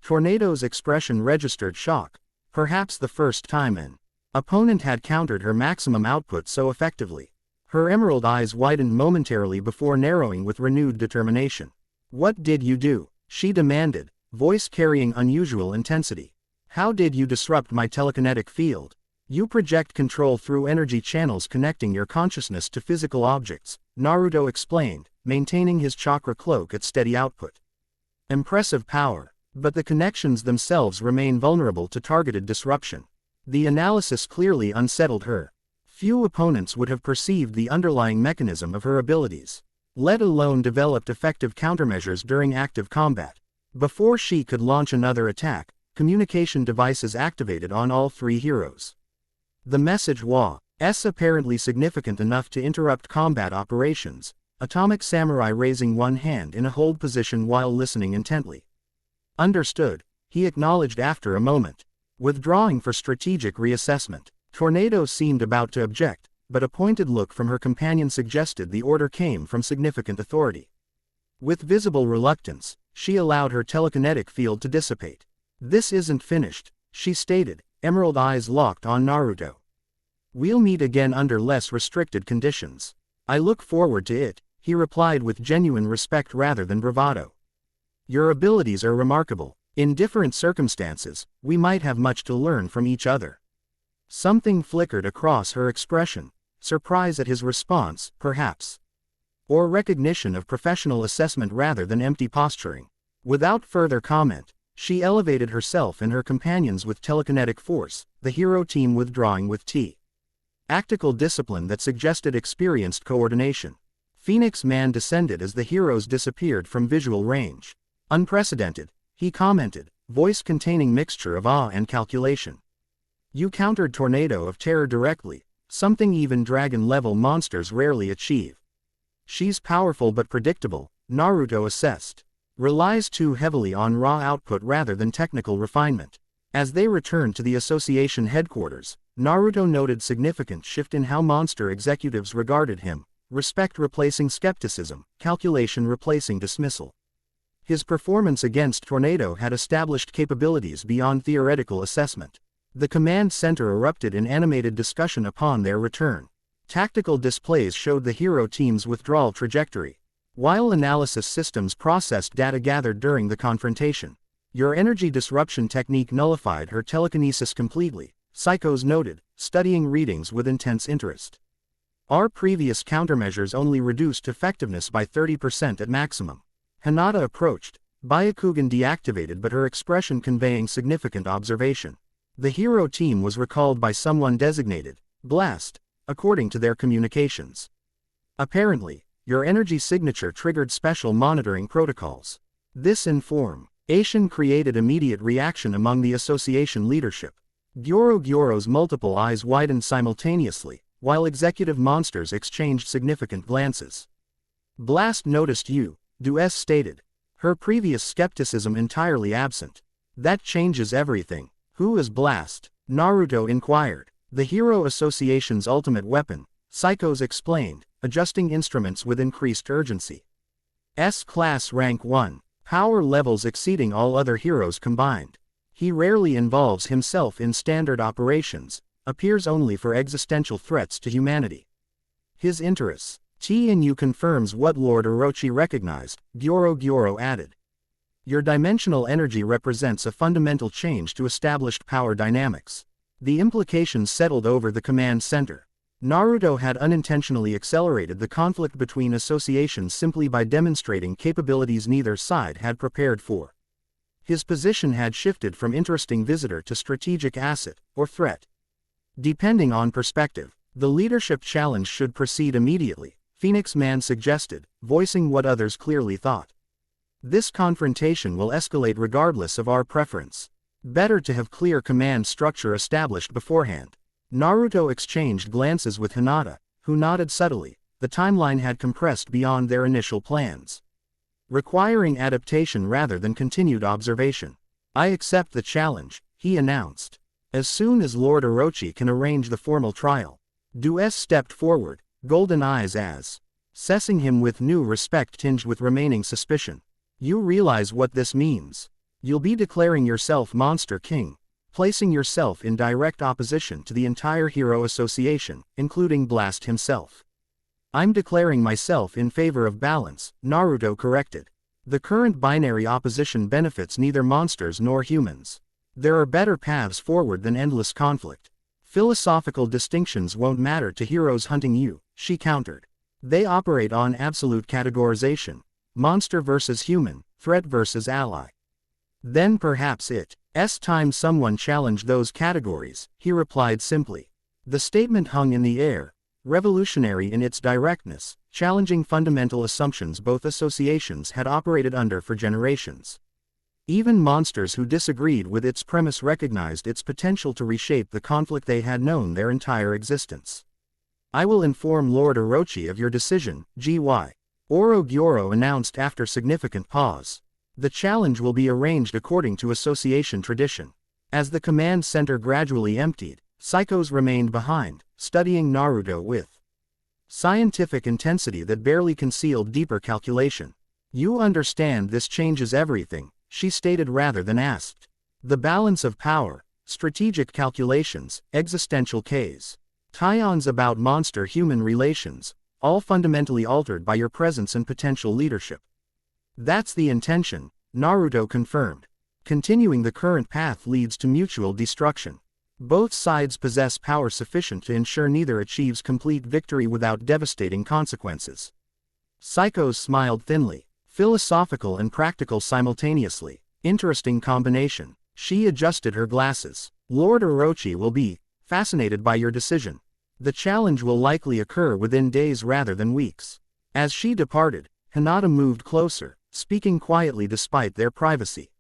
Tornado's expression registered shock, perhaps the first time an opponent had countered her maximum output so effectively. Her emerald eyes widened momentarily before narrowing with renewed determination. What did you do? She demanded, voice carrying unusual intensity. How did you disrupt my telekinetic field? You project control through energy channels connecting your consciousness to physical objects, Naruto explained, maintaining his chakra cloak at steady output. Impressive power, but the connections themselves remain vulnerable to targeted disruption. The analysis clearly unsettled her. Few opponents would have perceived the underlying mechanism of her abilities, let alone developed effective countermeasures during active combat. Before she could launch another attack, communication devices activated on all three heroes. The message was apparently significant enough to interrupt combat operations, Atomic Samurai raising one hand in a hold position while listening intently. Understood, he acknowledged after a moment. Withdrawing for strategic reassessment. Tornado seemed about to object, but a pointed look from her companion suggested the order came from significant authority. With visible reluctance, she allowed her telekinetic field to dissipate. This isn't finished, she stated, emerald eyes locked on Naruto. We'll meet again under less restricted conditions. I look forward to it, he replied with genuine respect rather than bravado. Your abilities are remarkable. In different circumstances, we might have much to learn from each other. Something flickered across her expression, surprise at his response, perhaps. Or recognition of professional assessment rather than empty posturing. Without further comment, she elevated herself and her companions with telekinetic force, the hero team withdrawing with tactical discipline that suggested experienced coordination. Phoenix Man descended as the heroes disappeared from visual range. Unprecedented, he commented, voice containing mixture of awe and calculation. You countered Tornado of Terror directly, something even dragon-level monsters rarely achieve. She's powerful but predictable, Naruto assessed. Relies too heavily on raw output rather than technical refinement. As they returned to the association headquarters, Naruto noted significant shift in how monster executives regarded him, respect replacing skepticism, calculation replacing dismissal. His performance against Tornado had established capabilities beyond theoretical assessment. The command center erupted in animated discussion upon their return. Tactical displays showed the hero team's withdrawal trajectory, while analysis systems processed data gathered during the confrontation. Your energy disruption technique nullified her telekinesis completely, Psykos noted, studying readings with intense interest. Our previous countermeasures only reduced effectiveness by 30% at maximum. Hinata approached, Byakugan deactivated but her expression conveying significant observation. The hero team was recalled by someone designated Blast, according to their communications. Apparently, your energy signature triggered special monitoring protocols. This information created immediate reaction among the association leadership. Gyoro's multiple eyes widened simultaneously, while executive monsters exchanged significant glances. Blast noticed you, Dues stated, her previous skepticism entirely absent. That changes everything. Who is Blast? Naruto inquired. The Hero Association's ultimate weapon, Psykos explained, adjusting instruments with increased urgency. S-Class Rank 1, power levels exceeding all other heroes combined. He rarely involves himself in standard operations, appears only for existential threats to humanity. His interests. TNU confirms what Lord Orochi recognized, Gyoro added. Your dimensional energy represents a fundamental change to established power dynamics. The implications settled over the command center. Naruto had unintentionally accelerated the conflict between associations simply by demonstrating capabilities neither side had prepared for. His position had shifted from interesting visitor to strategic asset, or threat. Depending on perspective, the leadership challenge should proceed immediately, Phoenix Man suggested, voicing what others clearly thought. This confrontation will escalate regardless of our preference. Better to have clear command structure established beforehand. Naruto exchanged glances with Hinata, who nodded subtly. The timeline had compressed beyond their initial plans, requiring adaptation rather than continued observation. I accept the challenge, he announced. As soon as Lord Orochi can arrange the formal trial. Dues stepped forward, golden eyes assessing him with new respect tinged with remaining suspicion. You realize what this means. You'll be declaring yourself Monster King, placing yourself in direct opposition to the entire Hero Association, including Blast himself. I'm declaring myself in favor of balance, Naruto corrected. The current binary opposition benefits neither monsters nor humans. There are better paths forward than endless conflict. Philosophical distinctions won't matter to heroes hunting you, she countered. They operate on absolute categorization. Monster versus human, threat versus ally. Then perhaps it's time someone challenged those categories, he replied simply. The statement hung in the air, revolutionary in its directness, challenging fundamental assumptions both associations had operated under for generations. Even monsters who disagreed with its premise recognized its potential to reshape the conflict they had known their entire existence. I will inform Lord Orochi of your decision, Gy. Gyoro announced after significant pause. The challenge will be arranged according to association tradition. As the command center gradually emptied, Psykos remained behind, studying Naruto with scientific intensity that barely concealed deeper calculation. You understand this changes everything, she stated rather than asked. The balance of power, strategic calculations, existential Ks. Tions about monster-human relations, all fundamentally altered by your presence and potential leadership. That's the intention, Naruto confirmed. Continuing the current path leads to mutual destruction. Both sides possess power sufficient to ensure neither achieves complete victory without devastating consequences. Psykos smiled thinly, philosophical and practical simultaneously. Interesting combination. She adjusted her glasses. Lord Orochi will be fascinated by your decision. The challenge will likely occur within days rather than weeks. As she departed, Hinata moved closer, speaking quietly despite their privacy.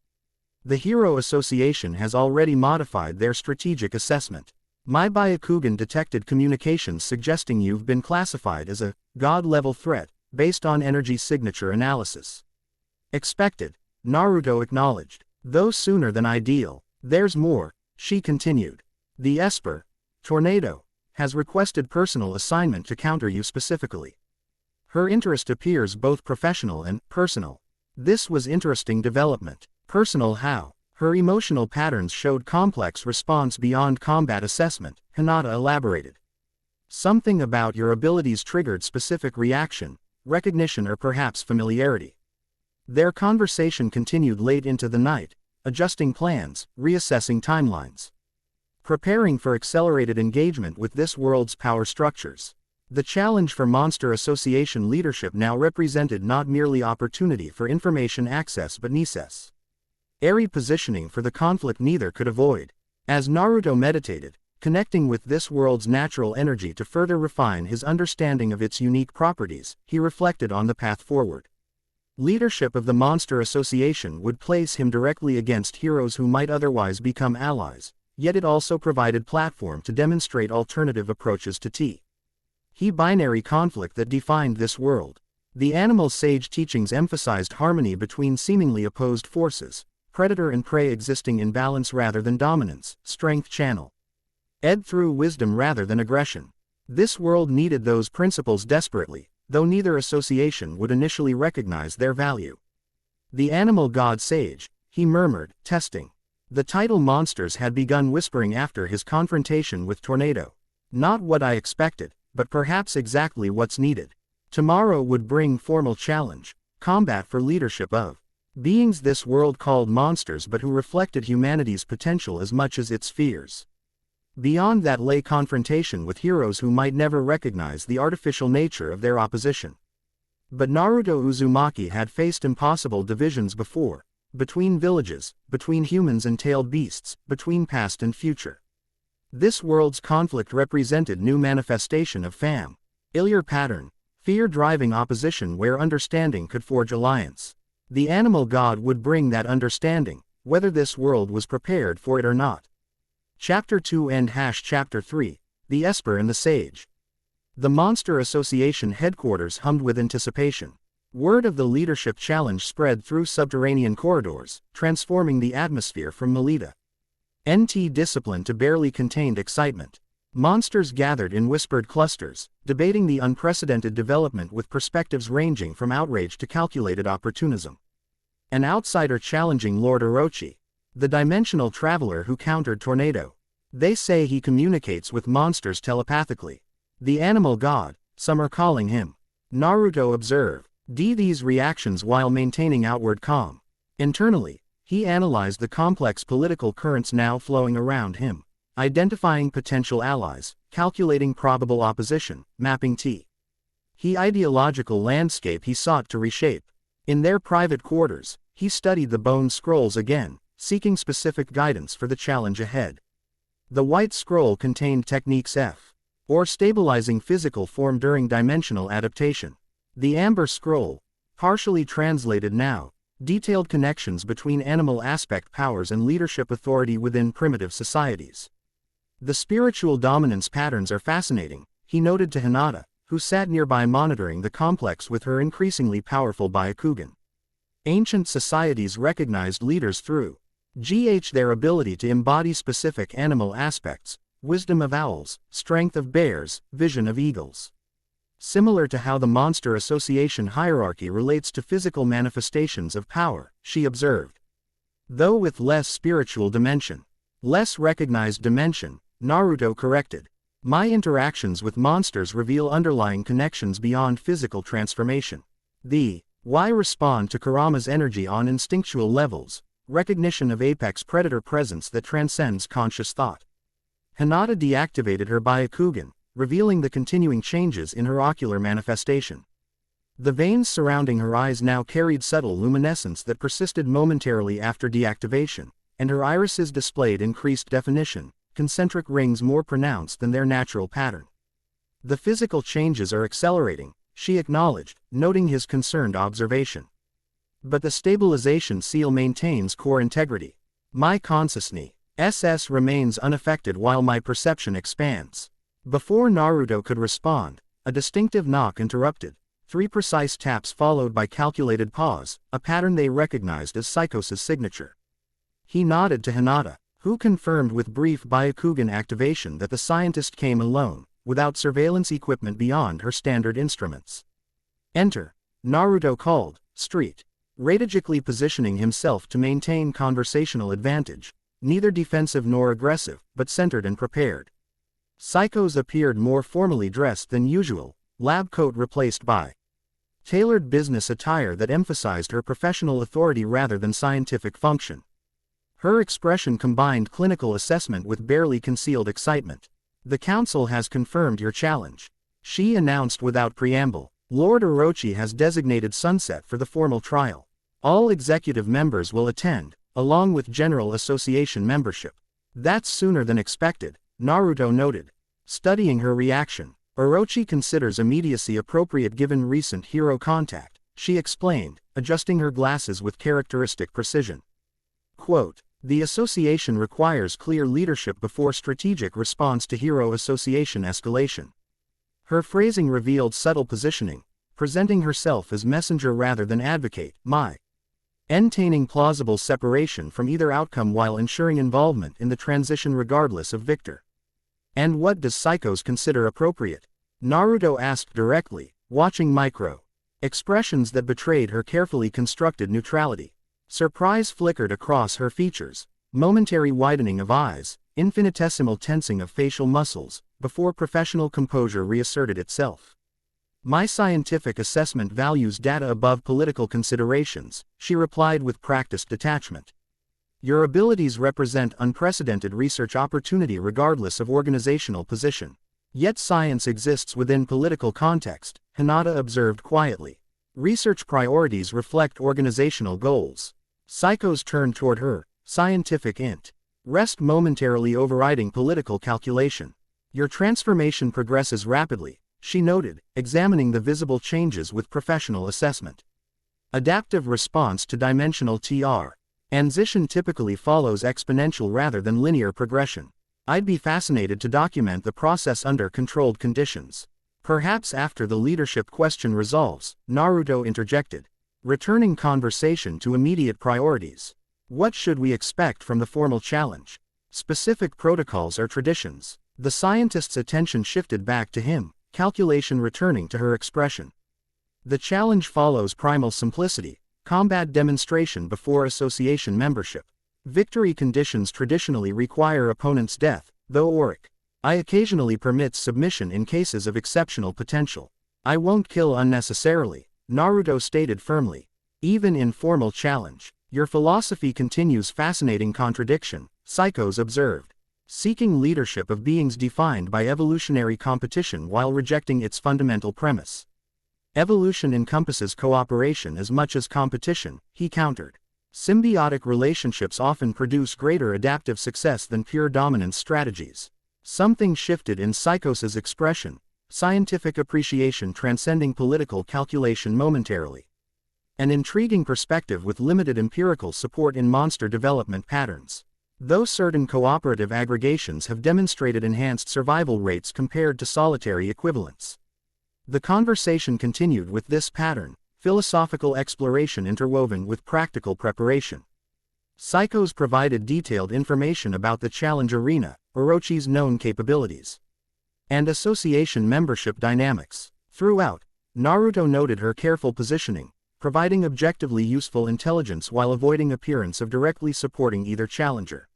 The Hero Association has already modified their strategic assessment. My Byakugan detected communications suggesting you've been classified as a God-level threat, based on energy signature analysis. Expected, Naruto acknowledged. Though sooner than ideal. There's more, she continued. The Esper, Tornado, has requested personal assignment to counter you specifically. Her interest appears both professional and personal. This was interesting development. Personal how? Her emotional patterns showed complex response beyond combat assessment, Hinata elaborated. Something about your abilities triggered specific reaction, recognition or perhaps familiarity. Their conversation continued late into the night, adjusting plans, reassessing timelines. Preparing for accelerated engagement with this world's power structures. The challenge for Monster Association leadership now represented not merely opportunity for information access but necessary positioning for the conflict neither could avoid. As Naruto meditated, connecting with this world's natural energy to further refine his understanding of its unique properties, he reflected on the path forward. Leadership of the Monster Association would place him directly against heroes who might otherwise become allies, yet it also provided platform to demonstrate alternative approaches to binary conflict that defined this world. The animal sage teachings emphasized harmony between seemingly opposed forces, predator and prey existing in balance rather than dominance, strength channel ed through wisdom rather than aggression. This world needed those principles desperately, though neither association would initially recognize their value. The animal god sage, he murmured, testing. The title monsters had begun whispering after his confrontation with Tornado. Not what I expected, but perhaps exactly what's needed. Tomorrow would bring formal challenge, combat for leadership of beings this world called monsters but who reflected humanity's potential as much as its fears. Beyond that lay confrontation with heroes who might never recognize the artificial nature of their opposition. But Naruto Uzumaki had faced impossible divisions before, between villages, between humans and tailed beasts, between past and future. This world's conflict represented new manifestation of familiar pattern, fear-driving opposition where understanding could forge alliance. The animal god would bring that understanding, whether this world was prepared for it or not. Chapter 2 and Chapter 3, The Esper and the Sage. The Monster Association headquarters hummed with anticipation. Word of the leadership challenge spread through subterranean corridors, transforming the atmosphere from Melita NT discipline to barely contained excitement. Monsters gathered in whispered clusters, debating the unprecedented development with perspectives ranging from outrage to calculated opportunism. An outsider challenging Lord Orochi, the dimensional traveler who countered Tornado. They say he communicates with monsters telepathically. The animal god, some are calling him. Naruto observed these reactions while maintaining outward calm. Internally, he analyzed the complex political currents now flowing around him, identifying potential allies, calculating probable opposition, mapping he ideological landscape he sought to reshape. In their private quarters, he studied the bone scrolls again, seeking specific guidance for the challenge ahead. The white scroll contained techniques or stabilizing physical form during dimensional adaptation. The amber scroll, partially translated now, detailed connections between animal aspect powers and leadership authority within primitive societies. The spiritual dominance patterns are fascinating, he noted to Hinata, who sat nearby monitoring the complex with her increasingly powerful Byakugan. Ancient societies recognized leaders through their ability to embody specific animal aspects, wisdom of owls, strength of bears, vision of eagles. Similar to how the Monster Association hierarchy relates to physical manifestations of power, she observed. Though with less spiritual dimension. Less recognized dimension, Naruto corrected. My interactions with monsters reveal underlying connections beyond physical transformation. Why respond to Kurama's energy on instinctual levels, recognition of apex predator presence that transcends conscious thought. Hinata deactivated her Byakugan, revealing the continuing changes in her ocular manifestation. The veins surrounding her eyes now carried subtle luminescence that persisted momentarily after deactivation, and her irises displayed increased definition, concentric rings more pronounced than their natural pattern. The physical changes are accelerating, she acknowledged, noting his concerned observation. But the stabilization seal maintains core integrity. My consciousness, SS remains unaffected while my perception expands. Before Naruto could respond, a distinctive knock interrupted. 3 precise taps followed by calculated pause, a pattern they recognized as Psykos' signature. He nodded to Hinata, who confirmed with brief Byakugan activation that the scientist came alone, without surveillance equipment beyond her standard instruments. Enter, Naruto called, street, strategically positioning himself to maintain conversational advantage, neither defensive nor aggressive, but centered and prepared. Psykos appeared more formally dressed than usual, lab coat replaced by tailored business attire that emphasized her professional authority rather than scientific function. Her expression combined clinical assessment with barely concealed excitement. The council has confirmed your challenge, she announced without preamble. Lord Orochi has designated sunset for the formal trial. All executive members will attend, along with General Association membership. That's sooner than expected, Naruto noted. Studying her reaction, Orochi considers immediacy appropriate given recent hero contact, she explained, adjusting her glasses with characteristic precision. Quote, the association requires clear leadership before strategic response to hero association escalation. Her phrasing revealed subtle positioning, presenting herself as messenger rather than advocate, maintaining plausible separation from either outcome while ensuring involvement in the transition regardless of victor. And what does Psykos consider appropriate? Naruto asked directly, watching micro-expressions that betrayed her carefully constructed neutrality. Surprise flickered across her features, momentary widening of eyes, infinitesimal tensing of facial muscles, before professional composure reasserted itself. My scientific assessment values data above political considerations, she replied with practiced detachment. Your abilities represent unprecedented research opportunity regardless of organizational position. Yet science exists within political context, Hinata observed quietly. Research priorities reflect organizational goals. Psykos turned toward her, scientific rest momentarily overriding political calculation. Your transformation progresses rapidly, she noted, examining the visible changes with professional assessment. Adaptive response to dimensional TR. Transition typically follows exponential rather than linear progression. I'd be fascinated to document the process under controlled conditions. Perhaps after the leadership question resolves, Naruto interjected, returning conversation to immediate priorities. What should we expect from the formal challenge? Specific protocols or traditions? The scientist's attention shifted back to him, calculation returning to her expression. The challenge follows primal simplicity, combat demonstration before association membership. Victory conditions traditionally require opponent's death, though I occasionally permits submission in cases of exceptional potential. I won't kill unnecessarily, Naruto stated firmly. Even in formal challenge, your philosophy continues fascinating contradiction, Psykos observed. Seeking leadership of beings defined by evolutionary competition while rejecting its fundamental premise. Evolution encompasses cooperation as much as competition, he countered. Symbiotic relationships often produce greater adaptive success than pure dominance strategies. Something shifted in Psykos' expression, scientific appreciation transcending political calculation momentarily. An intriguing perspective with limited empirical support in monster development patterns. Though certain cooperative aggregations have demonstrated enhanced survival rates compared to solitary equivalents. The conversation continued with this pattern, philosophical exploration interwoven with practical preparation. Psykos provided detailed information about the challenge arena, Orochi's known capabilities, and association membership dynamics. Throughout, Naruto noted her careful positioning, providing objectively useful intelligence while avoiding appearance of directly supporting either challenger.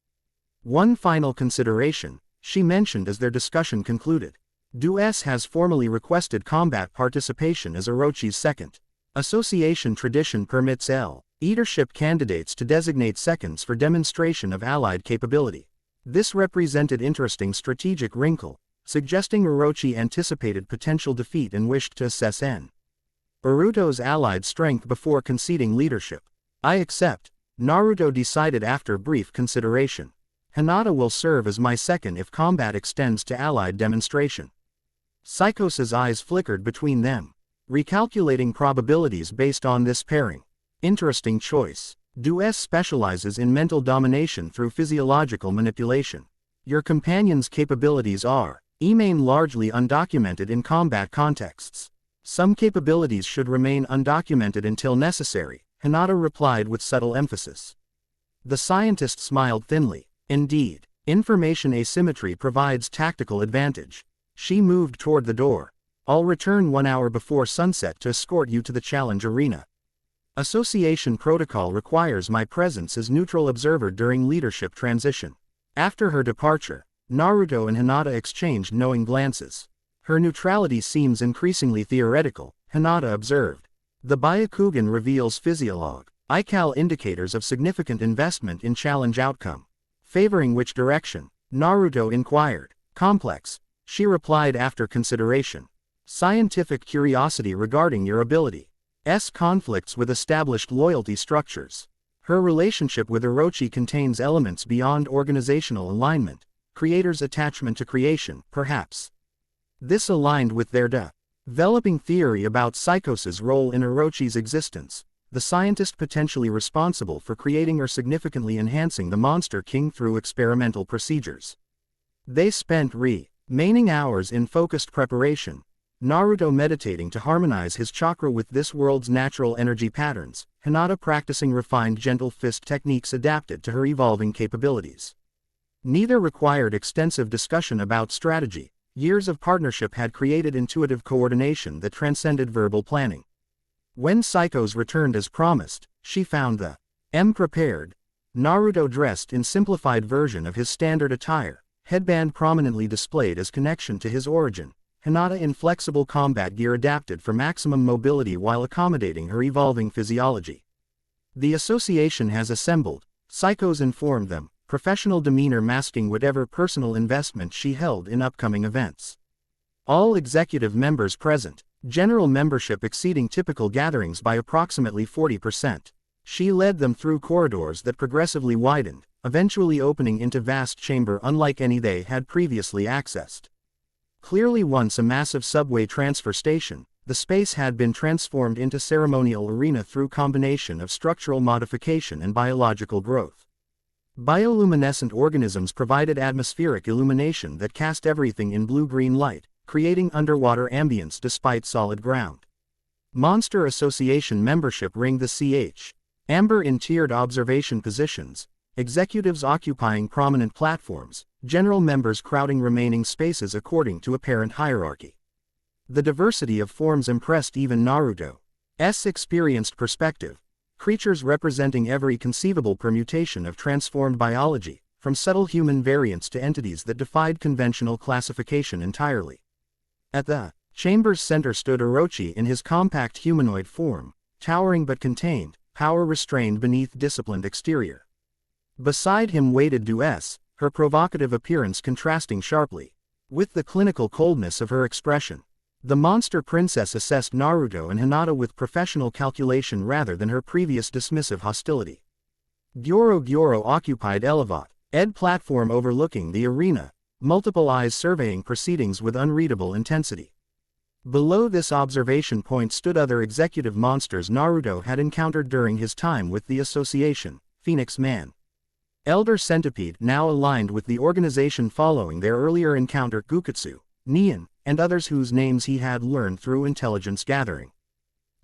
One final consideration, she mentioned as their discussion concluded. Du-S has formally requested combat participation as Orochi's second. Association tradition permits leadership candidates to designate seconds for demonstration of allied capability. This represented interesting strategic wrinkle, suggesting Orochi anticipated potential defeat and wished to assess Naruto's allied strength before conceding leadership. I accept, Naruto decided after brief consideration. Hinata will serve as my second if combat extends to allied demonstration. Psykos' eyes flickered between them, recalculating probabilities based on this pairing. Interesting choice. Dues specializes in mental domination through physiological manipulation. Your companion's capabilities remain largely undocumented in combat contexts. Some capabilities should remain undocumented until necessary, Hinata replied with subtle emphasis. The scientist smiled thinly. Indeed, information asymmetry provides tactical advantage. She moved toward the door. I'll return 1 hour before sunset to escort you to the challenge arena. Association protocol requires my presence as neutral observer during leadership transition. After her departure, Naruto and Hinata exchanged knowing glances. Her neutrality seems increasingly theoretical, Hinata observed. The Byakugan reveals physiological indicators of significant investment in challenge outcome. Favoring which direction? Naruto inquired. Complex, she replied after consideration. Scientific curiosity regarding your ability. Conflicts with established loyalty structures. Her relationship with Orochi contains elements beyond organizational alignment, creator's attachment to creation, perhaps. This aligned with their developing theory about Psykos' role in Orochi's existence, the scientist potentially responsible for creating or significantly enhancing the Monster King through experimental procedures. They spent remaining hours in focused preparation, Naruto meditating to harmonize his chakra with this world's natural energy patterns, Hinata practicing refined gentle fist techniques adapted to her evolving capabilities. Neither required extensive discussion about strategy. Years of partnership had created intuitive coordination that transcended verbal planning. When Psykos returned as promised, she found the prepared. Naruto dressed in simplified version of his standard attire, headband prominently displayed as connection to his origin. Hinata in flexible combat gear adapted for maximum mobility while accommodating her evolving physiology. The association has assembled, Psykos informed them, professional demeanor masking whatever personal investment she held in upcoming events. All executive members present, general membership exceeding typical gatherings by approximately 40%. She led them through corridors that progressively widened, eventually opening into vast chamber unlike any they had previously accessed. Clearly once a massive subway transfer station, the space had been transformed into ceremonial arena through combination of structural modification and biological growth. Bioluminescent organisms provided atmospheric illumination that cast everything in blue-green light, creating underwater ambience despite solid ground. Monster Association membership ring the Amber in tiered observation positions, executives occupying prominent platforms, general members crowding remaining spaces according to apparent hierarchy. The diversity of forms impressed even Naruto's experienced perspective. Creatures representing every conceivable permutation of transformed biology, from subtle human variants to entities that defied conventional classification entirely. At the chamber's center stood Orochi in his compact humanoid form, towering but contained, power restrained beneath disciplined exterior. Beside him waited Dues, her provocative appearance contrasting sharply with the clinical coldness of her expression. The monster princess assessed Naruto and Hinata with professional calculation rather than her previous dismissive hostility. Gyoro occupied Ed platform overlooking the arena, multiple eyes surveying proceedings with unreadable intensity. Below this observation point stood other executive monsters Naruto had encountered during his time with the association, Phoenix Man. Elder Centipede now aligned with the organization following their earlier encounter Gukutsu, Neon, and others whose names he had learned through intelligence gathering.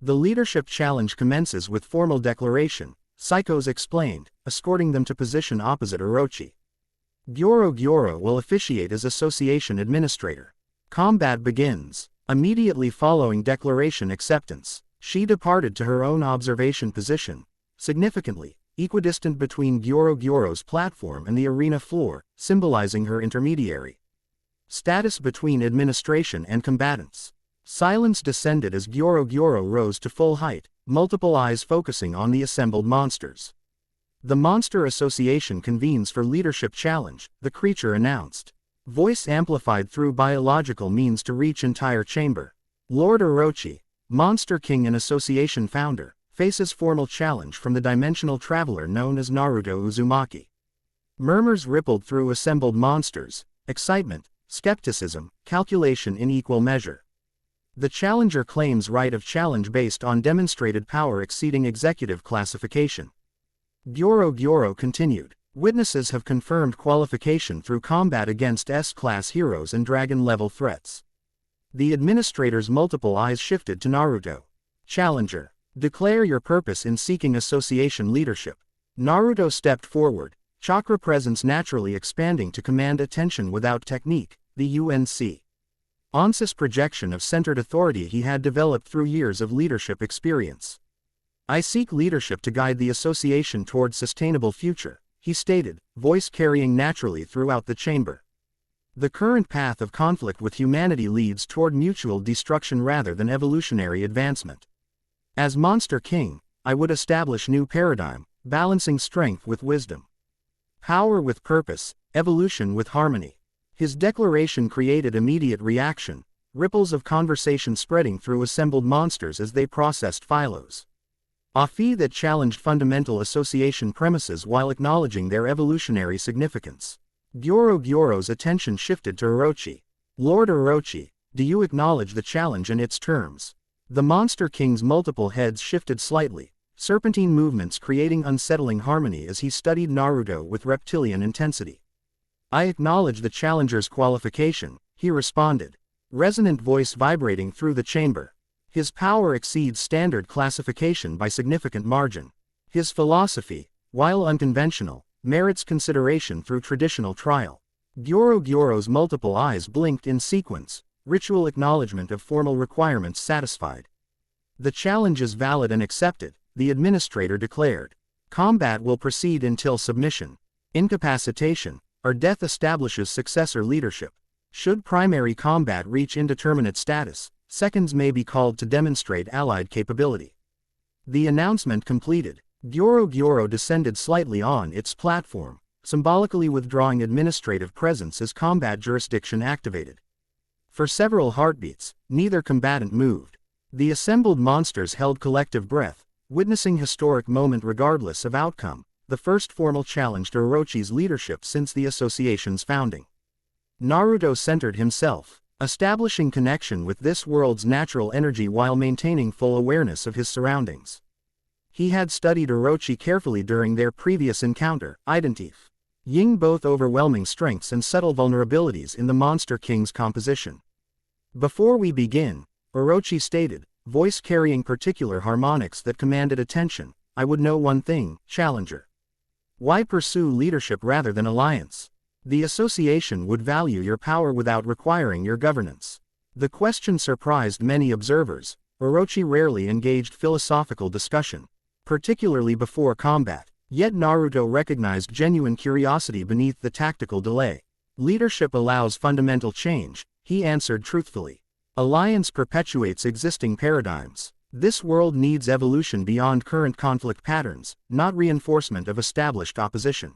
The leadership challenge commences with formal declaration, Psykos explained, escorting them to position opposite Orochi. Gyoro will officiate as association administrator. Combat begins. Immediately following declaration acceptance, she departed to her own observation position, significantly equidistant between Gyoro's platform and the arena floor, symbolizing her intermediary status between administration and combatants. Silence descended as Gyoro rose to full height, multiple eyes focusing on the assembled monsters. The Monster Association convenes for leadership challenge, the creature announced. Voice amplified through biological means to reach entire chamber. Lord Orochi, Monster King and Association founder, faces formal challenge from the dimensional traveler known as Naruto Uzumaki. Murmurs rippled through assembled monsters, excitement, skepticism, calculation in equal measure. The challenger claims right of challenge based on demonstrated power exceeding executive classification. Gyoro continued. Witnesses have confirmed qualification through combat against S-class heroes and dragon-level threats. The administrator's multiple eyes shifted to Naruto. Challenger. Declare your purpose in seeking association leadership. Naruto stepped forward, chakra presence naturally expanding to command attention without technique, the UNC. Onsis projection of centered authority he had developed through years of leadership experience. I seek leadership to guide the association toward sustainable future, he stated, voice carrying naturally throughout the chamber. The current path of conflict with humanity leads toward mutual destruction rather than evolutionary advancement. As Monster King, I would establish new paradigm, balancing strength with wisdom. Power with purpose, evolution with harmony. His declaration created immediate reaction, ripples of conversation spreading through assembled monsters as they processed Psykos. A fee that challenged fundamental association premises while acknowledging their evolutionary significance. Gyoro's attention shifted to Orochi. Lord Orochi, do you acknowledge the challenge and its terms? The Monster King's multiple heads shifted slightly, serpentine movements creating unsettling harmony as he studied Naruto with reptilian intensity. I acknowledge the challenger's qualification, he responded. Resonant voice vibrating through the chamber. His power exceeds standard classification by significant margin. His philosophy, while unconventional, merits consideration through traditional trial. Gyoro's multiple eyes blinked in sequence, ritual acknowledgement of formal requirements satisfied. The challenge is valid and accepted, the administrator declared. Combat will proceed until submission, incapacitation, or death establishes successor leadership. Should primary combat reach indeterminate status, seconds may be called to demonstrate allied capability. The announcement completed, Gyoro descended slightly on its platform, symbolically withdrawing administrative presence as combat jurisdiction activated. For several heartbeats, neither combatant moved. The assembled monsters held collective breath, witnessing historic moment regardless of outcome, the first formal challenge to Orochi's leadership since the association's founding. Naruto centered himself, establishing connection with this world's natural energy while maintaining full awareness of his surroundings. He had studied Orochi carefully during their previous encounter, identifying both overwhelming strengths and subtle vulnerabilities in the Monster King's composition. Before we begin, Orochi stated, voice carrying particular harmonics that commanded attention, I would know one thing, challenger. Why pursue leadership rather than alliance? The association would value your power without requiring your governance. The question surprised many observers. Orochi rarely engaged philosophical discussion, particularly before combat, yet Naruto recognized genuine curiosity beneath the tactical delay. Leadership allows fundamental change, he answered truthfully. Alliance perpetuates existing paradigms. This world needs evolution beyond current conflict patterns, not reinforcement of established opposition.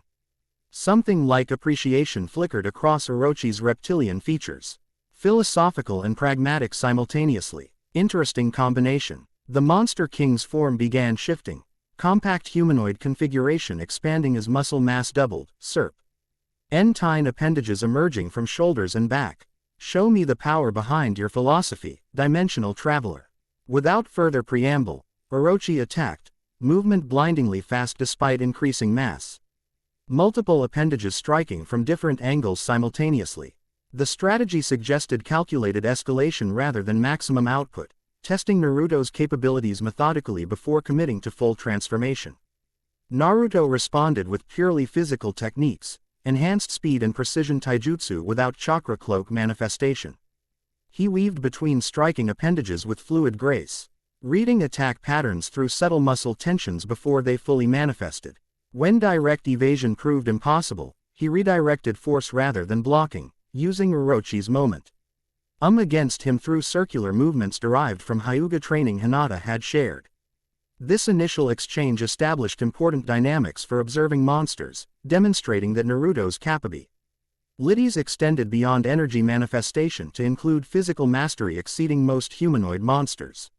Something like appreciation flickered across Orochi's reptilian features. Philosophical and pragmatic simultaneously. Interesting combination. The Monster King's form began shifting. Compact humanoid configuration expanding as muscle mass doubled, serpentine appendages emerging from shoulders and back. Show me the power behind your philosophy, dimensional traveler. Without further preamble, Orochi attacked, movement blindingly fast despite increasing mass. Multiple appendages striking from different angles simultaneously. The strategy suggested calculated escalation rather than maximum output, testing Naruto's capabilities methodically before committing to full transformation. Naruto responded with purely physical techniques, enhanced speed and precision taijutsu without chakra cloak manifestation. He weaved between striking appendages with fluid grace, reading attack patterns through subtle muscle tensions before they fully manifested. When direct evasion proved impossible, he redirected force rather than blocking, using Orochi's moment against him through circular movements derived from Hyuga training Hinata had shared. This initial exchange established important dynamics for observing monsters, demonstrating that Naruto's capabilities extended beyond energy manifestation to include physical mastery exceeding most humanoid monsters.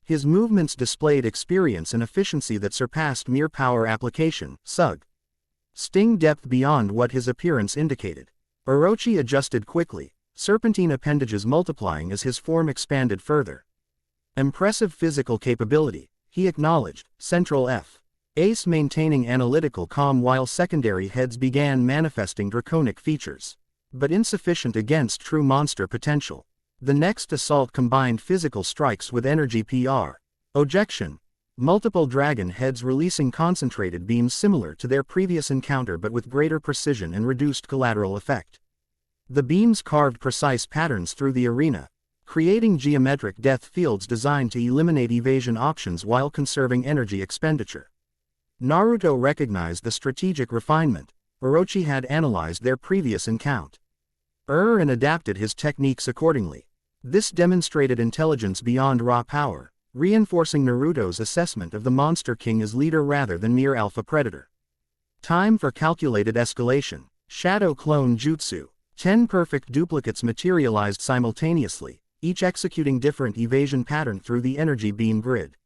His movements displayed experience and efficiency that surpassed mere power application, sting depth beyond what his appearance indicated. Orochi adjusted quickly, serpentine appendages multiplying as his form expanded further. Impressive physical capability, he acknowledged, Central F. Ace maintaining analytical calm while secondary heads began manifesting draconic features. But insufficient against true monster potential. The next assault combined physical strikes with energy PR. Ojection. Multiple dragon heads releasing concentrated beams similar to their previous encounter but with greater precision and reduced collateral effect. The beams carved precise patterns through the arena, creating geometric death fields designed to eliminate evasion options while conserving energy expenditure. Naruto recognized the strategic refinement. Orochi had analyzed their previous encounter and adapted his techniques accordingly. This demonstrated intelligence beyond raw power, reinforcing Naruto's assessment of the Monster King as leader rather than mere alpha predator. Time for calculated escalation. Shadow Clone Jutsu. 10 perfect duplicates materialized simultaneously, each executing different evasion pattern through the energy beam grid.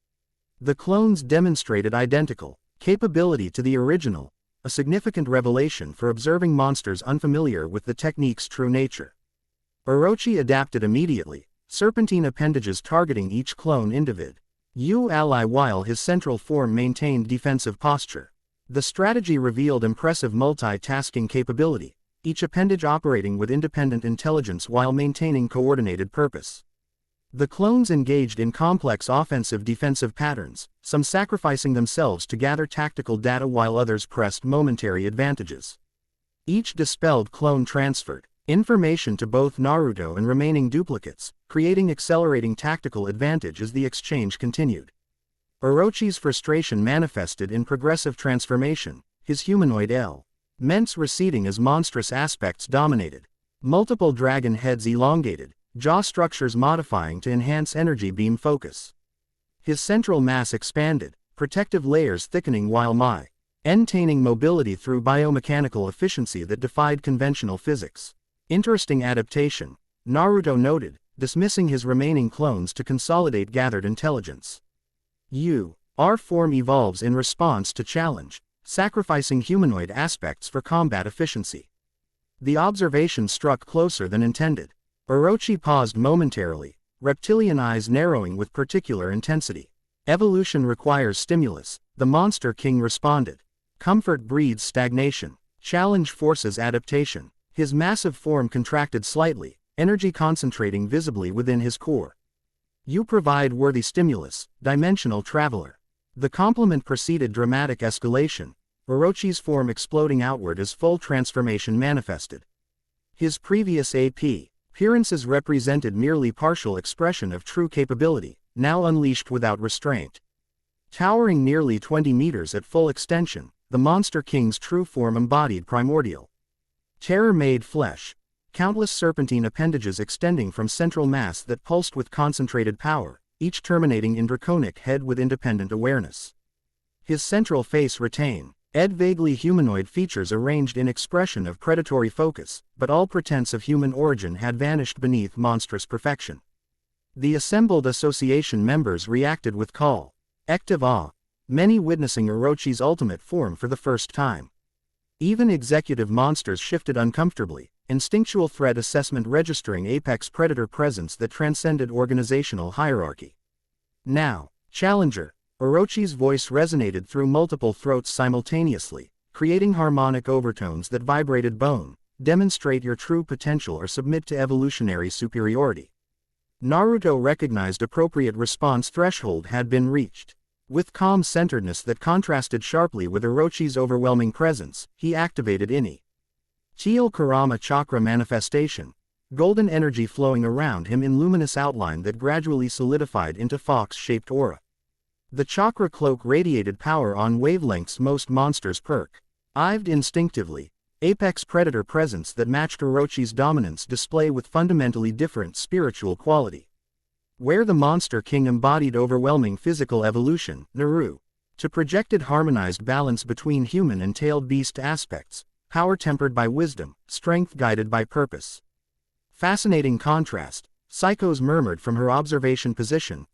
The clones demonstrated identical capability to the original, a significant revelation for observing monsters unfamiliar with the technique's true nature. Orochi adapted immediately, serpentine appendages targeting each clone ally while his central form maintained defensive posture. The strategy revealed impressive multitasking capability, each appendage operating with independent intelligence while maintaining coordinated purpose. The clones engaged in complex offensive-defensive patterns, some sacrificing themselves to gather tactical data while others pressed momentary advantages. Each dispelled clone transferred information to both Naruto and remaining duplicates, creating accelerating tactical advantage as the exchange continued. Orochi's frustration manifested in progressive transformation, his humanoid elements receding as monstrous aspects dominated. Multiple dragon heads elongated, jaw structures modifying to enhance energy beam focus. His central mass expanded, protective layers thickening while maintaining mobility through biomechanical efficiency that defied conventional physics. Interesting adaptation, Naruto noted, dismissing his remaining clones to consolidate gathered intelligence. Our form evolves in response to challenge, sacrificing humanoid aspects for combat efficiency. The observation struck closer than intended. Orochi paused momentarily, reptilian eyes narrowing with particular intensity. Evolution requires stimulus, the Monster King responded. Comfort breeds stagnation. Challenge forces adaptation. His massive form contracted slightly, energy concentrating visibly within his core. You provide worthy stimulus, dimensional traveler. The compliment preceded dramatic escalation, Orochi's form exploding outward as full transformation manifested. His previous appearances represented merely partial expression of true capability, now unleashed without restraint. Towering nearly 20 meters at full extension, the Monster King's true form embodied primordial terror-made flesh, countless serpentine appendages extending from central mass that pulsed with concentrated power, each terminating in draconic head with independent awareness. His central face retained vaguely humanoid features arranged in expression of predatory focus, but all pretense of human origin had vanished beneath monstrous perfection. The assembled association members reacted with collective awe, many witnessing Orochi's ultimate form for the first time. Even executive monsters shifted uncomfortably, instinctual threat assessment registering apex predator presence that transcended organizational hierarchy. Now, Challenger, Orochi's voice resonated through multiple throats simultaneously, creating harmonic overtones that vibrated bone. Demonstrate your true potential or submit to evolutionary superiority. Naruto recognized appropriate response threshold had been reached. With calm centeredness that contrasted sharply with Orochi's overwhelming presence, he activated Teal Kurama Chakra manifestation, golden energy flowing around him in luminous outline that gradually solidified into fox-shaped aura. The chakra cloak radiated power on wavelengths most monsters perceived instinctively, apex predator presence that matched Orochi's dominance display with fundamentally different spiritual quality. Where the Monster King embodied overwhelming physical evolution, Naruto, to projected harmonized balance between human and tailed beast aspects, power tempered by wisdom, strength guided by purpose. Fascinating contrast, Psykos murmured from her observation position,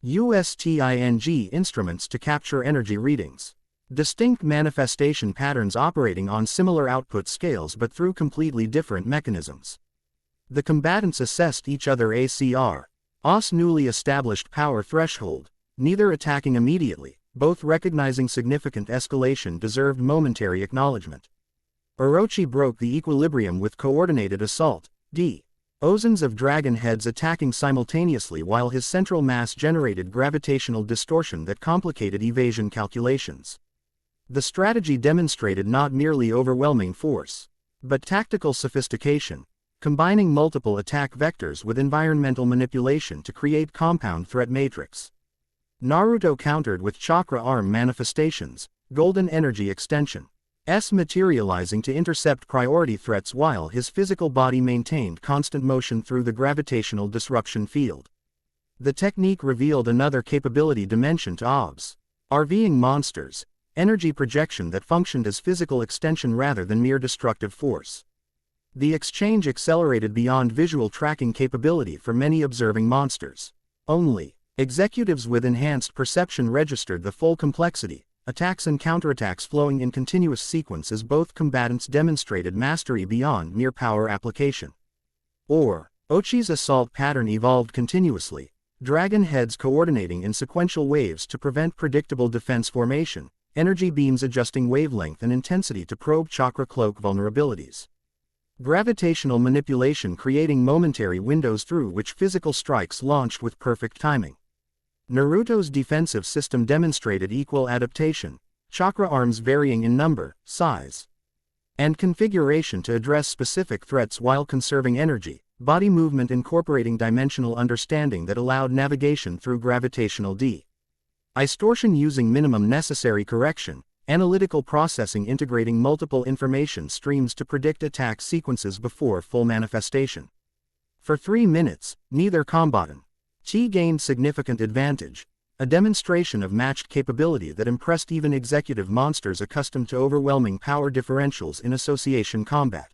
USTING instruments to capture energy readings. Distinct manifestation patterns operating on similar output scales but through completely different mechanisms. The combatants assessed each other ACR's newly established power threshold, neither attacking immediately, Both recognizing significant escalation deserved momentary acknowledgement. Orochi broke the equilibrium with coordinated assault, dozens of dragon heads attacking simultaneously while his central mass generated gravitational distortion that complicated evasion calculations. The strategy demonstrated not merely overwhelming force, but tactical sophistication, combining multiple attack vectors with environmental manipulation to create compound threat matrix. Naruto countered with chakra arm manifestations, golden energy extension, materializing to intercept priority threats while his physical body maintained constant motion through the gravitational disruption field. The technique revealed another capability dimension to RVing monsters, energy projection that functioned as physical extension rather than mere destructive force. The exchange accelerated beyond visual tracking capability for many observing monsters. Only executives with enhanced perception registered the full complexity, attacks and counterattacks flowing in continuous sequence as both combatants demonstrated mastery beyond mere power application. Orochi's assault pattern evolved continuously, dragon heads coordinating in sequential waves to prevent predictable defense formation, energy beams adjusting wavelength and intensity to probe chakra cloak vulnerabilities. Gravitational manipulation creating momentary windows through which physical strikes launched with perfect timing. Naruto's defensive system demonstrated equal adaptation, chakra arms varying in number, size, and configuration to address specific threats while conserving energy, body movement incorporating dimensional understanding that allowed navigation through gravitational distortion using minimum necessary correction, analytical processing integrating multiple information streams to predict attack sequences before full manifestation. For 3 minutes, neither combatant gained significant advantage, a demonstration of matched capability that impressed even executive monsters accustomed to overwhelming power differentials in association combat.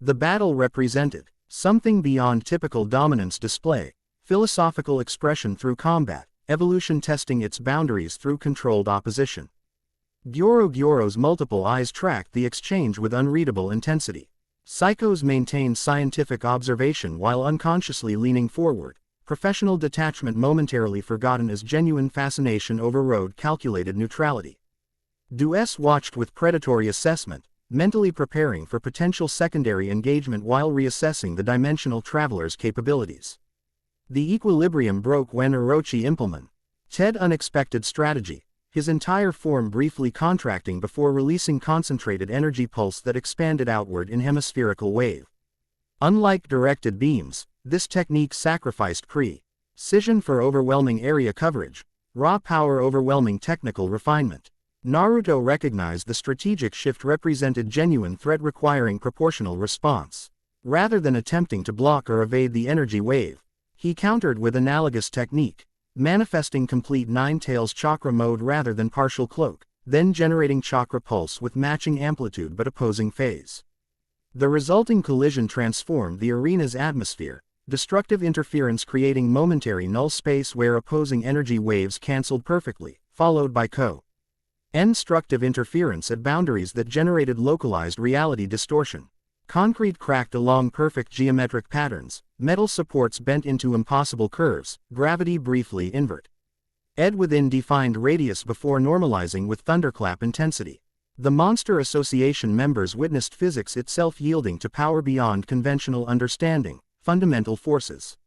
The battle represented something beyond typical dominance display, philosophical expression through combat, evolution testing its boundaries through controlled opposition. Gyoro's multiple eyes tracked the exchange with unreadable intensity. Psykos maintained scientific observation while unconsciously leaning forward, professional detachment momentarily forgotten as genuine fascination overrode calculated neutrality. Dues watched with predatory assessment, mentally preparing for potential secondary engagement while reassessing the dimensional traveler's capabilities. The equilibrium broke when Orochi implemented unexpected strategy, his entire form briefly contracting before releasing concentrated energy pulse that expanded outward in hemispherical wave. Unlike directed beams, this technique sacrificed precision for overwhelming area coverage, raw power overwhelming technical refinement. Naruto recognized the strategic shift represented genuine threat requiring proportional response. Rather than attempting to block or evade the energy wave, he countered with analogous technique, manifesting complete Nine-Tails chakra mode rather than partial cloak, then generating chakra pulse with matching amplitude but opposing phase. The resulting collision transformed the arena's atmosphere, destructive interference creating momentary null space where opposing energy waves canceled perfectly, followed by constructive interference at boundaries that generated localized reality distortion. Concrete cracked along perfect geometric patterns, metal supports bent into impossible curves, gravity briefly inverted within defined radius before normalizing with thunderclap intensity. The Monster Association members witnessed physics itself yielding to power beyond conventional understanding, fundamental forces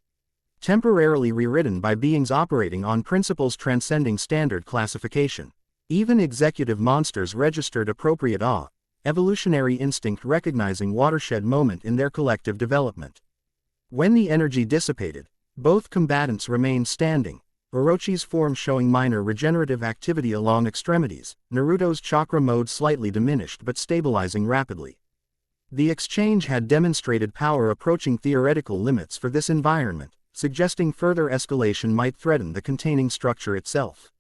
temporarily rewritten by beings operating on principles transcending standard classification. Even executive monsters registered appropriate awe, evolutionary instinct recognizing watershed moment in their collective development. When the energy dissipated, both combatants remained standing, Orochi's form showing minor regenerative activity along extremities, Naruto's chakra mode slightly diminished but stabilizing rapidly. The exchange had demonstrated power approaching theoretical limits for this environment, suggesting further escalation might threaten the containing structure itself.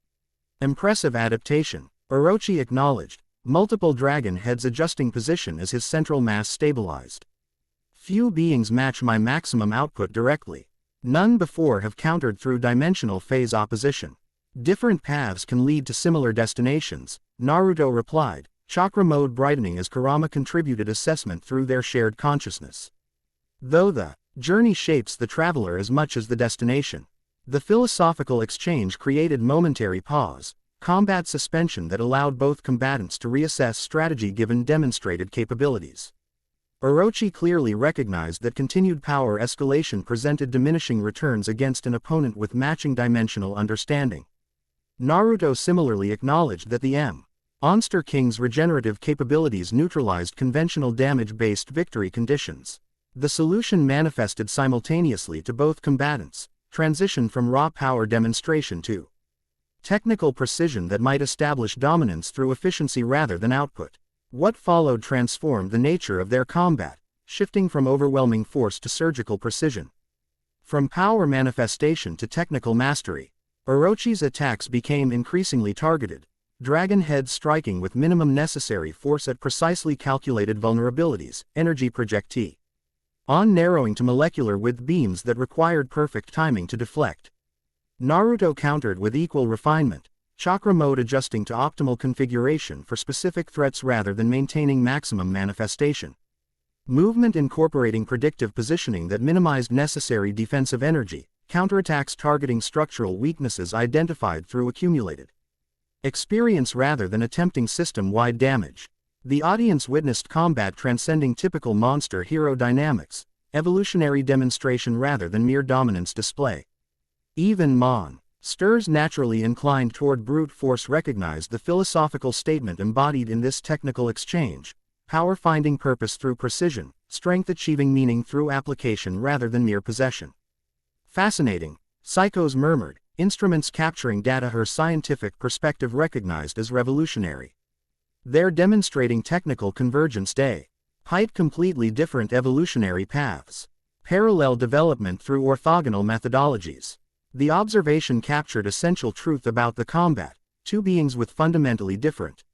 Impressive adaptation, Orochi acknowledged, multiple dragon heads adjusting position as his central mass stabilized. Few beings match my maximum output directly. None before have countered through dimensional phase opposition. Different paths can lead to similar destinations, Naruto replied, chakra mode brightening as Kurama contributed assessment through their shared consciousness. Though the journey shapes the traveler as much as the destination, the philosophical exchange created momentary pause, combat suspension that allowed both combatants to reassess strategy given demonstrated capabilities. Orochi clearly recognized that continued power escalation presented diminishing returns against an opponent with matching dimensional understanding. Naruto similarly acknowledged that the Monster King's regenerative capabilities neutralized conventional damage-based victory conditions. The solution manifested simultaneously to both combatants, transition from raw power demonstration to technical precision that might establish dominance through efficiency rather than output. What followed transformed the nature of their combat, shifting from overwhelming force to surgical precision. From power manifestation to technical mastery, Orochi's attacks became increasingly targeted, dragon heads striking with minimum necessary force at precisely calculated vulnerabilities, energy projectile on narrowing to molecular width beams that required perfect timing to deflect. Naruto countered with equal refinement, chakra mode adjusting to optimal configuration for specific threats rather than maintaining maximum manifestation. Movement incorporating predictive positioning that minimized necessary defensive energy, counterattacks targeting structural weaknesses identified through accumulated experience rather than attempting system-wide damage. The audience witnessed combat transcending typical monster-hero dynamics, evolutionary demonstration rather than mere dominance display. Even monsters naturally inclined toward brute force recognized the philosophical statement embodied in this technical exchange, power finding purpose through precision, strength achieving meaning through application rather than mere possession. Fascinating, Psykos murmured, instruments capturing data her scientific perspective recognized as revolutionary. They're demonstrating technical convergence despite completely different evolutionary paths. Parallel development through orthogonal methodologies. The observation captured essential truth about the combat, two beings with fundamentally different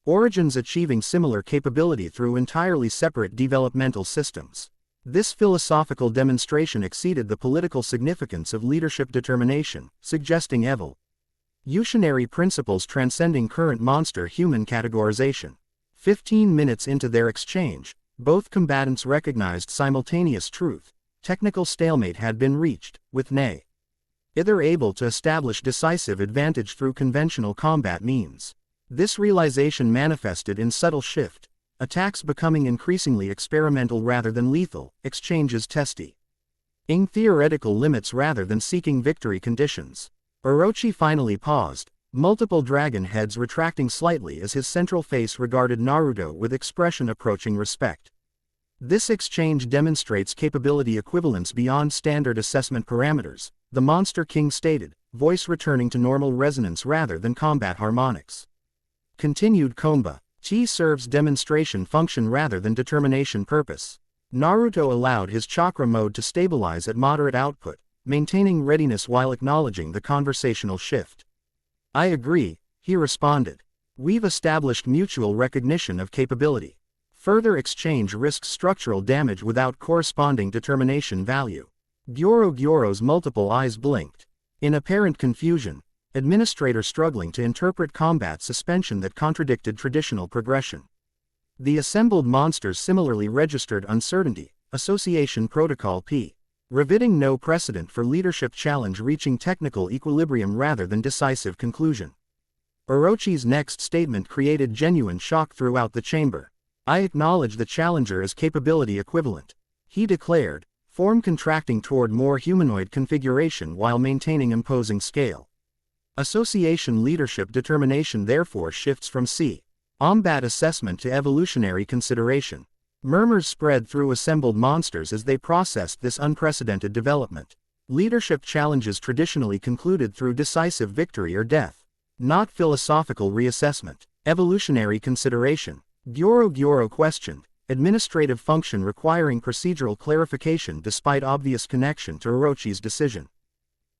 origins achieving similar capability through entirely separate developmental systems. This philosophical demonstration exceeded the political significance of leadership determination, suggesting evolutionary principles transcending current monster-human categorization. 15 minutes into their exchange, both combatants recognized simultaneous truth. Technical stalemate had been reached, with neither able to establish decisive advantage through conventional combat means. This realization manifested in subtle shift, attacks becoming increasingly experimental rather than lethal, exchanges testing theoretical limits rather than seeking victory conditions. Orochi finally paused, multiple dragon heads retracting slightly as his central face regarded Naruto with expression approaching respect. This exchange demonstrates capability equivalence beyond standard assessment parameters, the Monster King stated, voice returning to normal resonance rather than combat harmonics. Continued combat. Chi serves demonstration function rather than determination purpose. Naruto allowed his chakra mode to stabilize at moderate output, maintaining readiness while acknowledging the conversational shift. I agree, he responded. We've established mutual recognition of capability. Further exchange risks structural damage without corresponding determination value. Gyoro's multiple eyes blinked. In apparent confusion, administrator struggling to interpret combat suspension that contradicted traditional progression. The assembled monsters similarly registered uncertainty, association protocol P. Riveting no precedent for leadership challenge reaching technical equilibrium rather than decisive conclusion. Orochi's next statement created genuine shock throughout the chamber. I acknowledge the challenger as capability equivalent, he declared, form contracting toward more humanoid configuration while maintaining imposing scale. Association leadership determination therefore shifts from combat assessment to evolutionary consideration. Murmurs spread through assembled monsters as they processed this unprecedented development. Leadership challenges traditionally concluded through decisive victory or death, not philosophical reassessment. Evolutionary consideration. Gyoro questioned, administrative function requiring procedural clarification despite obvious connection to Orochi's decision.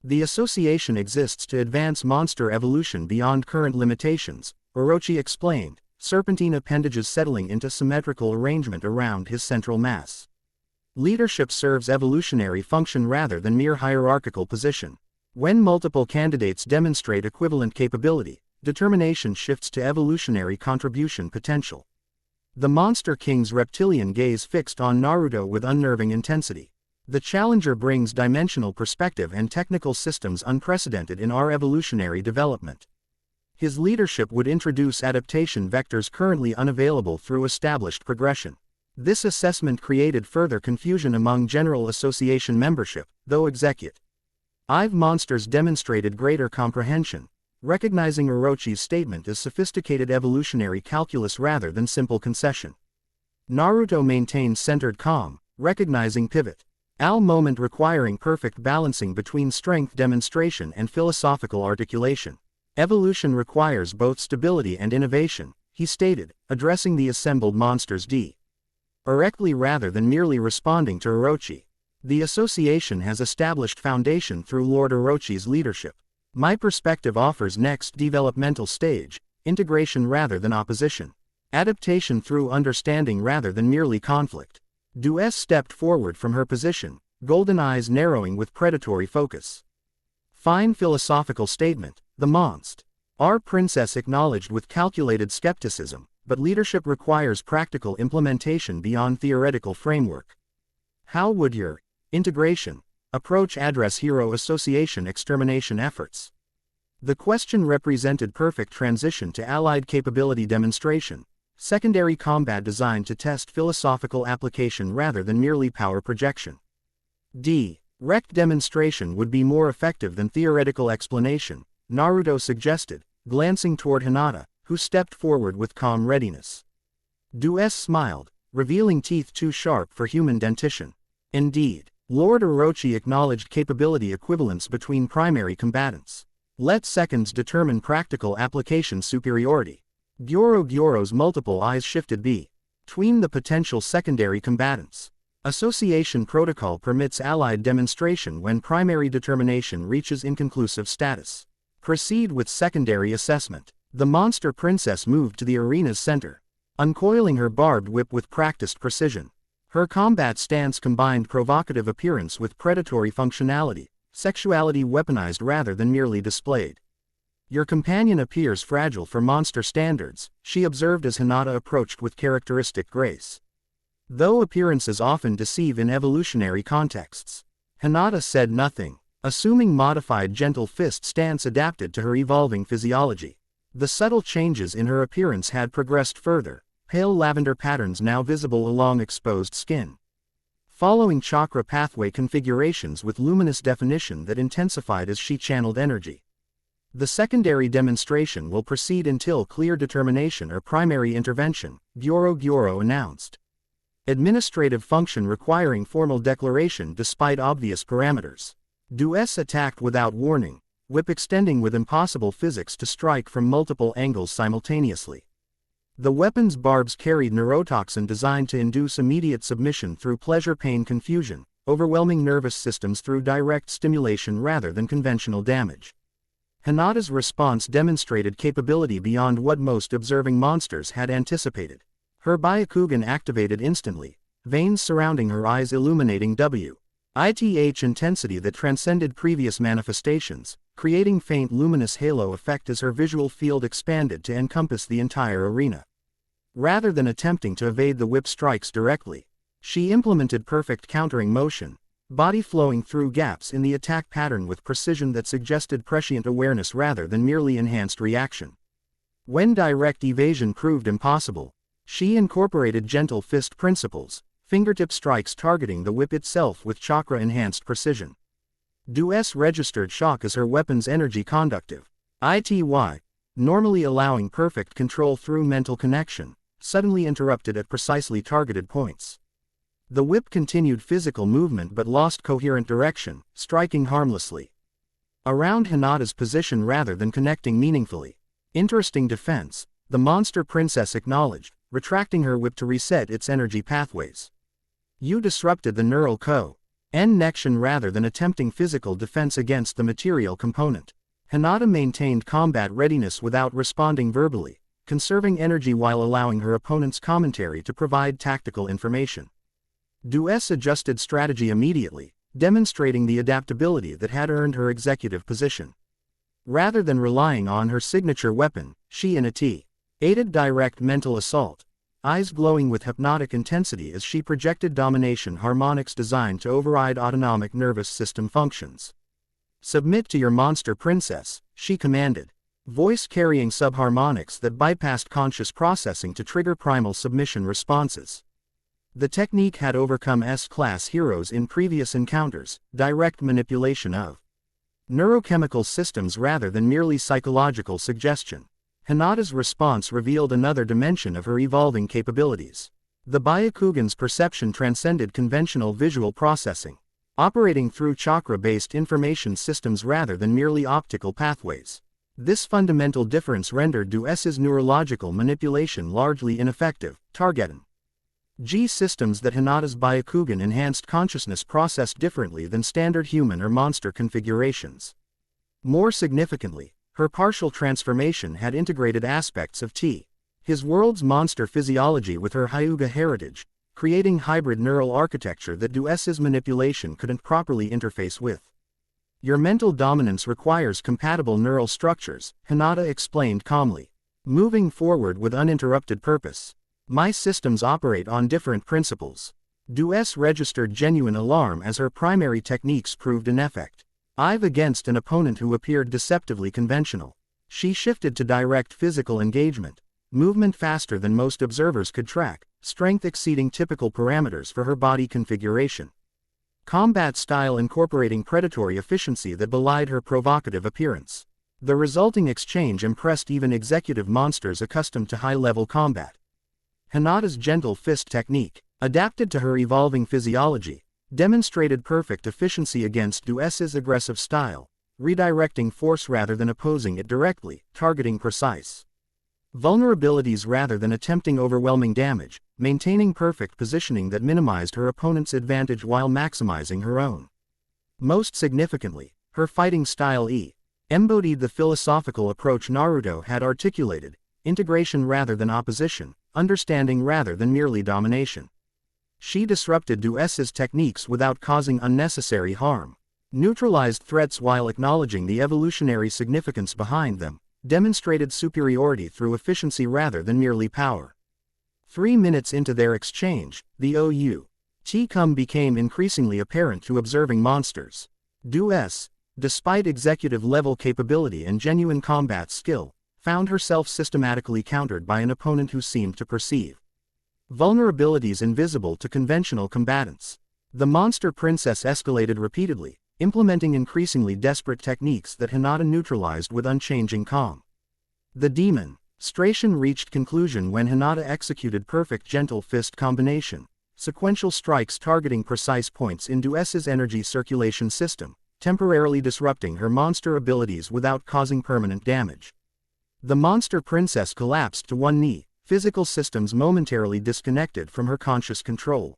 The association exists to advance monster evolution beyond current limitations, Orochi explained, serpentine appendages settling into symmetrical arrangement around his central mass. Leadership serves evolutionary function rather than mere hierarchical position. When multiple candidates demonstrate equivalent capability, determination shifts to evolutionary contribution potential. The Monster King's reptilian gaze fixed on Naruto with unnerving intensity. The challenger brings dimensional perspective and technical systems unprecedented in our evolutionary development. His leadership would introduce adaptation vectors currently unavailable through established progression. This assessment created further confusion among General Association membership, though executive monsters demonstrated greater comprehension, recognizing Orochi's statement as sophisticated evolutionary calculus rather than simple concession. Naruto maintained centered calm, recognizing pivot moment requiring perfect balancing between strength demonstration and philosophical articulation. Evolution requires both stability and innovation, he stated, addressing the assembled monsters directly rather than merely responding to Orochi. The association has established foundation through Lord Orochi's leadership. My perspective offers next developmental stage, integration rather than opposition. Adaptation through understanding rather than merely conflict. Duess stepped forward from her position, golden eyes narrowing with predatory focus. Fine philosophical statement, the monst. Our princess acknowledged with calculated skepticism, but leadership requires practical implementation beyond theoretical framework. How would your integration approach address Hero Association extermination efforts? The question represented perfect transition to allied capability demonstration. Secondary combat designed to test philosophical application rather than merely power projection. Direct demonstration would be more effective than theoretical explanation, Naruto suggested, glancing toward Hinata, who stepped forward with calm readiness. Duess smiled, revealing teeth too sharp for human dentition. Indeed, Lord Orochi acknowledged capability equivalence between primary combatants. Let seconds determine practical application superiority. Gyoro's multiple eyes shifted between the potential secondary combatants. Association protocol permits allied demonstration when primary determination reaches inconclusive status. Proceed with secondary assessment. The monster princess moved to the arena's center, uncoiling her barbed whip with practiced precision. Her combat stance combined provocative appearance with predatory functionality, sexuality weaponized rather than merely displayed. Your companion appears fragile for monster standards, she observed as Hinata approached with characteristic grace. Though appearances often deceive in evolutionary contexts. Hinata said nothing, assuming modified gentle fist stance adapted to her evolving physiology. The subtle changes in her appearance had progressed further, pale lavender patterns now visible along exposed skin. Following chakra pathway configurations with luminous definition that intensified as she channeled energy. The secondary demonstration will proceed until clear determination or primary intervention, Gyoro announced. Administrative function requiring formal declaration despite obvious parameters. Duess attacked without warning, whip extending with impossible physics to strike from multiple angles simultaneously. The weapon's barbs carried neurotoxin designed to induce immediate submission through pleasure-pain confusion, overwhelming nervous systems through direct stimulation rather than conventional damage. Hinata's response demonstrated capability beyond what most observing monsters had anticipated. Her Byakugan activated instantly, veins surrounding her eyes illuminating WITH intensity that transcended previous manifestations, creating faint luminous halo effect as her visual field expanded to encompass the entire arena. Rather than attempting to evade the whip strikes directly, she implemented perfect countering motion, body flowing through gaps in the attack pattern with precision that suggested prescient awareness rather than merely enhanced reaction. When direct evasion proved impossible, she incorporated gentle fist principles, fingertip strikes targeting the whip itself with chakra-enhanced precision. Duess registered shock as her weapon's energy conductive, normally allowing perfect control through mental connection, suddenly interrupted at precisely targeted points. The whip continued physical movement but lost coherent direction, striking harmlessly around Hinata's position rather than connecting meaningfully. Interesting defense, the monster princess acknowledged, retracting her whip to reset its energy pathways. You disrupted the neural connection rather than attempting physical defense against the material component. Hinata maintained combat readiness without responding verbally, conserving energy while allowing her opponent's commentary to provide tactical information. Duess adjusted strategy immediately, demonstrating the adaptability that had earned her executive position. Rather than relying on her signature weapon, she aided direct mental assault, eyes glowing with hypnotic intensity as she projected domination harmonics designed to override autonomic nervous system functions. Submit to your monster princess, she commanded. voice-carrying subharmonics that bypassed conscious processing to trigger primal submission responses. The technique had overcome S-class heroes in previous encounters, direct manipulation of neurochemical systems rather than merely psychological suggestion. Hinata's response revealed another dimension of her evolving capabilities. The Byakugan's perception transcended conventional visual processing, operating through chakra-based information systems rather than merely optical pathways. This fundamental difference rendered Dues's neurological manipulation largely ineffective, targeting G systems that Hinata's Byakugan enhanced consciousness processed differently than standard human or monster configurations. More significantly, her partial transformation had integrated aspects of his world's monster physiology with her Hyuga heritage, creating hybrid neural architecture that Dues's manipulation couldn't properly interface with. Your mental dominance requires compatible neural structures, Hinata explained calmly. Moving forward with uninterrupted purpose. My systems operate on different principles. Dues registered genuine alarm as her primary techniques proved ineffective. Against an opponent who appeared deceptively conventional. She shifted to direct physical engagement, movement faster than most observers could track, strength exceeding typical parameters for her body configuration. Combat style incorporating predatory efficiency that belied her provocative appearance. The resulting exchange impressed even executive monsters accustomed to high-level combat. Hinata's gentle fist technique, adapted to her evolving physiology, demonstrated perfect efficiency against Dues's aggressive style, redirecting force rather than opposing it directly, targeting precise vulnerabilities rather than attempting overwhelming damage, maintaining perfect positioning that minimized her opponent's advantage while maximizing her own. Most significantly, her fighting style embodied the philosophical approach Naruto had articulated, integration rather than opposition, understanding rather than merely domination. She disrupted Dues's techniques without causing unnecessary harm, neutralized threats while acknowledging the evolutionary significance behind them, demonstrated superiority through efficiency rather than merely power. 3 minutes into their exchange, the outcome became increasingly apparent to observing monsters. Dues, despite executive-level capability and genuine combat skill, found herself systematically countered by an opponent who seemed to perceive vulnerabilities invisible to conventional combatants. The monster princess escalated repeatedly, implementing increasingly desperate techniques that Hinata neutralized with unchanging calm. The demonstration reached conclusion when Hinata executed perfect gentle fist combination, sequential strikes targeting precise points in Dues's energy circulation system, temporarily disrupting her monster abilities without causing permanent damage. The monster princess collapsed to one knee, physical systems momentarily disconnected from her conscious control.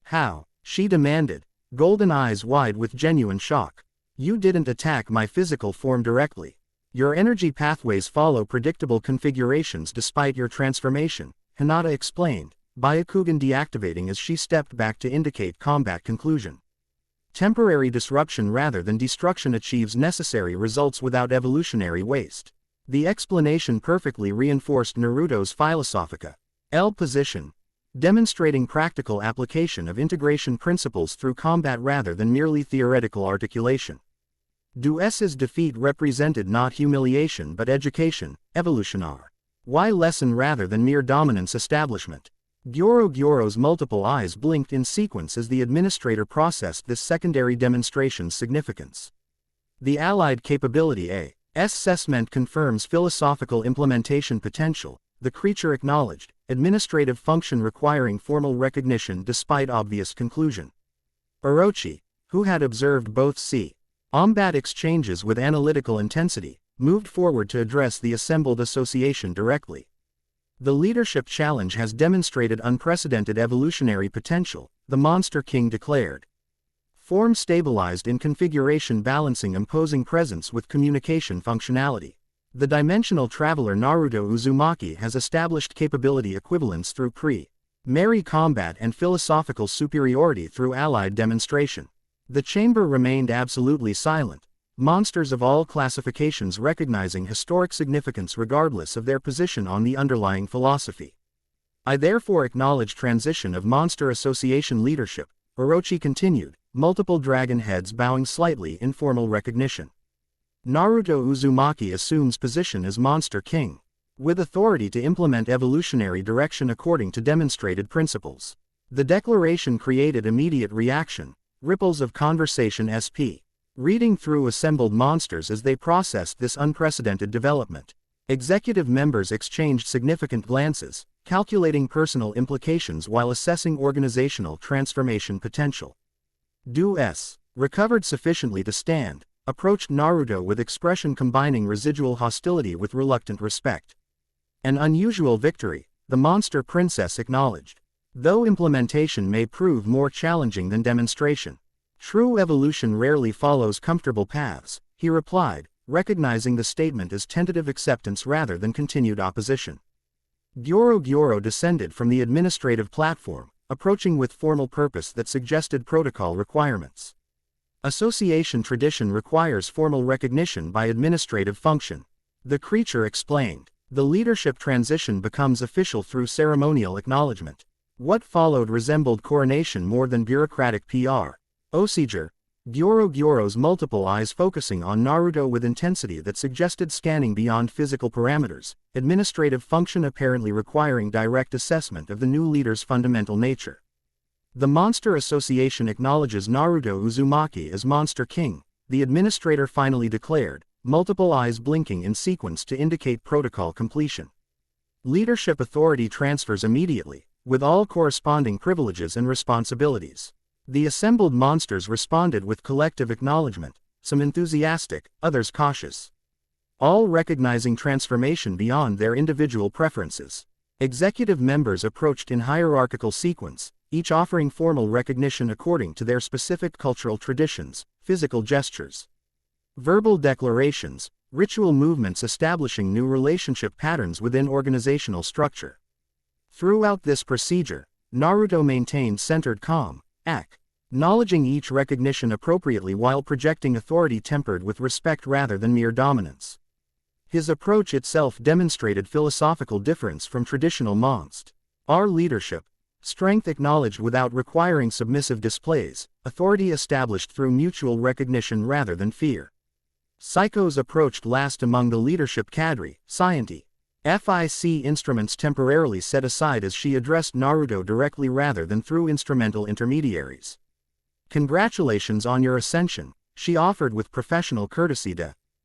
How? She demanded, golden eyes wide with genuine shock. You didn't attack my physical form directly. Your energy pathways follow predictable configurations despite your transformation, Hinata explained, Byakugan deactivating as she stepped back to indicate combat conclusion. Temporary disruption rather than destruction achieves necessary results without evolutionary waste. The explanation perfectly reinforced Naruto's Philosophica position, demonstrating practical application of integration principles through combat rather than merely theoretical articulation. Dues's defeat represented not humiliation but education, evolutionar. Why lesson rather than mere dominance establishment? Gyoro's multiple eyes blinked in sequence as the administrator processed this secondary demonstration's significance. The allied capability assessment confirms philosophical implementation potential, the creature acknowledged, administrative function requiring formal recognition despite obvious conclusion. Orochi, who had observed both combat exchanges with analytical intensity, moved forward to address the assembled association directly. The leadership challenge has demonstrated unprecedented evolutionary potential, the Monster King declared. Form stabilized in configuration balancing imposing presence with communication functionality. The dimensional traveler Naruto Uzumaki has established capability equivalence through primary combat and philosophical superiority through allied demonstration. The chamber remained absolutely silent, monsters of all classifications recognizing historic significance regardless of their position on the underlying philosophy. I therefore acknowledge transition of monster association leadership, Orochi continued, multiple dragon heads bowing slightly in formal recognition. Naruto Uzumaki assumes position as Monster King, with authority to implement evolutionary direction according to demonstrated principles. The declaration created immediate reaction, ripples of conversation sp. Reading through assembled monsters as they processed this unprecedented development. Executive members exchanged significant glances, calculating personal implications while assessing organizational transformation potential. Do-S, recovered sufficiently to stand, approached Naruto with expression combining residual hostility with reluctant respect. An unusual victory, the monster princess acknowledged. Though implementation may prove more challenging than demonstration. True evolution rarely follows comfortable paths, he replied, recognizing the statement as tentative acceptance rather than continued opposition. Gyoro descended from the administrative platform, approaching with formal purpose that suggested protocol requirements. Association tradition requires formal recognition by administrative function. The creature explained. The leadership transition becomes official through ceremonial acknowledgement. What followed resembled coronation more than bureaucratic PR. Osijur, Gyoro's multiple eyes focusing on Naruto with intensity that suggested scanning beyond physical parameters, administrative function apparently requiring direct assessment of the new leader's fundamental nature. The Monster Association acknowledges Naruto Uzumaki as Monster King, the administrator finally declared, multiple eyes blinking in sequence to indicate protocol completion. Leadership authority transfers immediately, with all corresponding privileges and responsibilities. The assembled monsters responded with collective acknowledgement, some enthusiastic, others cautious. All recognizing transformation beyond their individual preferences. Executive members approached in hierarchical sequence, each offering formal recognition according to their specific cultural traditions, physical gestures. Verbal declarations, ritual movements establishing new relationship patterns within organizational structure. Throughout this procedure, Naruto maintained centered calm, acknowledging each recognition appropriately while projecting authority tempered with respect rather than mere dominance. His approach itself demonstrated philosophical difference from traditional monst. Our leadership, strength acknowledged without requiring submissive displays, authority established through mutual recognition rather than fear. Psykos approached last among the leadership cadre, Scienti. FIC instruments temporarily set aside as she addressed Naruto directly rather than through instrumental intermediaries. Congratulations on your ascension, she offered with professional courtesy.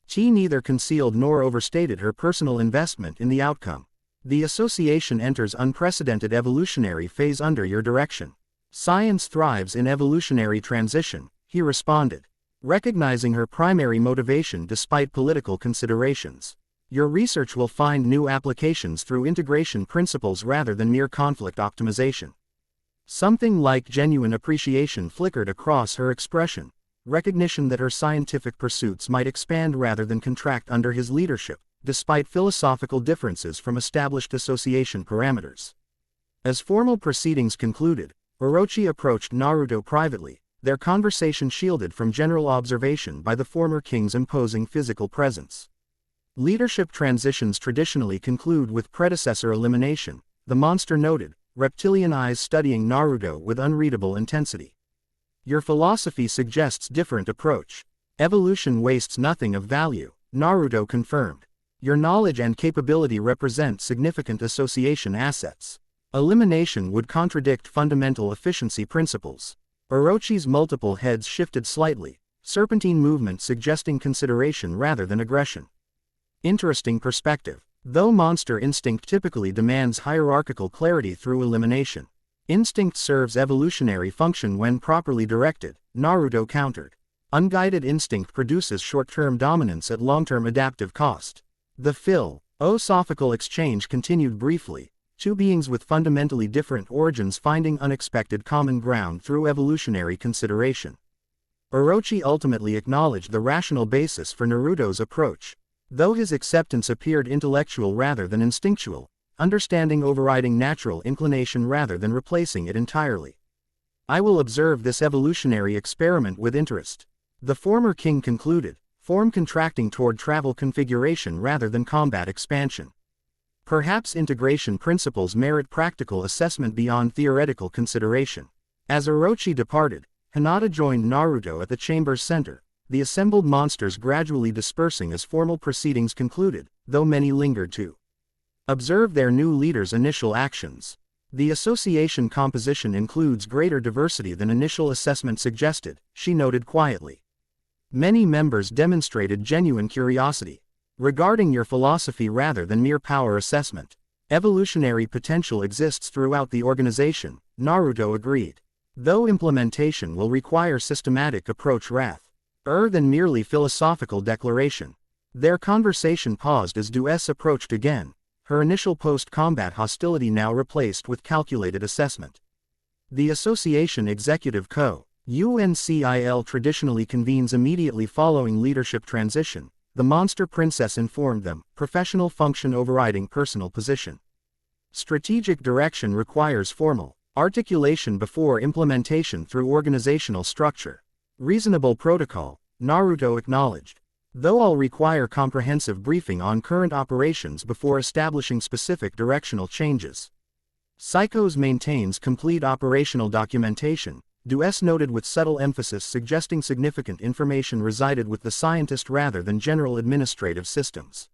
She neither concealed nor overstated her personal investment in the outcome. The association enters unprecedented evolutionary phase under your direction. Science thrives in evolutionary transition, he responded, recognizing her primary motivation despite political considerations. Your research will find new applications through integration principles rather than mere conflict optimization. Something like genuine appreciation flickered across her expression, recognition that her scientific pursuits might expand rather than contract under his leadership, despite philosophical differences from established association parameters. As formal proceedings concluded, Orochi approached Naruto privately, their conversation shielded from general observation by the former king's imposing physical presence. Leadership transitions traditionally conclude with predecessor elimination, the monster noted, reptilian eyes studying Naruto with unreadable intensity. Your philosophy suggests different approach. Evolution wastes nothing of value, Naruto confirmed. Your knowledge and capability represent significant association assets. Elimination would contradict fundamental efficiency principles. Orochi's multiple heads shifted slightly, serpentine movement suggesting consideration rather than aggression. Interesting perspective. Though monster instinct typically demands hierarchical clarity through elimination, instinct serves evolutionary function when properly directed, Naruto countered. Unguided instinct produces short-term dominance at long-term adaptive cost. The philosophical exchange continued briefly, two beings with fundamentally different origins finding unexpected common ground through evolutionary consideration. Orochi ultimately acknowledged the rational basis for Naruto's approach. Though his acceptance appeared intellectual rather than instinctual, understanding overriding natural inclination rather than replacing it entirely. I will observe this evolutionary experiment with interest. The former king concluded, form contracting toward travel configuration rather than combat expansion. Perhaps integration principles merit practical assessment beyond theoretical consideration. As Orochi departed, Hinata joined Naruto at the chamber's center, the assembled monsters gradually dispersing as formal proceedings concluded, though many lingered to observe their new leader's initial actions. The association composition includes greater diversity than initial assessment suggested, she noted quietly. Many members demonstrated genuine curiosity regarding your philosophy rather than mere power assessment. Evolutionary potential exists throughout the organization, Naruto agreed. Though implementation will require systematic approach rather than merely philosophical declaration. Their conversation paused as Duess approached again, her initial post-combat hostility now replaced with calculated assessment. The Association Executive Co-UNCIL traditionally convenes immediately following leadership transition, the Monster Princess informed them, professional function overriding personal position. Strategic direction requires formal articulation before implementation through organizational structure. Reasonable protocol, Naruto acknowledged. Though all require comprehensive briefing on current operations before establishing specific directional changes. Psykos maintains complete operational documentation, Duess noted with subtle emphasis suggesting significant information resided with the scientist rather than general administrative systems.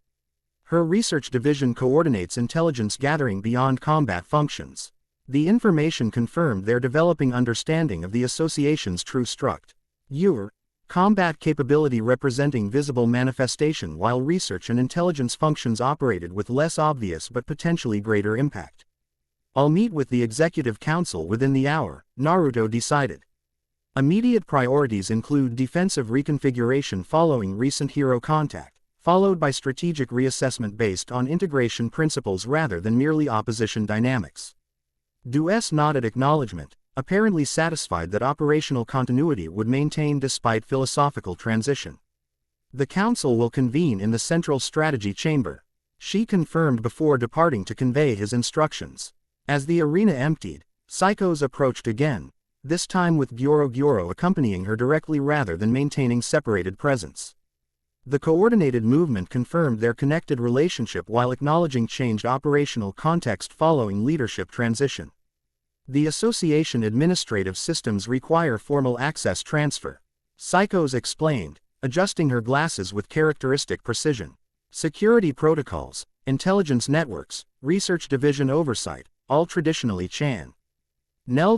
Her research division coordinates intelligence gathering beyond combat functions. The information confirmed their developing understanding of the association's true structure. Combat capability representing visible manifestation while research and intelligence functions operated with less obvious but potentially greater impact. I'll meet with the Executive Council within the hour, Naruto decided. Immediate priorities include defensive reconfiguration following recent hero contact, followed by strategic reassessment based on integration principles rather than merely opposition dynamics. Duess nodded acknowledgement, apparently satisfied that operational continuity would maintain despite philosophical transition. The council will convene in the Central Strategy Chamber, she confirmed before departing to convey his instructions. As the arena emptied, Psykos approached again, this time with Gyoro accompanying her directly rather than maintaining separated presence. The coordinated movement confirmed their connected relationship while acknowledging changed operational context following leadership transition. The association administrative systems require formal access transfer, Psykos explained, adjusting her glasses with characteristic precision. Security protocols, intelligence networks, research division oversight, all traditionally channeled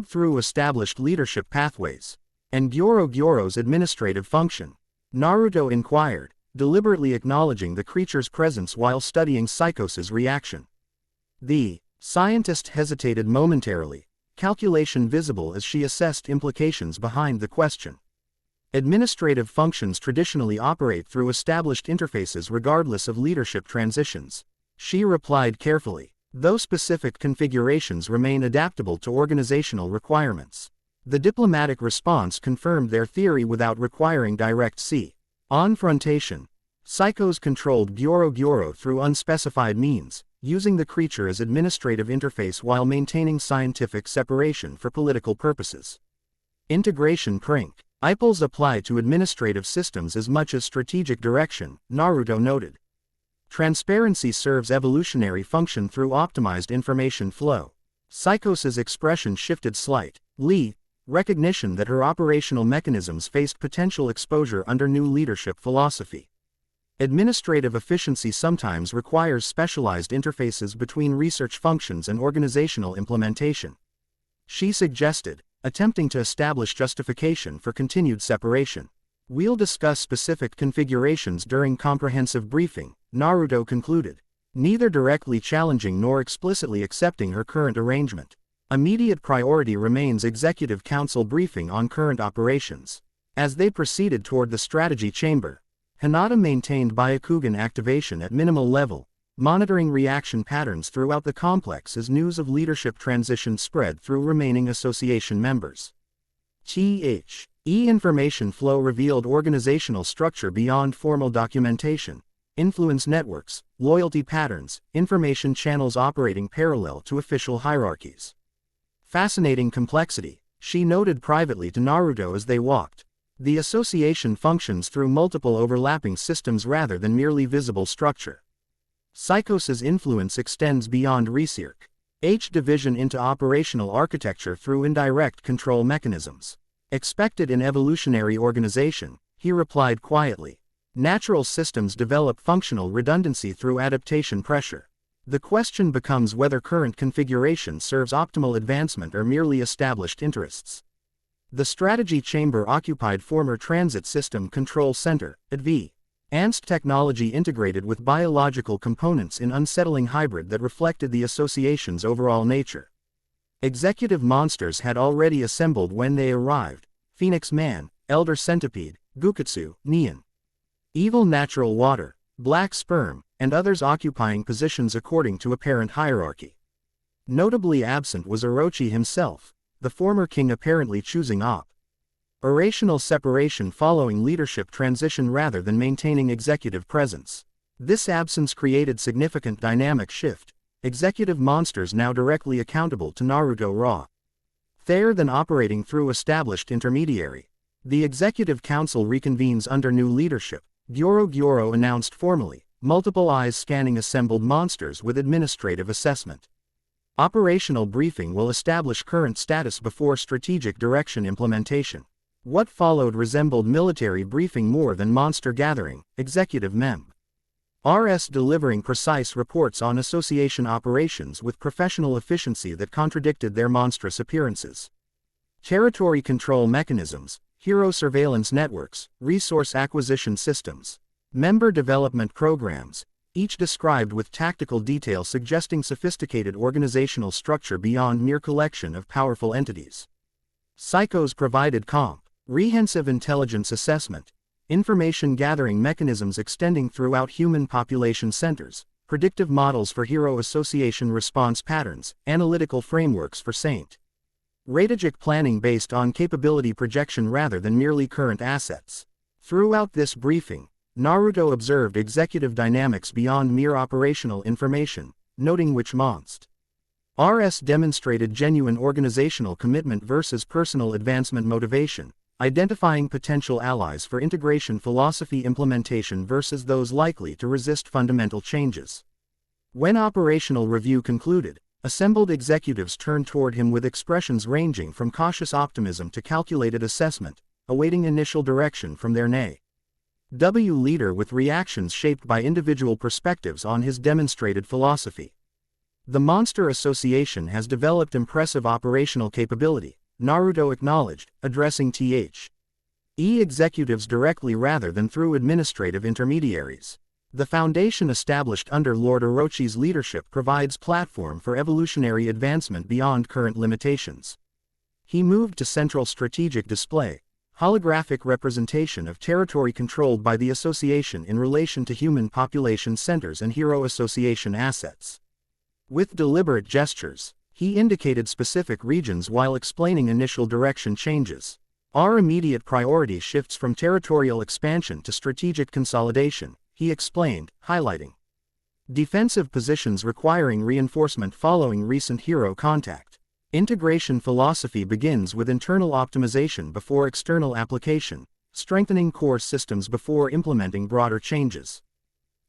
through established leadership pathways. And Gyoro's administrative function? Naruto inquired, deliberately acknowledging the creature's presence while studying Psykos' reaction. The scientist hesitated momentarily, calculation visible as she assessed implications behind the question. Administrative functions traditionally operate through established interfaces regardless of leadership transitions, she replied carefully, though specific configurations remain adaptable to organizational requirements. The diplomatic response confirmed their theory without requiring direct confrontation. Psykos controlled Gyoro through unspecified means, using the creature as administrative interface while maintaining scientific separation for political purposes. Integration principles apply to administrative systems as much as strategic direction, Naruto noted. Transparency serves evolutionary function through optimized information flow. Psykos' expression shifted slightly, recognition that her operational mechanisms faced potential exposure under new leadership philosophy. Administrative efficiency sometimes requires specialized interfaces between research functions and organizational implementation, she suggested, attempting to establish justification for continued separation. We'll discuss specific configurations during comprehensive briefing, Naruto concluded, neither directly challenging nor explicitly accepting her current arrangement. Immediate priority remains Executive Council briefing on current operations. As they proceeded toward the strategy chamber, Hinata maintained Byakugan activation at minimal level, monitoring reaction patterns throughout the complex as news of leadership transition spread through remaining association members. Information flow revealed organizational structure beyond formal documentation, influence networks, loyalty patterns, information channels operating parallel to official hierarchies. Fascinating complexity, she noted privately to Naruto as they walked. The association functions through multiple overlapping systems rather than merely visible structure. Psykos' influence extends beyond research division into operational architecture through indirect control mechanisms. Expected in evolutionary organization, he replied quietly. Natural systems develop functional redundancy through adaptation pressure. The question becomes whether current configuration serves optimal advancement or merely established interests. The strategy chamber occupied former Transit System Control Center, advanced technology integrated with biological components in unsettling hybrid that reflected the association's overall nature. Executive monsters had already assembled when they arrived: Phoenix Man, Elder Centipede, Guketsu, Neon, Evil Natural Water, Black Sperm, and others occupying positions according to apparent hierarchy. Notably absent was Orochi himself, the former king apparently choosing operational separation following leadership transition rather than maintaining executive presence. This absence created significant dynamic shift. Executive monsters now directly accountable to Naruto rather than operating through established intermediary. The Executive Council reconvenes under new leadership. Gyoro announced formally, multiple eyes scanning assembled monsters with administrative assessment. Operational briefing will establish current status before strategic direction implementation. What followed resembled military briefing more than monster gathering. Executive Mem. RS delivering precise reports on association operations with professional efficiency that contradicted their monstrous appearances. Territory control mechanisms, hero surveillance networks, resource acquisition systems, member development programs, each described with tactical detail suggesting sophisticated organizational structure beyond mere collection of powerful entities. Psykos provided comprehensive intelligence assessment, information gathering mechanisms extending throughout human population centers, predictive models for hero association response patterns, analytical frameworks for Saint. Strategic planning based on capability projection rather than merely current assets. Throughout this briefing, Naruto observed executive dynamics beyond mere operational information, noting which monsters demonstrated genuine organizational commitment versus personal advancement motivation, identifying potential allies for integration philosophy implementation versus those likely to resist fundamental changes. When operational review concluded, assembled executives turned toward him with expressions ranging from cautious optimism to calculated assessment, awaiting initial direction from their leader with reactions shaped by individual perspectives on his demonstrated philosophy. The Monster Association has developed impressive operational capability, Naruto acknowledged, addressing THE executives directly rather than through administrative intermediaries. The foundation established under Lord Orochi's leadership provides platform for evolutionary advancement beyond current limitations. He moved to central strategic display, holographic representation of territory controlled by the association in relation to human population centers and hero association assets. With deliberate gestures, he indicated specific regions while explaining initial direction changes. Our immediate priority shifts from territorial expansion to strategic consolidation, he explained, highlighting defensive positions requiring reinforcement following recent hero contact. Integration philosophy begins with internal optimization before external application, strengthening core systems before implementing broader changes.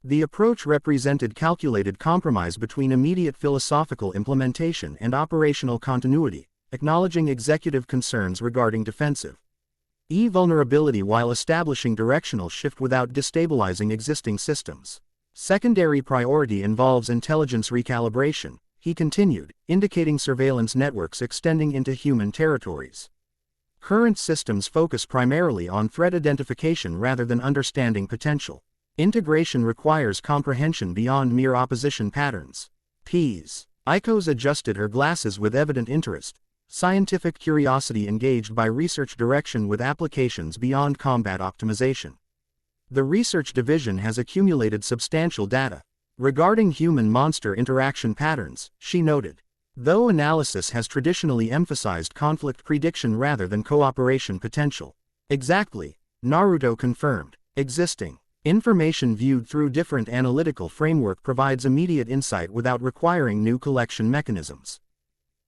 The approach represented calculated compromise between immediate philosophical implementation and operational continuity, acknowledging executive concerns regarding defensive vulnerability while establishing directional shift without destabilizing existing systems. Secondary priority involves intelligence recalibration, he continued, indicating surveillance networks extending into human territories. Current systems focus primarily on threat identification rather than understanding potential. Integration requires comprehension beyond mere opposition patterns. Psykos adjusted her glasses with evident interest, scientific curiosity engaged by research direction with applications beyond combat optimization. The research division has accumulated substantial data regarding human-monster interaction patterns, she noted. Though analysis has traditionally emphasized conflict prediction rather than cooperation potential. Exactly, Naruto confirmed. Existing information viewed through different analytical framework provides immediate insight without requiring new collection mechanisms.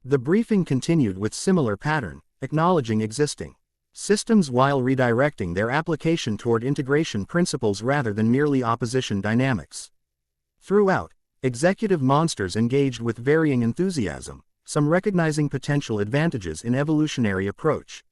The briefing continued with similar pattern, acknowledging existing systems while redirecting their application toward integration principles rather than merely opposition dynamics. Throughout, executive monsters engaged with varying enthusiasm, some recognizing potential advantages in evolutionary approach.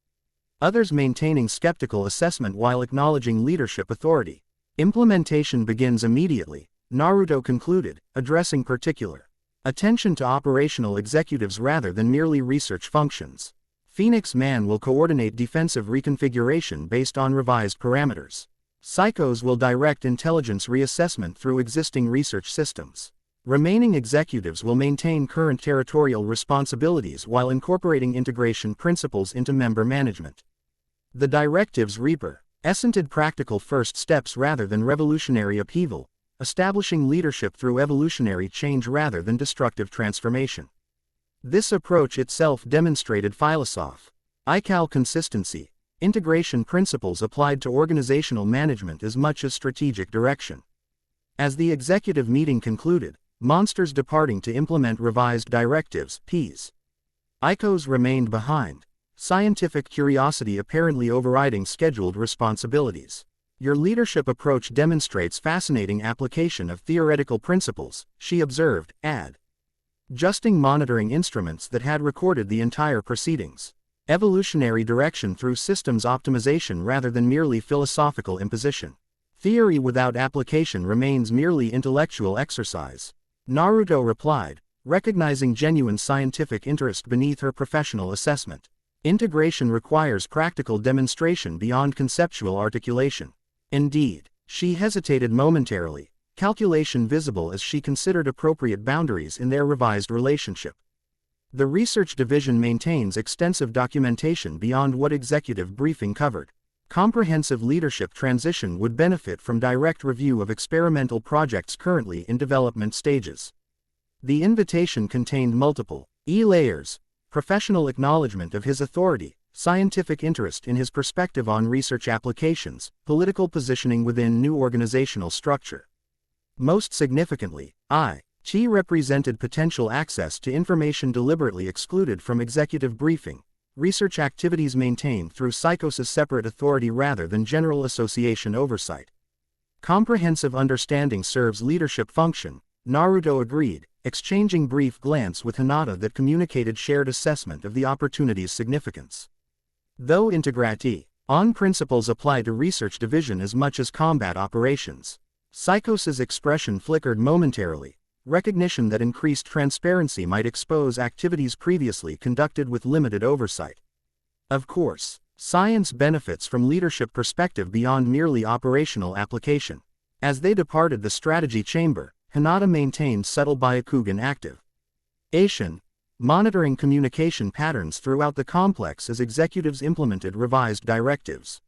others maintaining skeptical assessment while acknowledging leadership authority. Implementation begins immediately, Naruto concluded, addressing particular attention to operational executives rather than merely research functions. Phoenix Man will coordinate defensive reconfiguration based on revised parameters. Psykos will direct intelligence reassessment through existing research systems. Remaining executives will maintain current territorial responsibilities while incorporating integration principles into member management. The directives represented practical first steps rather than revolutionary upheaval, establishing leadership through evolutionary change rather than destructive transformation. This approach itself demonstrated philosophical consistency, integration principles applied to organizational management as much as strategic direction. As the executive meeting concluded, monsters departing to implement revised directives, Psykos remained behind, scientific curiosity apparently overriding scheduled responsibilities. Your leadership approach demonstrates fascinating application of theoretical principles, she observed, adjusting monitoring instruments that had recorded the entire proceedings. Evolutionary direction through systems optimization rather than merely philosophical imposition. Theory without application remains merely intellectual exercise. Naruto replied, recognizing genuine scientific interest beneath her professional assessment. Integration requires practical demonstration beyond conceptual articulation. Indeed, she hesitated momentarily, calculation visible as she considered appropriate boundaries in their revised relationship. The research division maintains extensive documentation beyond what executive briefing covered. Comprehensive leadership transition would benefit from direct review of experimental projects currently in development stages. The invitation contained multiple layers: professional acknowledgement of his authority, scientific interest in his perspective on research applications, political positioning within new organizational structure. Most significantly, Chi represented potential access to information deliberately excluded from executive briefing, research activities maintained through Psykos' separate authority rather than general association oversight. Comprehensive understanding serves leadership function, Naruto agreed, exchanging brief glance with Hinata that communicated shared assessment of the opportunity's significance. Though integrati on principles apply to research division as much as combat operations, Psykos' expression flickered momentarily, recognition that increased transparency might expose activities previously conducted with limited oversight. Of course, science benefits from leadership perspective beyond merely operational application. As they departed the strategy chamber, Hinata maintained subtle Byakugan activation, monitoring communication patterns throughout the complex as executives implemented revised directives.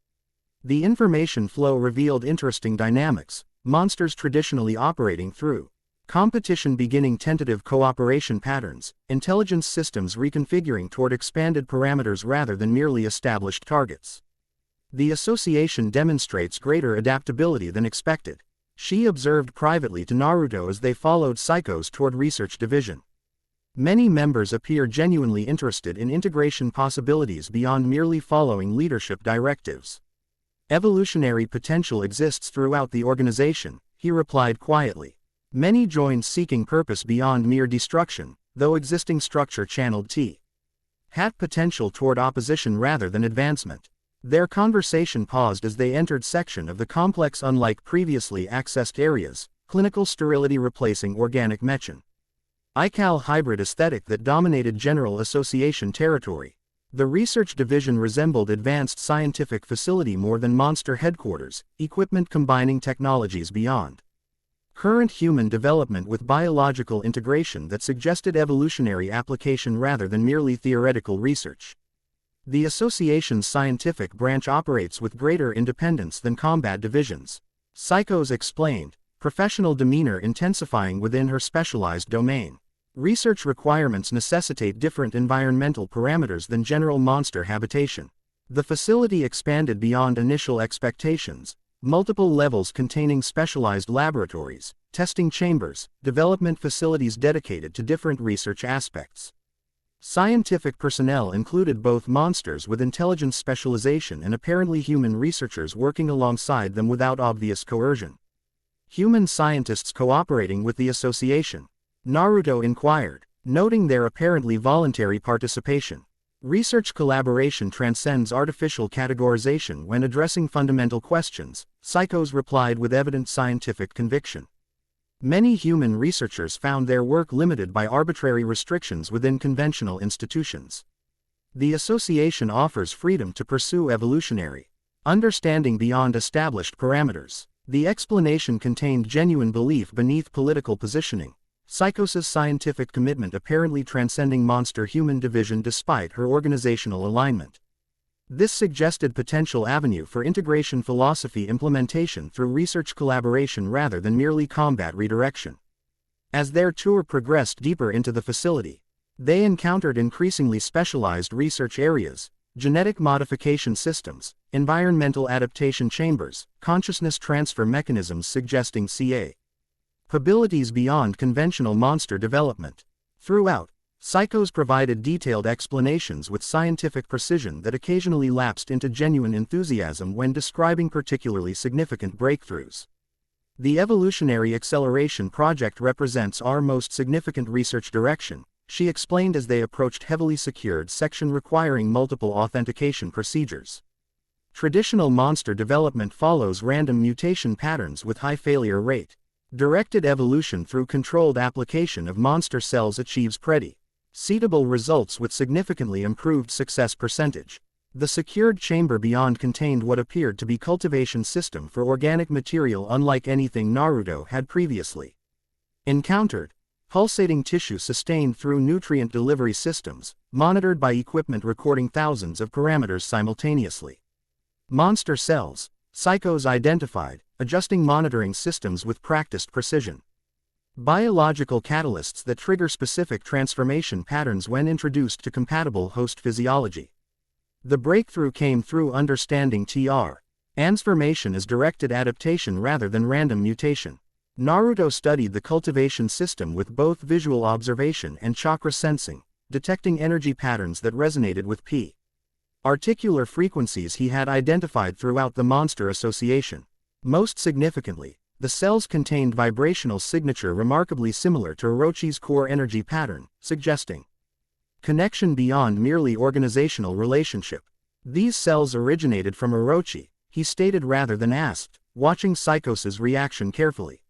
The information flow revealed interesting dynamics, monsters traditionally operating through competition beginning tentative cooperation patterns, intelligence systems reconfiguring toward expanded parameters rather than merely established targets. The association demonstrates greater adaptability than expected, she observed privately to Naruto as they followed Psykos toward research division. Many members appear genuinely interested in integration possibilities beyond merely following leadership directives. Evolutionary potential exists throughout the organization, he replied quietly. Many joined seeking purpose beyond mere destruction, though existing structure channeled had potential toward opposition rather than advancement. Their conversation paused as they entered section of the complex. Unlike previously accessed areas, clinical sterility replacing organic mechan. Hybrid aesthetic that dominated general association territory. The research division resembled advanced scientific facility more than monster headquarters, equipment combining technologies beyond current human development with biological integration that suggested evolutionary application rather than merely theoretical research. The association's scientific branch operates with greater independence than combat divisions, Psykos explained, professional demeanor intensifying within her specialized domain. Research requirements necessitate different environmental parameters than general monster habitation. The facility expanded beyond initial expectations, multiple levels containing specialized laboratories, testing chambers, development facilities dedicated to different research aspects. Scientific personnel included both monsters with intelligence specialization and apparently human researchers working alongside them without obvious coercion. Human scientists cooperating with the association? Naruto inquired, noting their apparently voluntary participation. Research collaboration transcends artificial categorization when addressing fundamental questions, Psykos replied with evident scientific conviction. Many human researchers found their work limited by arbitrary restrictions within conventional institutions. The association offers freedom to pursue evolutionary understanding beyond established parameters. The explanation contained genuine belief beneath political positioning, Psykos' scientific commitment apparently transcending monster-human division despite her organizational alignment. This suggested potential avenue for integration philosophy implementation through research collaboration rather than merely combat redirection. As their tour progressed deeper into the facility, they encountered increasingly specialized research areas, genetic modification systems, environmental adaptation chambers, consciousness transfer mechanisms suggesting capabilities beyond conventional monster development. Throughout, Psykos provided detailed explanations with scientific precision that occasionally lapsed into genuine enthusiasm when describing particularly significant breakthroughs. The Evolutionary Acceleration Project represents our most significant research direction, she explained as they approached heavily secured section requiring multiple authentication procedures. Traditional monster development follows random mutation patterns with high failure rate. Directed evolution through controlled application of monster cells achieves predictable results with significantly improved success percentage. The secured chamber beyond contained what appeared to be cultivation system for organic material unlike anything Naruto had previously encountered. Pulsating tissue sustained through nutrient delivery systems, monitored by equipment recording thousands of parameters simultaneously. Monster cells, Psykos identified, adjusting monitoring systems with practiced precision. Biological catalysts that trigger specific transformation patterns when introduced to compatible host physiology. The breakthrough came through understanding transformation as directed adaptation rather than random mutation. Naruto studied the cultivation system with both visual observation and chakra sensing, detecting energy patterns that resonated with particular frequencies he had identified throughout the monster association. Most significantly, the cells contained vibrational signature remarkably similar to Orochi's core energy pattern, suggesting connection beyond merely organizational relationship. These cells originated from Orochi, he stated rather than asked, watching Psykos' reaction carefully.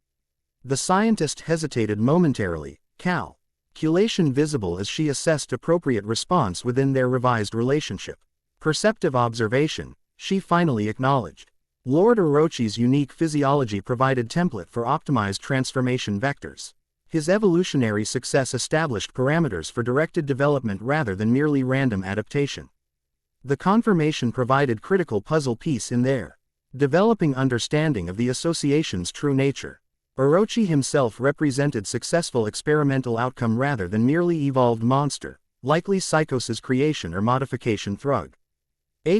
The scientist hesitated momentarily, calculation visible as she assessed appropriate response within their revised relationship. Perceptive observation, she finally acknowledged. Lord Orochi's unique physiology provided template for optimized transformation vectors. His evolutionary success established parameters for directed development rather than merely random adaptation. The confirmation provided critical puzzle piece in their developing understanding of the association's true nature. Orochi himself represented successful experimental outcome rather than merely evolved monster, likely Psykos' creation or modification through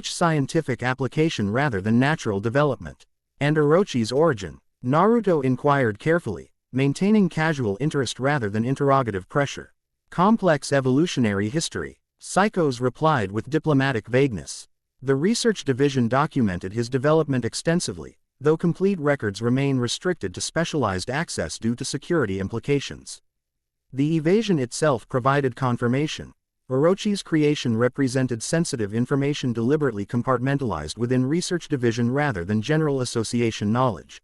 scientific application rather than natural development. And Orochi's origin, Naruto inquired carefully, maintaining casual interest rather than interrogative pressure. Complex evolutionary history, Psykos replied with diplomatic vagueness. The research division documented his development extensively, though complete records remain restricted to specialized access due to security implications. The evasion itself provided confirmation. Orochi's creation represented sensitive information deliberately compartmentalized within research division rather than general association knowledge.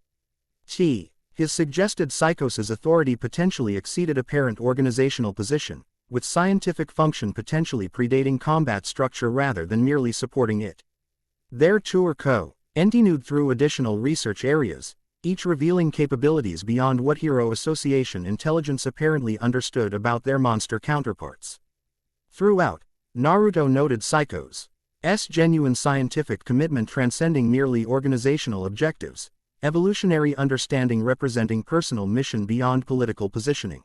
His suggested Psykos' authority potentially exceeded apparent organizational position, with scientific function potentially predating combat structure rather than merely supporting it. Their tour continued through additional research areas, each revealing capabilities beyond what Hero Association intelligence apparently understood about their monster counterparts. Throughout, Naruto noted Psykos' genuine scientific commitment transcending merely organizational objectives, evolutionary understanding representing personal mission beyond political positioning.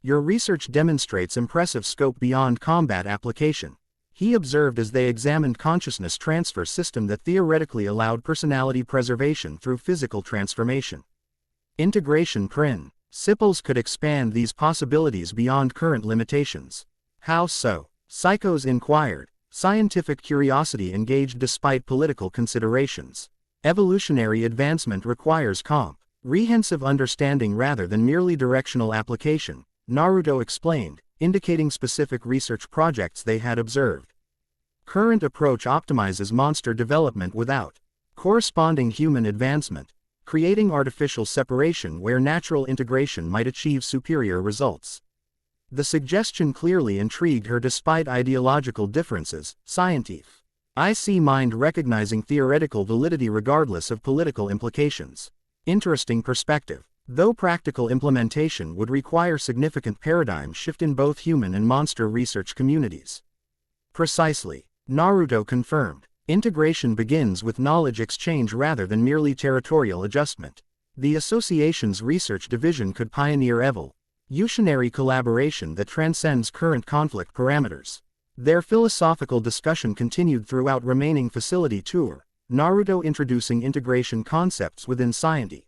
Your research demonstrates impressive scope beyond combat application, he observed as they examined consciousness transfer system that theoretically allowed personality preservation through physical transformation. Integration principles could expand these possibilities beyond current limitations. How so? Psykos inquired, scientific curiosity engaged despite political considerations. Evolutionary advancement requires comprehensive understanding rather than merely directional application, Naruto explained, indicating specific research projects they had observed. Current approach optimizes monster development without corresponding human advancement, creating artificial separation where natural integration might achieve superior results. The suggestion clearly intrigued her despite ideological differences. Scientific. I see mind recognizing theoretical validity regardless of political implications. Interesting perspective. Though practical implementation would require significant paradigm shift in both human and monster research communities. Precisely. Naruto confirmed. Integration begins with knowledge exchange rather than merely territorial adjustment. The association's research division could pioneer evolutionary collaboration that transcends current conflict parameters. Their philosophical discussion continued throughout remaining facility tour, Naruto introducing integration concepts within scientific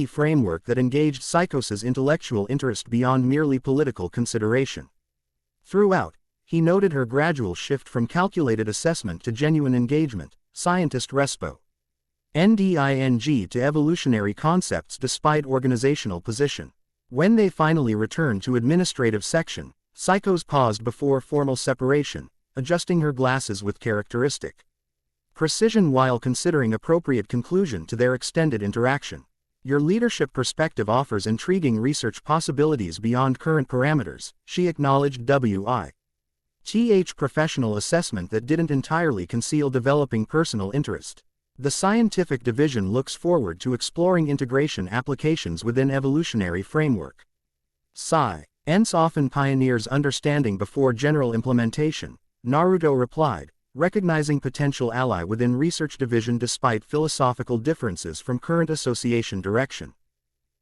framework that engaged Psykos' intellectual interest beyond merely political consideration. Throughout, he noted her gradual shift from calculated assessment to genuine engagement, scientist respo. NDING to evolutionary concepts despite organizational position. When they finally returned to administrative section, Psykos paused before formal separation, adjusting her glasses with characteristic precision while considering appropriate conclusion to their extended interaction. Your leadership perspective offers intriguing research possibilities beyond current parameters, she acknowledged. Professional assessment that didn't entirely conceal developing personal interest. The scientific division looks forward to exploring integration applications within evolutionary framework. Science often pioneers understanding before general implementation, Naruto replied, recognizing potential ally within research division despite philosophical differences from current association direction.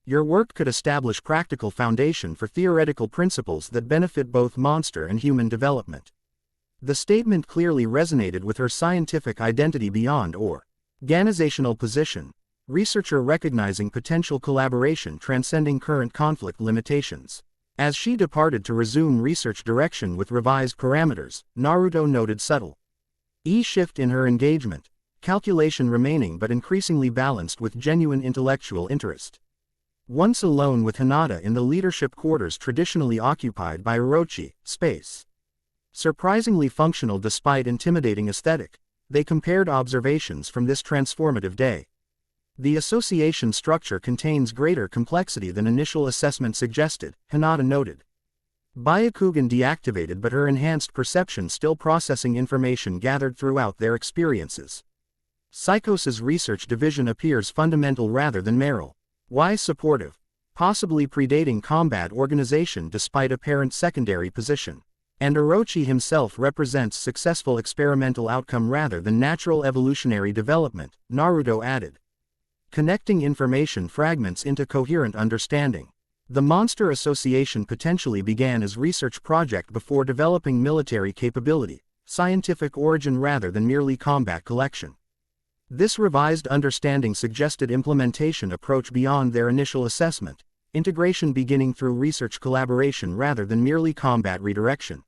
Your work could establish practical foundation for theoretical principles that benefit both monster and human development. The statement clearly resonated with her scientific identity beyond organizational position, researcher recognizing potential collaboration transcending current conflict limitations. As she departed to resume research direction with revised parameters, Naruto noted subtle shift in her engagement, calculation remaining but increasingly balanced with genuine intellectual interest. Once alone with Hinata in the leadership quarters traditionally occupied by Orochi, space. Surprisingly functional despite intimidating aesthetic, they compared observations from this transformative day. The association structure contains greater complexity than initial assessment suggested, Hinata noted. Byakugan deactivated but her enhanced perception still processing information gathered throughout their experiences. Psykos' research division appears fundamental rather than moral. Why supportive? Possibly predating combat organization despite apparent secondary position. And Orochi himself represents successful experimental outcome rather than natural evolutionary development, Naruto added. Connecting information fragments into coherent understanding. The Monster Association potentially began as research project before developing military capability, scientific origin rather than merely combat collection. This revised understanding suggested implementation approach beyond their initial assessment, integration beginning through research collaboration rather than merely combat redirection.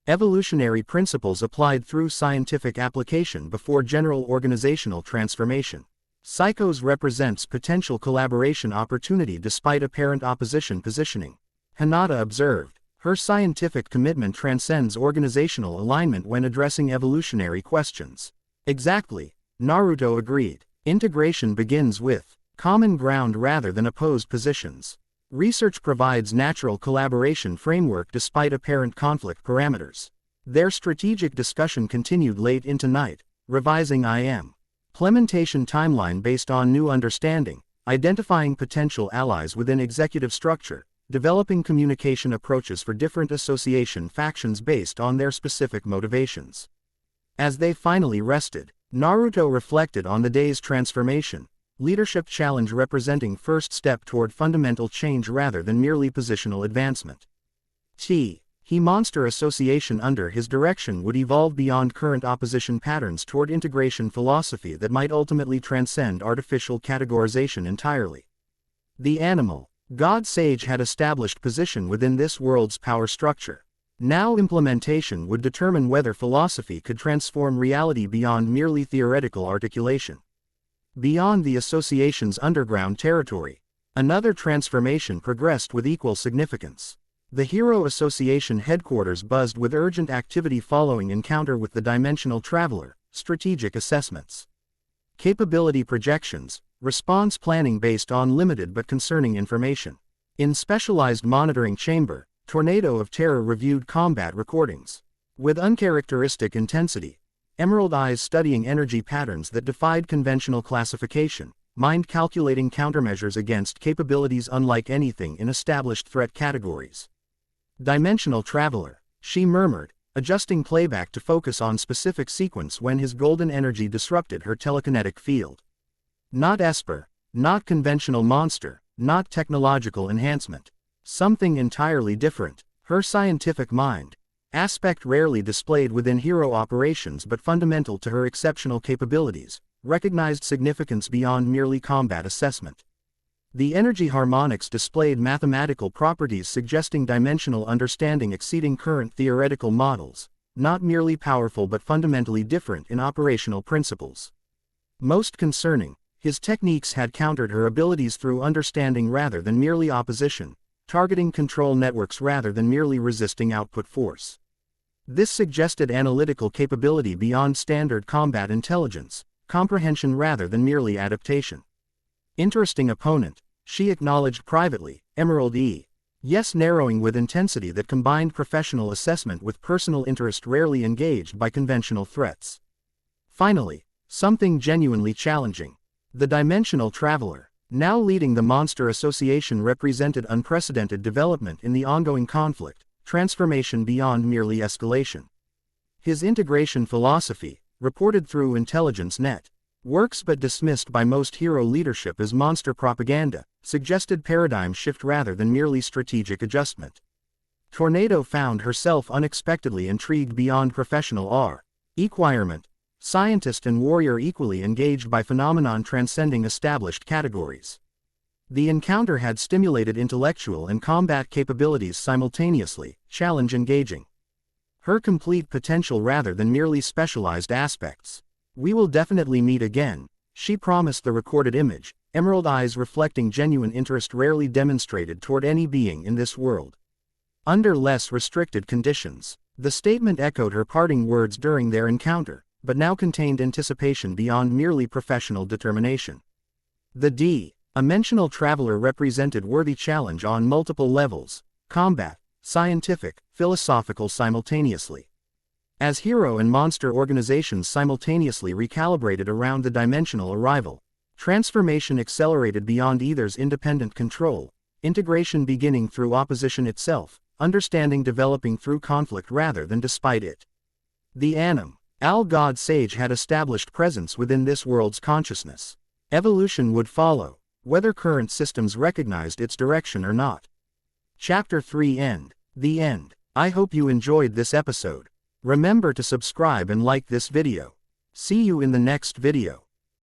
Evolutionary principles applied through scientific application before general organizational transformation. Psykos represents potential collaboration opportunity despite apparent opposition positioning. Hinata observed, her scientific commitment transcends organizational alignment when addressing evolutionary questions. Exactly, Naruto agreed. Integration begins with common ground rather than opposed positions. Research provides natural collaboration framework despite apparent conflict parameters. Their strategic discussion continued late into night, revising implementation timeline based on new understanding, identifying potential allies within executive structure, developing communication approaches for different association factions based on their specific motivations. As they finally rested, Naruto reflected on the day's transformation, leadership challenge representing first step toward fundamental change rather than merely positional advancement. Monster Association under his direction would evolve beyond current opposition patterns toward integration philosophy that might ultimately transcend artificial categorization entirely. The animal God Sage had established position within this world's power structure. Now implementation would determine whether philosophy could transform reality beyond merely theoretical articulation. Beyond the association's underground territory, another transformation progressed with equal significance. The Hero Association headquarters buzzed with urgent activity following encounter with the Dimensional Traveler, strategic assessments. Capability projections, response planning based on limited but concerning information. In specialized monitoring chamber, Tornado of Terror reviewed combat recordings. With uncharacteristic intensity, Emerald Eyes studying energy patterns that defied conventional classification, mind calculating countermeasures against capabilities unlike anything in established threat categories. Dimensional Traveler, she murmured, adjusting playback to focus on specific sequence when his golden energy disrupted her telekinetic field. Not Esper, not conventional monster, not technological enhancement. Something entirely different, her scientific mind. Aspect rarely displayed within hero operations but fundamental to her exceptional capabilities, recognized significance beyond merely combat assessment. The energy harmonics displayed mathematical properties suggesting dimensional understanding exceeding current theoretical models, not merely powerful but fundamentally different in operational principles. Most concerning, his techniques had countered her abilities through understanding rather than merely opposition, targeting control networks rather than merely resisting output force. This suggested analytical capability beyond standard combat intelligence, comprehension rather than merely adaptation. Interesting opponent, she acknowledged privately, Emerald E. Yes, narrowing with intensity that combined professional assessment with personal interest rarely engaged by conventional threats. Finally, something genuinely challenging. The Dimensional Traveler, now leading the Monster Association, represented unprecedented development in the ongoing conflict, transformation beyond merely escalation. His integration philosophy, reported through Intelligence Net, works but dismissed by most hero leadership as monster propaganda, suggested paradigm shift rather than merely strategic adjustment. Tornado found herself unexpectedly intrigued beyond professional requirement, scientist and warrior equally engaged by phenomenon transcending established categories. The encounter had stimulated intellectual and combat capabilities simultaneously, challenge engaging her complete potential rather than merely specialized aspects. We will definitely meet again, she promised the recorded image, Emerald Eyes reflecting genuine interest rarely demonstrated toward any being in this world. Under less restricted conditions, the statement echoed her parting words during their encounter, but now contained anticipation beyond merely professional determination. The Dimensional Traveler represented worthy challenge on multiple levels, combat, scientific, philosophical simultaneously. As hero and monster organizations simultaneously recalibrated around the dimensional arrival, transformation accelerated beyond either's independent control, integration beginning through opposition itself, understanding developing through conflict rather than despite it. The God Sage had established presence within this world's consciousness. Evolution would follow, whether current systems recognized its direction or not. Chapter 3 End. The End. I hope you enjoyed this episode. Remember to subscribe and like this video. See you in the next video.